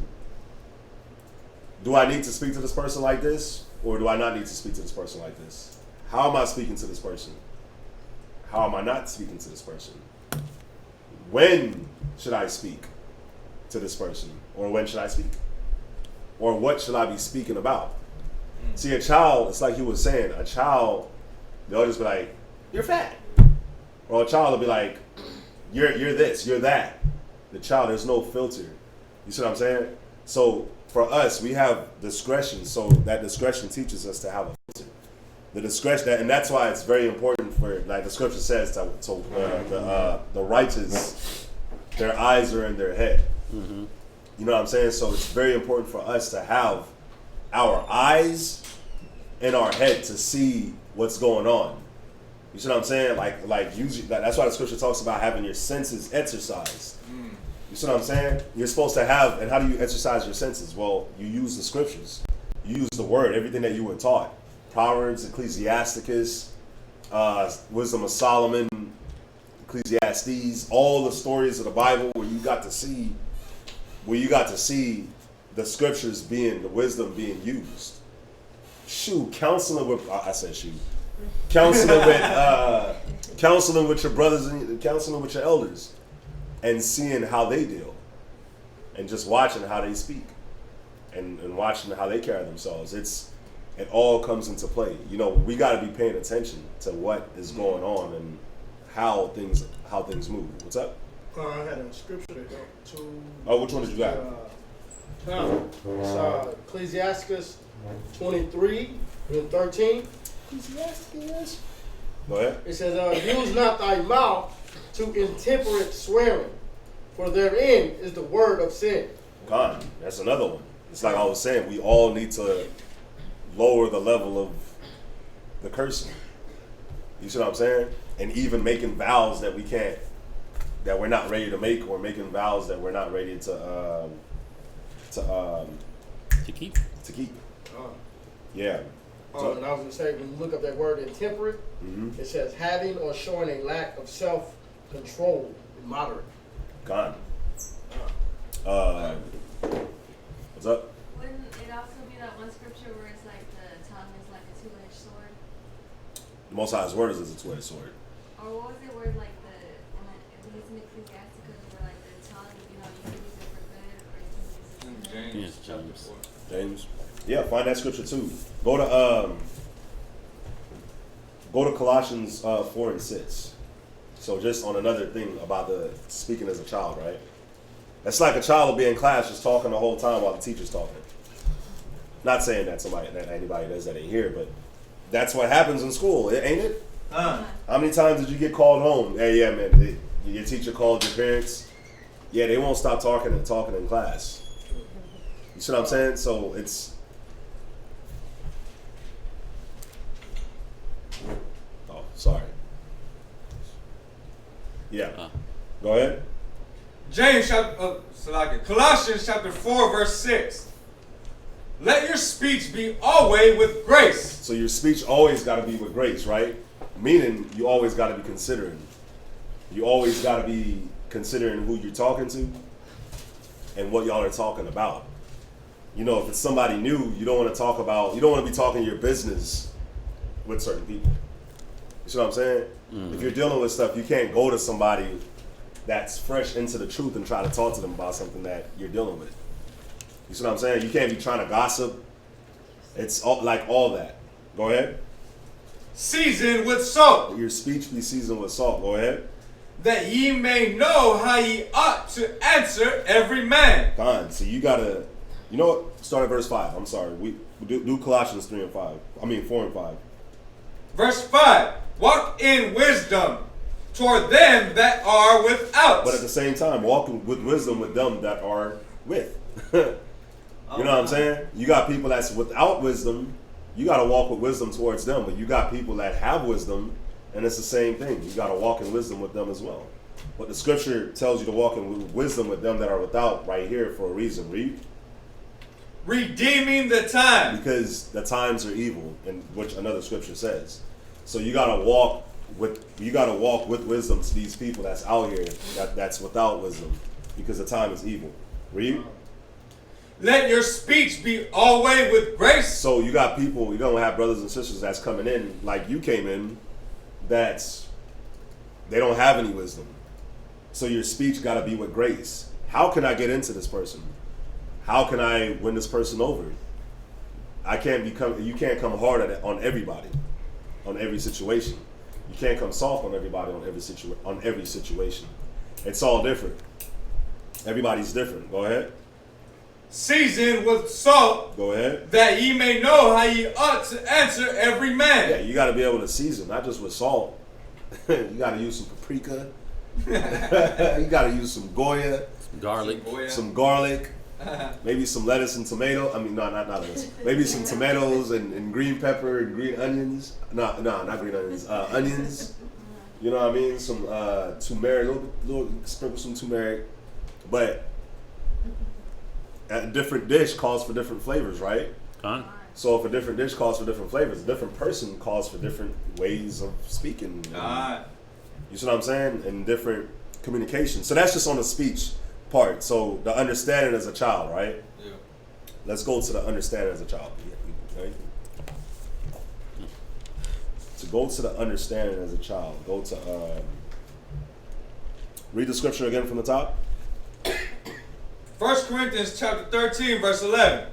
Do I need to speak to this person like this, or do I not need to speak to this person like this? How am I speaking to this person? How am I not speaking to this person? When should I speak to this person? Or when should I speak? Or what should I be speaking about? See, a child, it's like you were saying, a child, they'll just be like, you're fat. Or a child will be like, you're this, you're that. The child, there's no filter. You see what I'm saying? So for us, we have discretion, so that discretion teaches us to have a filter. The discretion, and that's why it's very important for, like the scripture says, the righteous Their eyes are in their head. Mm-hmm. You know what I'm saying? So it's very important for us to have our eyes in our head to see what's going on. You see what I'm saying? Like usually, that's why the scripture talks about having your senses exercised. You see what I'm saying? You're supposed to have, and how do you exercise your senses? Well, you use the scriptures. You use the word, everything that you were taught. Proverbs, Ecclesiastes, Wisdom of Solomon, Ecclesiastes, all the stories of the Bible where you got to see the scriptures being, the wisdom being used. Counseling with your brothers and counseling with your elders and seeing how they deal and just watching how they speak and watching how they carry themselves. It all comes into play. You know, we got to be paying attention to what is going on and how things move. What's up? I had a scripture to go to. Oh, which one did you got? It's Ecclesiastes 23 and 13. Ecclesiastes. Go ahead. It says, use not thy mouth to intemperate swearing, for therein is the word of sin. God, that's another one. It's like I was saying, we all need to lower the level of the cursing. You see what I'm saying? And even making vows that we're not ready to make, or making vows that we're not ready to keep. Yeah. And I was going to say, when you look up that word intemperate, it says having or showing a lack of self-control, moderate. God. What's up? Wouldn't it also be that one scripture where it's like the tongue is like a two-edged sword? The Most High's word is a two-edged sword. Or what was it where like it was in Ecclesiastes where like the tongue, you know, you can use it for good or you can use it for good? James chapter 4. James. Yeah, find that scripture too. Go to Colossians 4 and 6. So just on another thing about the speaking as a child, right? It's like a child will be in class just talking the whole time while the teacher's talking. Not saying that anybody does that in here, but that's what happens in school, ain't it? How many times did you get called home? Hey, yeah, man, your teacher called your parents. Yeah, they won't stop talking in class. You see what I'm saying? So it's... Oh, sorry. Yeah. Go ahead. Colossians chapter 4 verse 6. Let your speech be always with grace. So your speech always got to be with grace, right? Meaning you always got to be considering. You always got to be considering who you're talking to and what y'all are talking about. You know, if it's somebody new, you don't want to be talking your business with certain people. You see what I'm saying? Mm-hmm. If you're dealing with stuff, you can't go to somebody that's fresh into the truth and try to talk to them about something that you're dealing with. You see what I'm saying? You can't be trying to gossip. It's all that. Go ahead. Seasoned with salt. Your speech be seasoned with salt. Go ahead. That ye may know how ye ought to answer every man. Fine. So you gotta, you know what? Start at verse 5. I'm sorry. We do Colossians 4 and 5. Verse 5. Walk in wisdom toward them that are without. But at the same time, walking with wisdom with them that are with. You know what I'm saying? You got people that's without wisdom. You got to walk with wisdom towards them. But you got people that have wisdom, and it's the same thing. You got to walk in wisdom with them as well. But the scripture tells you to walk in wisdom with them that are without right here for a reason. Read. Redeeming the time. Because the times are evil, and which another scripture says. So you got to walk with wisdom to these people that's out here that's without wisdom, because the time is evil. Read. Let your speech be always with grace. So you got people, you don't have brothers and sisters that's coming in like you came in, they don't have any wisdom. So your speech got to be with grace. How can I get into this person? How can I win this person over? You can't come hard on everybody, on every situation. You can't come soft on everybody on every situation. It's all different. Everybody's different. Go ahead. Seasoned with salt. Go ahead. That ye may know how ye ought to answer every man. Yeah, you got to be able to season, not just with salt. You got to use some paprika. You gotta use some Goya, Some garlic. some garlic, maybe some lettuce and tomato. I mean, no, not lettuce. Maybe some tomatoes and green pepper and green onions. No, not green onions. Onions. You know what I mean? Some turmeric, little sprinkle some turmeric. But a different dish calls for different flavors, right? Huh? So if a different dish calls for different flavors, a different person calls for different ways of speaking. You see what I'm saying? And different communication. So that's just on the speech part. So the understanding as a child, right? Yeah. Let's go to the understanding as a child. Okay? To go to the understanding as a child, go to read the scripture again from the top. 1 Corinthians chapter 13, verse 11.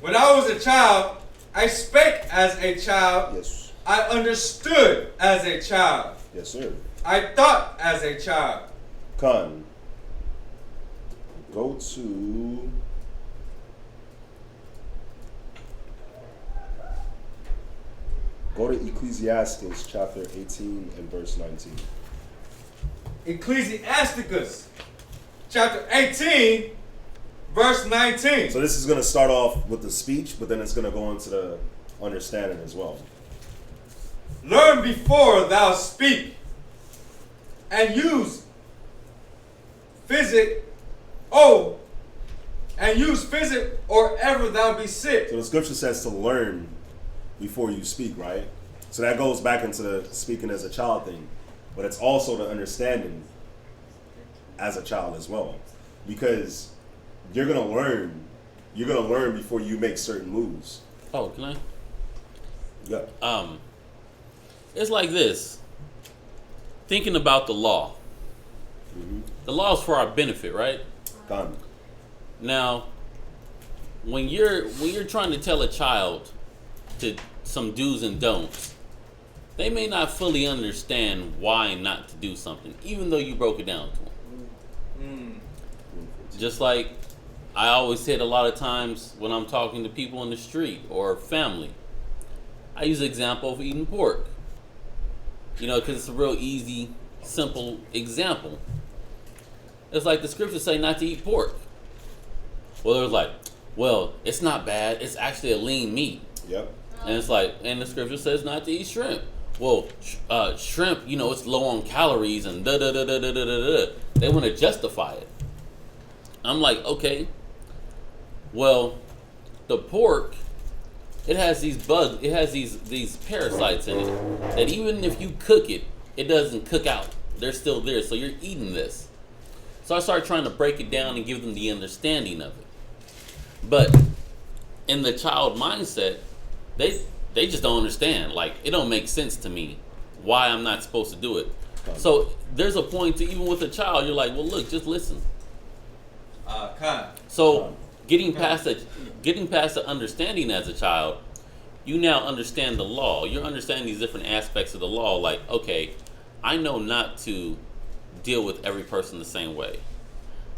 When I was a child, I spake as a child. Yes. I understood as a child. Yes, sir. I thought as a child. Con. Go to Ecclesiastes chapter 18 and verse 19. Ecclesiastes chapter 18, verse 19. So this is going to start off with the speech, but then it's going to go into the understanding as well. Learn before thou speak, and use physic, or ever thou be sick. So the scripture says to learn before you speak, right? So that goes back into the speaking as a child thing, but it's also the understanding as a child as well, because you're gonna learn before you make certain moves. Oh, can I? Yeah. It's like this. Thinking about the law. Mm-hmm. The law is for our benefit, right? Gone. Now, when you're trying to tell a child to some do's and don'ts, they may not fully understand why not to do something, even though you broke it down to them. Just like I always said a lot of times when I'm talking to people in the street or family, I use the example of eating pork. Because it's a real easy, simple example. It's like the scriptures say not to eat pork. Well, they're like, well, it's not bad. It's actually a lean meat. Yep. And it's like, and the scripture says not to eat shrimp. Well, shrimp, it's low on calories and da-da-da-da-da-da-da. They want to justify it. I'm like, okay, well, the pork, it has these bugs, it has these parasites in it that even if you cook it, it doesn't cook out. They're still there, so you're eating this. So I started trying to break it down and give them the understanding of it. But in the child mindset, they just don't understand. Like, it don't make sense to me why I'm not supposed to do it. So there's a point to, even with a child, you're like, well, look, just listen. So getting past the understanding as a child, you now understand the law. You're understanding these different aspects of the law. Like, okay, I know not to deal with every person the same way.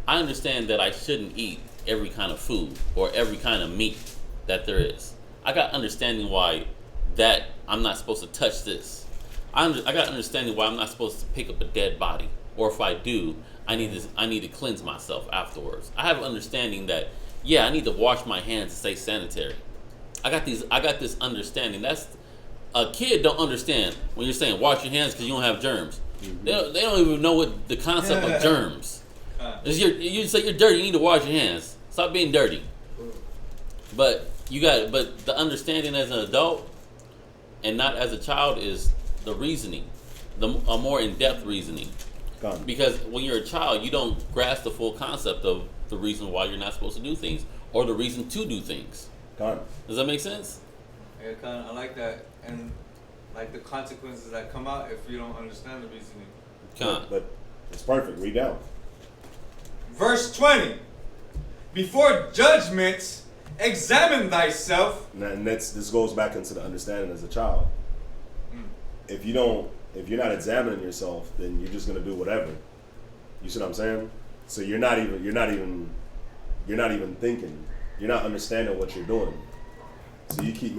I understand that I shouldn't eat every kind of food or every kind of meat that there is. I got understanding why that I'm not supposed to touch this. I got understanding why I'm not supposed to pick up a dead body, or if I do, I need to cleanse myself afterwards. I have understanding that, yeah, I need to wash my hands to stay sanitary. I got this understanding. That's a kid don't understand when you're saying wash your hands because you don't have germs. Mm-hmm. They don't even know what the concept of germs. You say you're dirty, you need to wash your hands. Stop being dirty. But the understanding as an adult and not as a child is the reasoning, a more in-depth reasoning. Because when you're a child, you don't grasp the full concept of the reason why you're not supposed to do things or the reason to do things. Does that make sense? Yeah, I like that. And like the consequences that come out if you don't understand the reasoning. But it's perfect. Read down. Verse 20. Before judgments, examine thyself. And this goes back into the understanding as a child. If you're not examining yourself, then you're just gonna do whatever. You see what I'm saying? So you're not even thinking. You're not understanding what you're doing. So you keep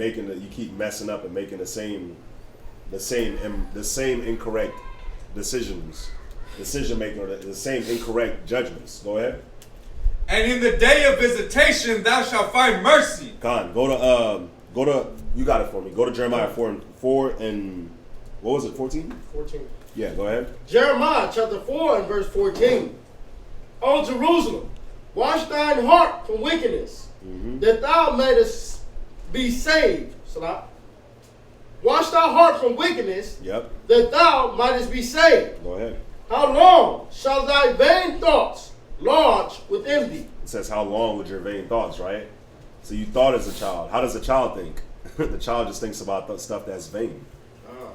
messing up and making the same incorrect decisions decision making or the same incorrect judgments. Go ahead. And in the day of visitation, thou shalt find mercy. Con, go to. You got it for me. Go to Jeremiah 4 and what was it? 14. 14. Yeah, go ahead. Jeremiah chapter 4 and verse 14. O Jerusalem, wash thine heart from wickedness, that thou mayest be saved. Salah. Wash thy heart from wickedness, that thou mightest be saved. Go ahead. How long shall thy vain thoughts lodge within thee? It says, how long would your vain thoughts, right? So you thought as a child. How does a child think? The child just thinks about the stuff that's vain.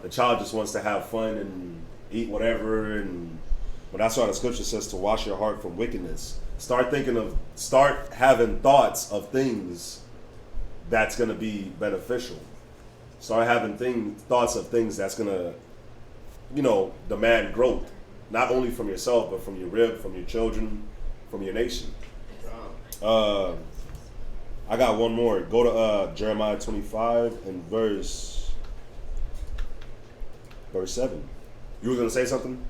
The child just wants to have fun and eat whatever. But that's why the scripture says to wash your heart from wickedness. Start having thoughts of things that's going to be beneficial. Start having thoughts of things that's going to, demand growth. Not only from yourself, but from your rib, from your children, from your nation. I got one more. Go to Jeremiah 25 and verse 7. You were going to say something?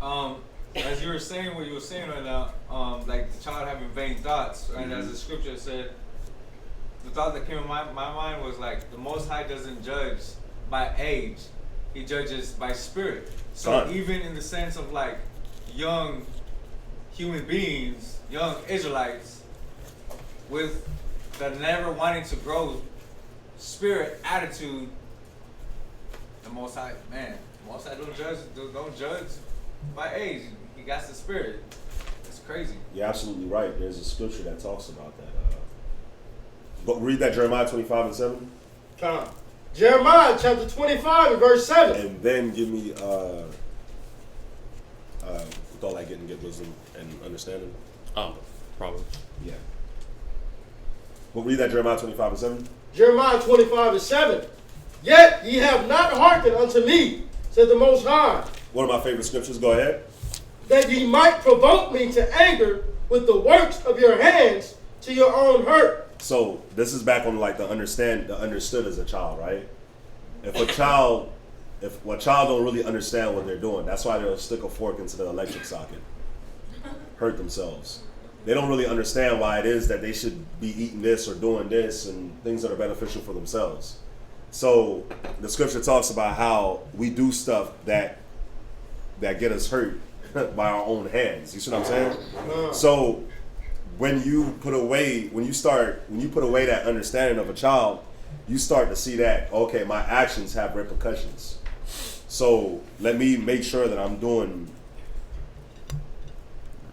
As you were saying what you were saying right now, like the child having vain thoughts, right? As the scripture said, the thought that came in my mind was like the Most High doesn't judge by age; He judges by spirit. So even in the sense of like young human beings, young Israelites, with the never wanting to grow spirit attitude, the Most High don't judge by age. He got the spirit. It's crazy. You're absolutely right. There's a scripture that talks about that. But read that Jeremiah 25 and 7. Jeremiah chapter 25 and verse 7. And then give me with all that getting wisdom and understanding. Proverbs. Yeah. But read that Jeremiah 25 and 7. Jeremiah 25 and 7. Yet ye have not hearkened unto me, said the Most High. One of my favorite scriptures. Go ahead. That ye might provoke me to anger with the works of your hands to your own hurt. So this is back on like the understood as a child, right? If a child don't really understand what they're doing, that's why they'll stick a fork into the electric socket, hurt themselves. They don't really understand why it is that they should be eating this or doing this and things that are beneficial for themselves. So the scripture talks about how we do stuff that get us hurt by our own hands. You see what I'm saying? So when you put away that understanding of a child, you start to see that, okay, my actions have repercussions. So let me make sure that I'm doing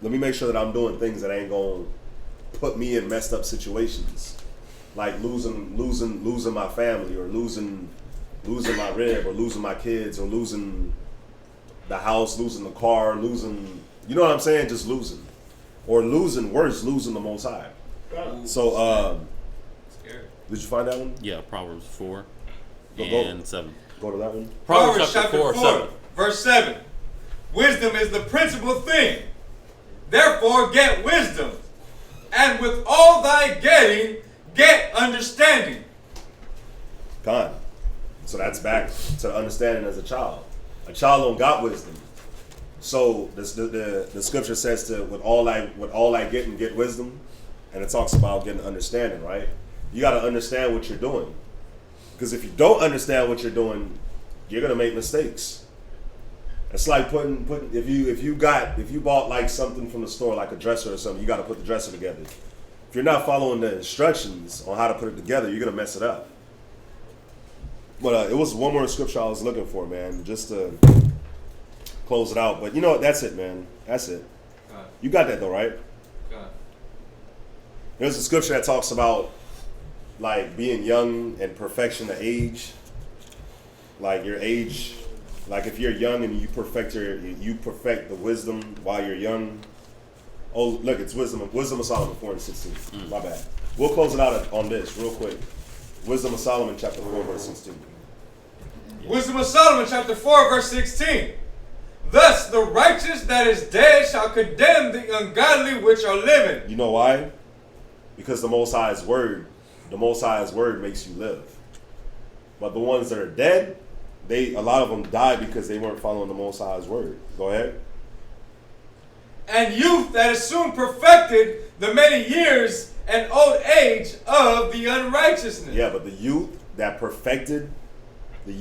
things that ain't gonna put me in messed up situations, like losing my family, or losing my rib, or losing my kids, or losing the house, losing the car, you know what I'm saying? Just losing. Or losing the Most High. So, did you find that one? Yeah, Proverbs 4 and 7. Go to that one. Proverbs chapter 4, 7. Verse 7. Wisdom is the principal thing. Therefore get wisdom. And with all thy getting, get understanding. Con. So that's back to understanding as a child. A child don't got wisdom. So the scripture says to with all I get wisdom, and it talks about getting understanding, right? You got to understand what you're doing, because if you don't understand what you're doing, you're gonna make mistakes. It's like putting if you bought like something from the store, like a dresser or something, you got to put the dresser together. If you're not following the instructions on how to put it together, you're gonna mess it up. But it was one more scripture I was looking for, man, just to close it out. But you know what? That's it, man. That's it. You got that though, right? There's a scripture that talks about like being young and perfection of age. Like your age, like if you're young and you perfect the wisdom while you're young. Oh, look, it's wisdom of Solomon 4 and 16. My bad. We'll close it out on this real quick. Wisdom of Solomon chapter 4 verse 16. Wisdom of Solomon chapter 4 verse 16. Thus the righteous that is dead shall condemn the ungodly which are living. You know why? Because the Most High's word makes you live. But the ones that are dead, a lot of them died because they weren't following the Most High's word. Go ahead. and youth that is soon perfected, the many years and old age of the unrighteousness. Yeah, but the youth that perfected, and the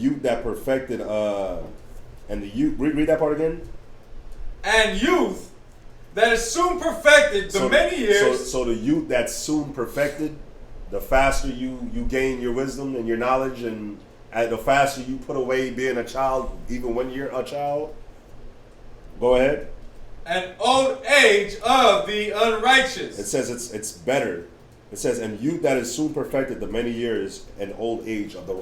youth, read that part again. And youth that is soon perfected, the many years. So the youth that's soon perfected, the faster you gain your wisdom and your knowledge, and the faster you put away being a child, even when you're a child. Go ahead. And old age of the unrighteous. It says it's better. It says, and youth that is soon perfected, the many years and old age of the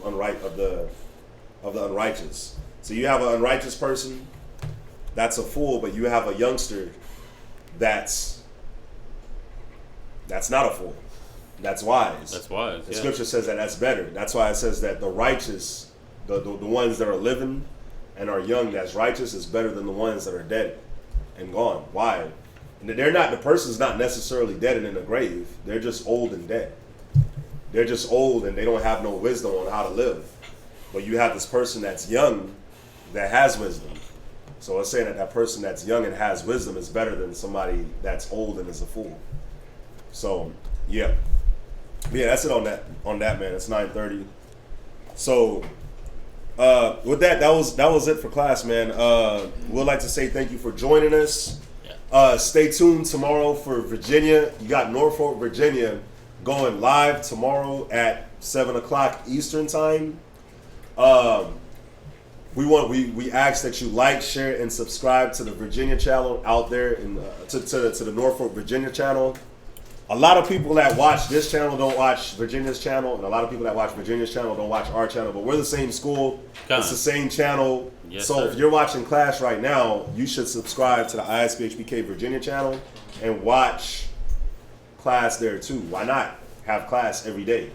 unrighteous. So you have an unrighteous person that's a fool, but you have a youngster that's not a fool. That's wise. That's wise. The scripture says that that's better. That's why it says that the righteous, the ones that are living and are young, that's righteous, is better than the ones that are dead and gone. Why? And the person's not necessarily dead and in the grave. They're just old and dead. They're just old and they don't have no wisdom on how to live. But you have this person that's young that has wisdom. So it's saying that person that's young and has wisdom is better than somebody that's old and is a fool. So yeah, that's it on that man. It's 9:30. So with that was it for class, man. We'd like to say thank you for joining us. Stay tuned tomorrow for Virginia. You got Norfolk, Virginia going live tomorrow at 7:00 Eastern time. We ask that you like, share, and subscribe to the Virginia channel out there, and to the Norfolk, Virginia channel. A lot of people that watch this channel don't watch Virginia's channel, and a lot of people that watch Virginia's channel don't watch our channel. But we're the same school. It's the same channel. Yes, so sir. If you're watching class right now, you should subscribe to the ISBHPK Virginia channel and watch class there too. Why not have class every day?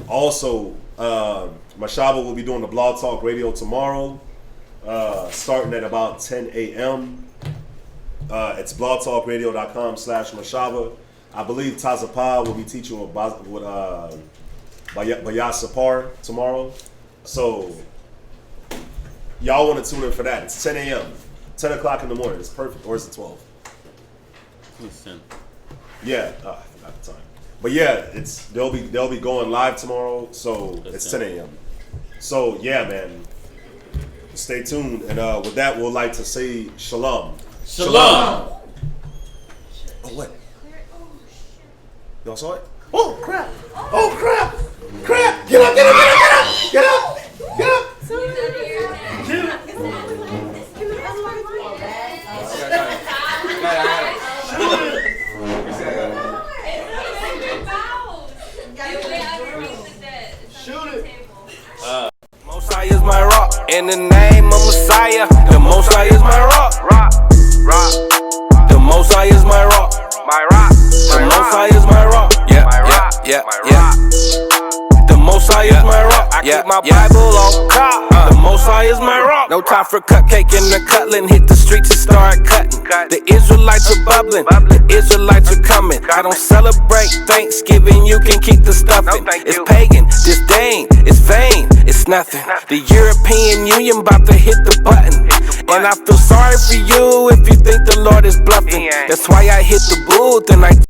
Also, Mashaba will be doing the Blog Talk Radio tomorrow, starting at about 10 a.m. It's blogtalkradio.com/Mashaba. I believe Tazapah will be teaching with Bayasapar tomorrow. So y'all want to tune in for that. It's 10 a.m. 10 o'clock in the morning. It's perfect. Or is it 12? It's 10. Yeah. I forgot the time. But yeah, they'll be going live tomorrow. So it's 10 a.m. So yeah, man. Stay tuned. And with that, we'll like to say shalom. Shalom. Oh, what? Y'all saw it? Oh, crap. Oh, crap. Crap. Get up, get up, get up, get up. Get up. Shoot it. Most High is my rock. In the name of Messiah, the Most High is my rock. The Most High is my rock. The Most High is my rock. Yeah. The Most High is my rock. I keep my Bible on top. The Most High is my rock. No time for cupcake and the cutting. Hit the streets and start cutting. The Israelites are bubbling. The Israelites are coming. I don't celebrate Thanksgiving. You can keep the stuffing. It's pagan, disdain, it's vain, it's nothing. The European Union about to hit the button. And I feel sorry for you if you think the Lord is bluffing. That's why I hit the booth and I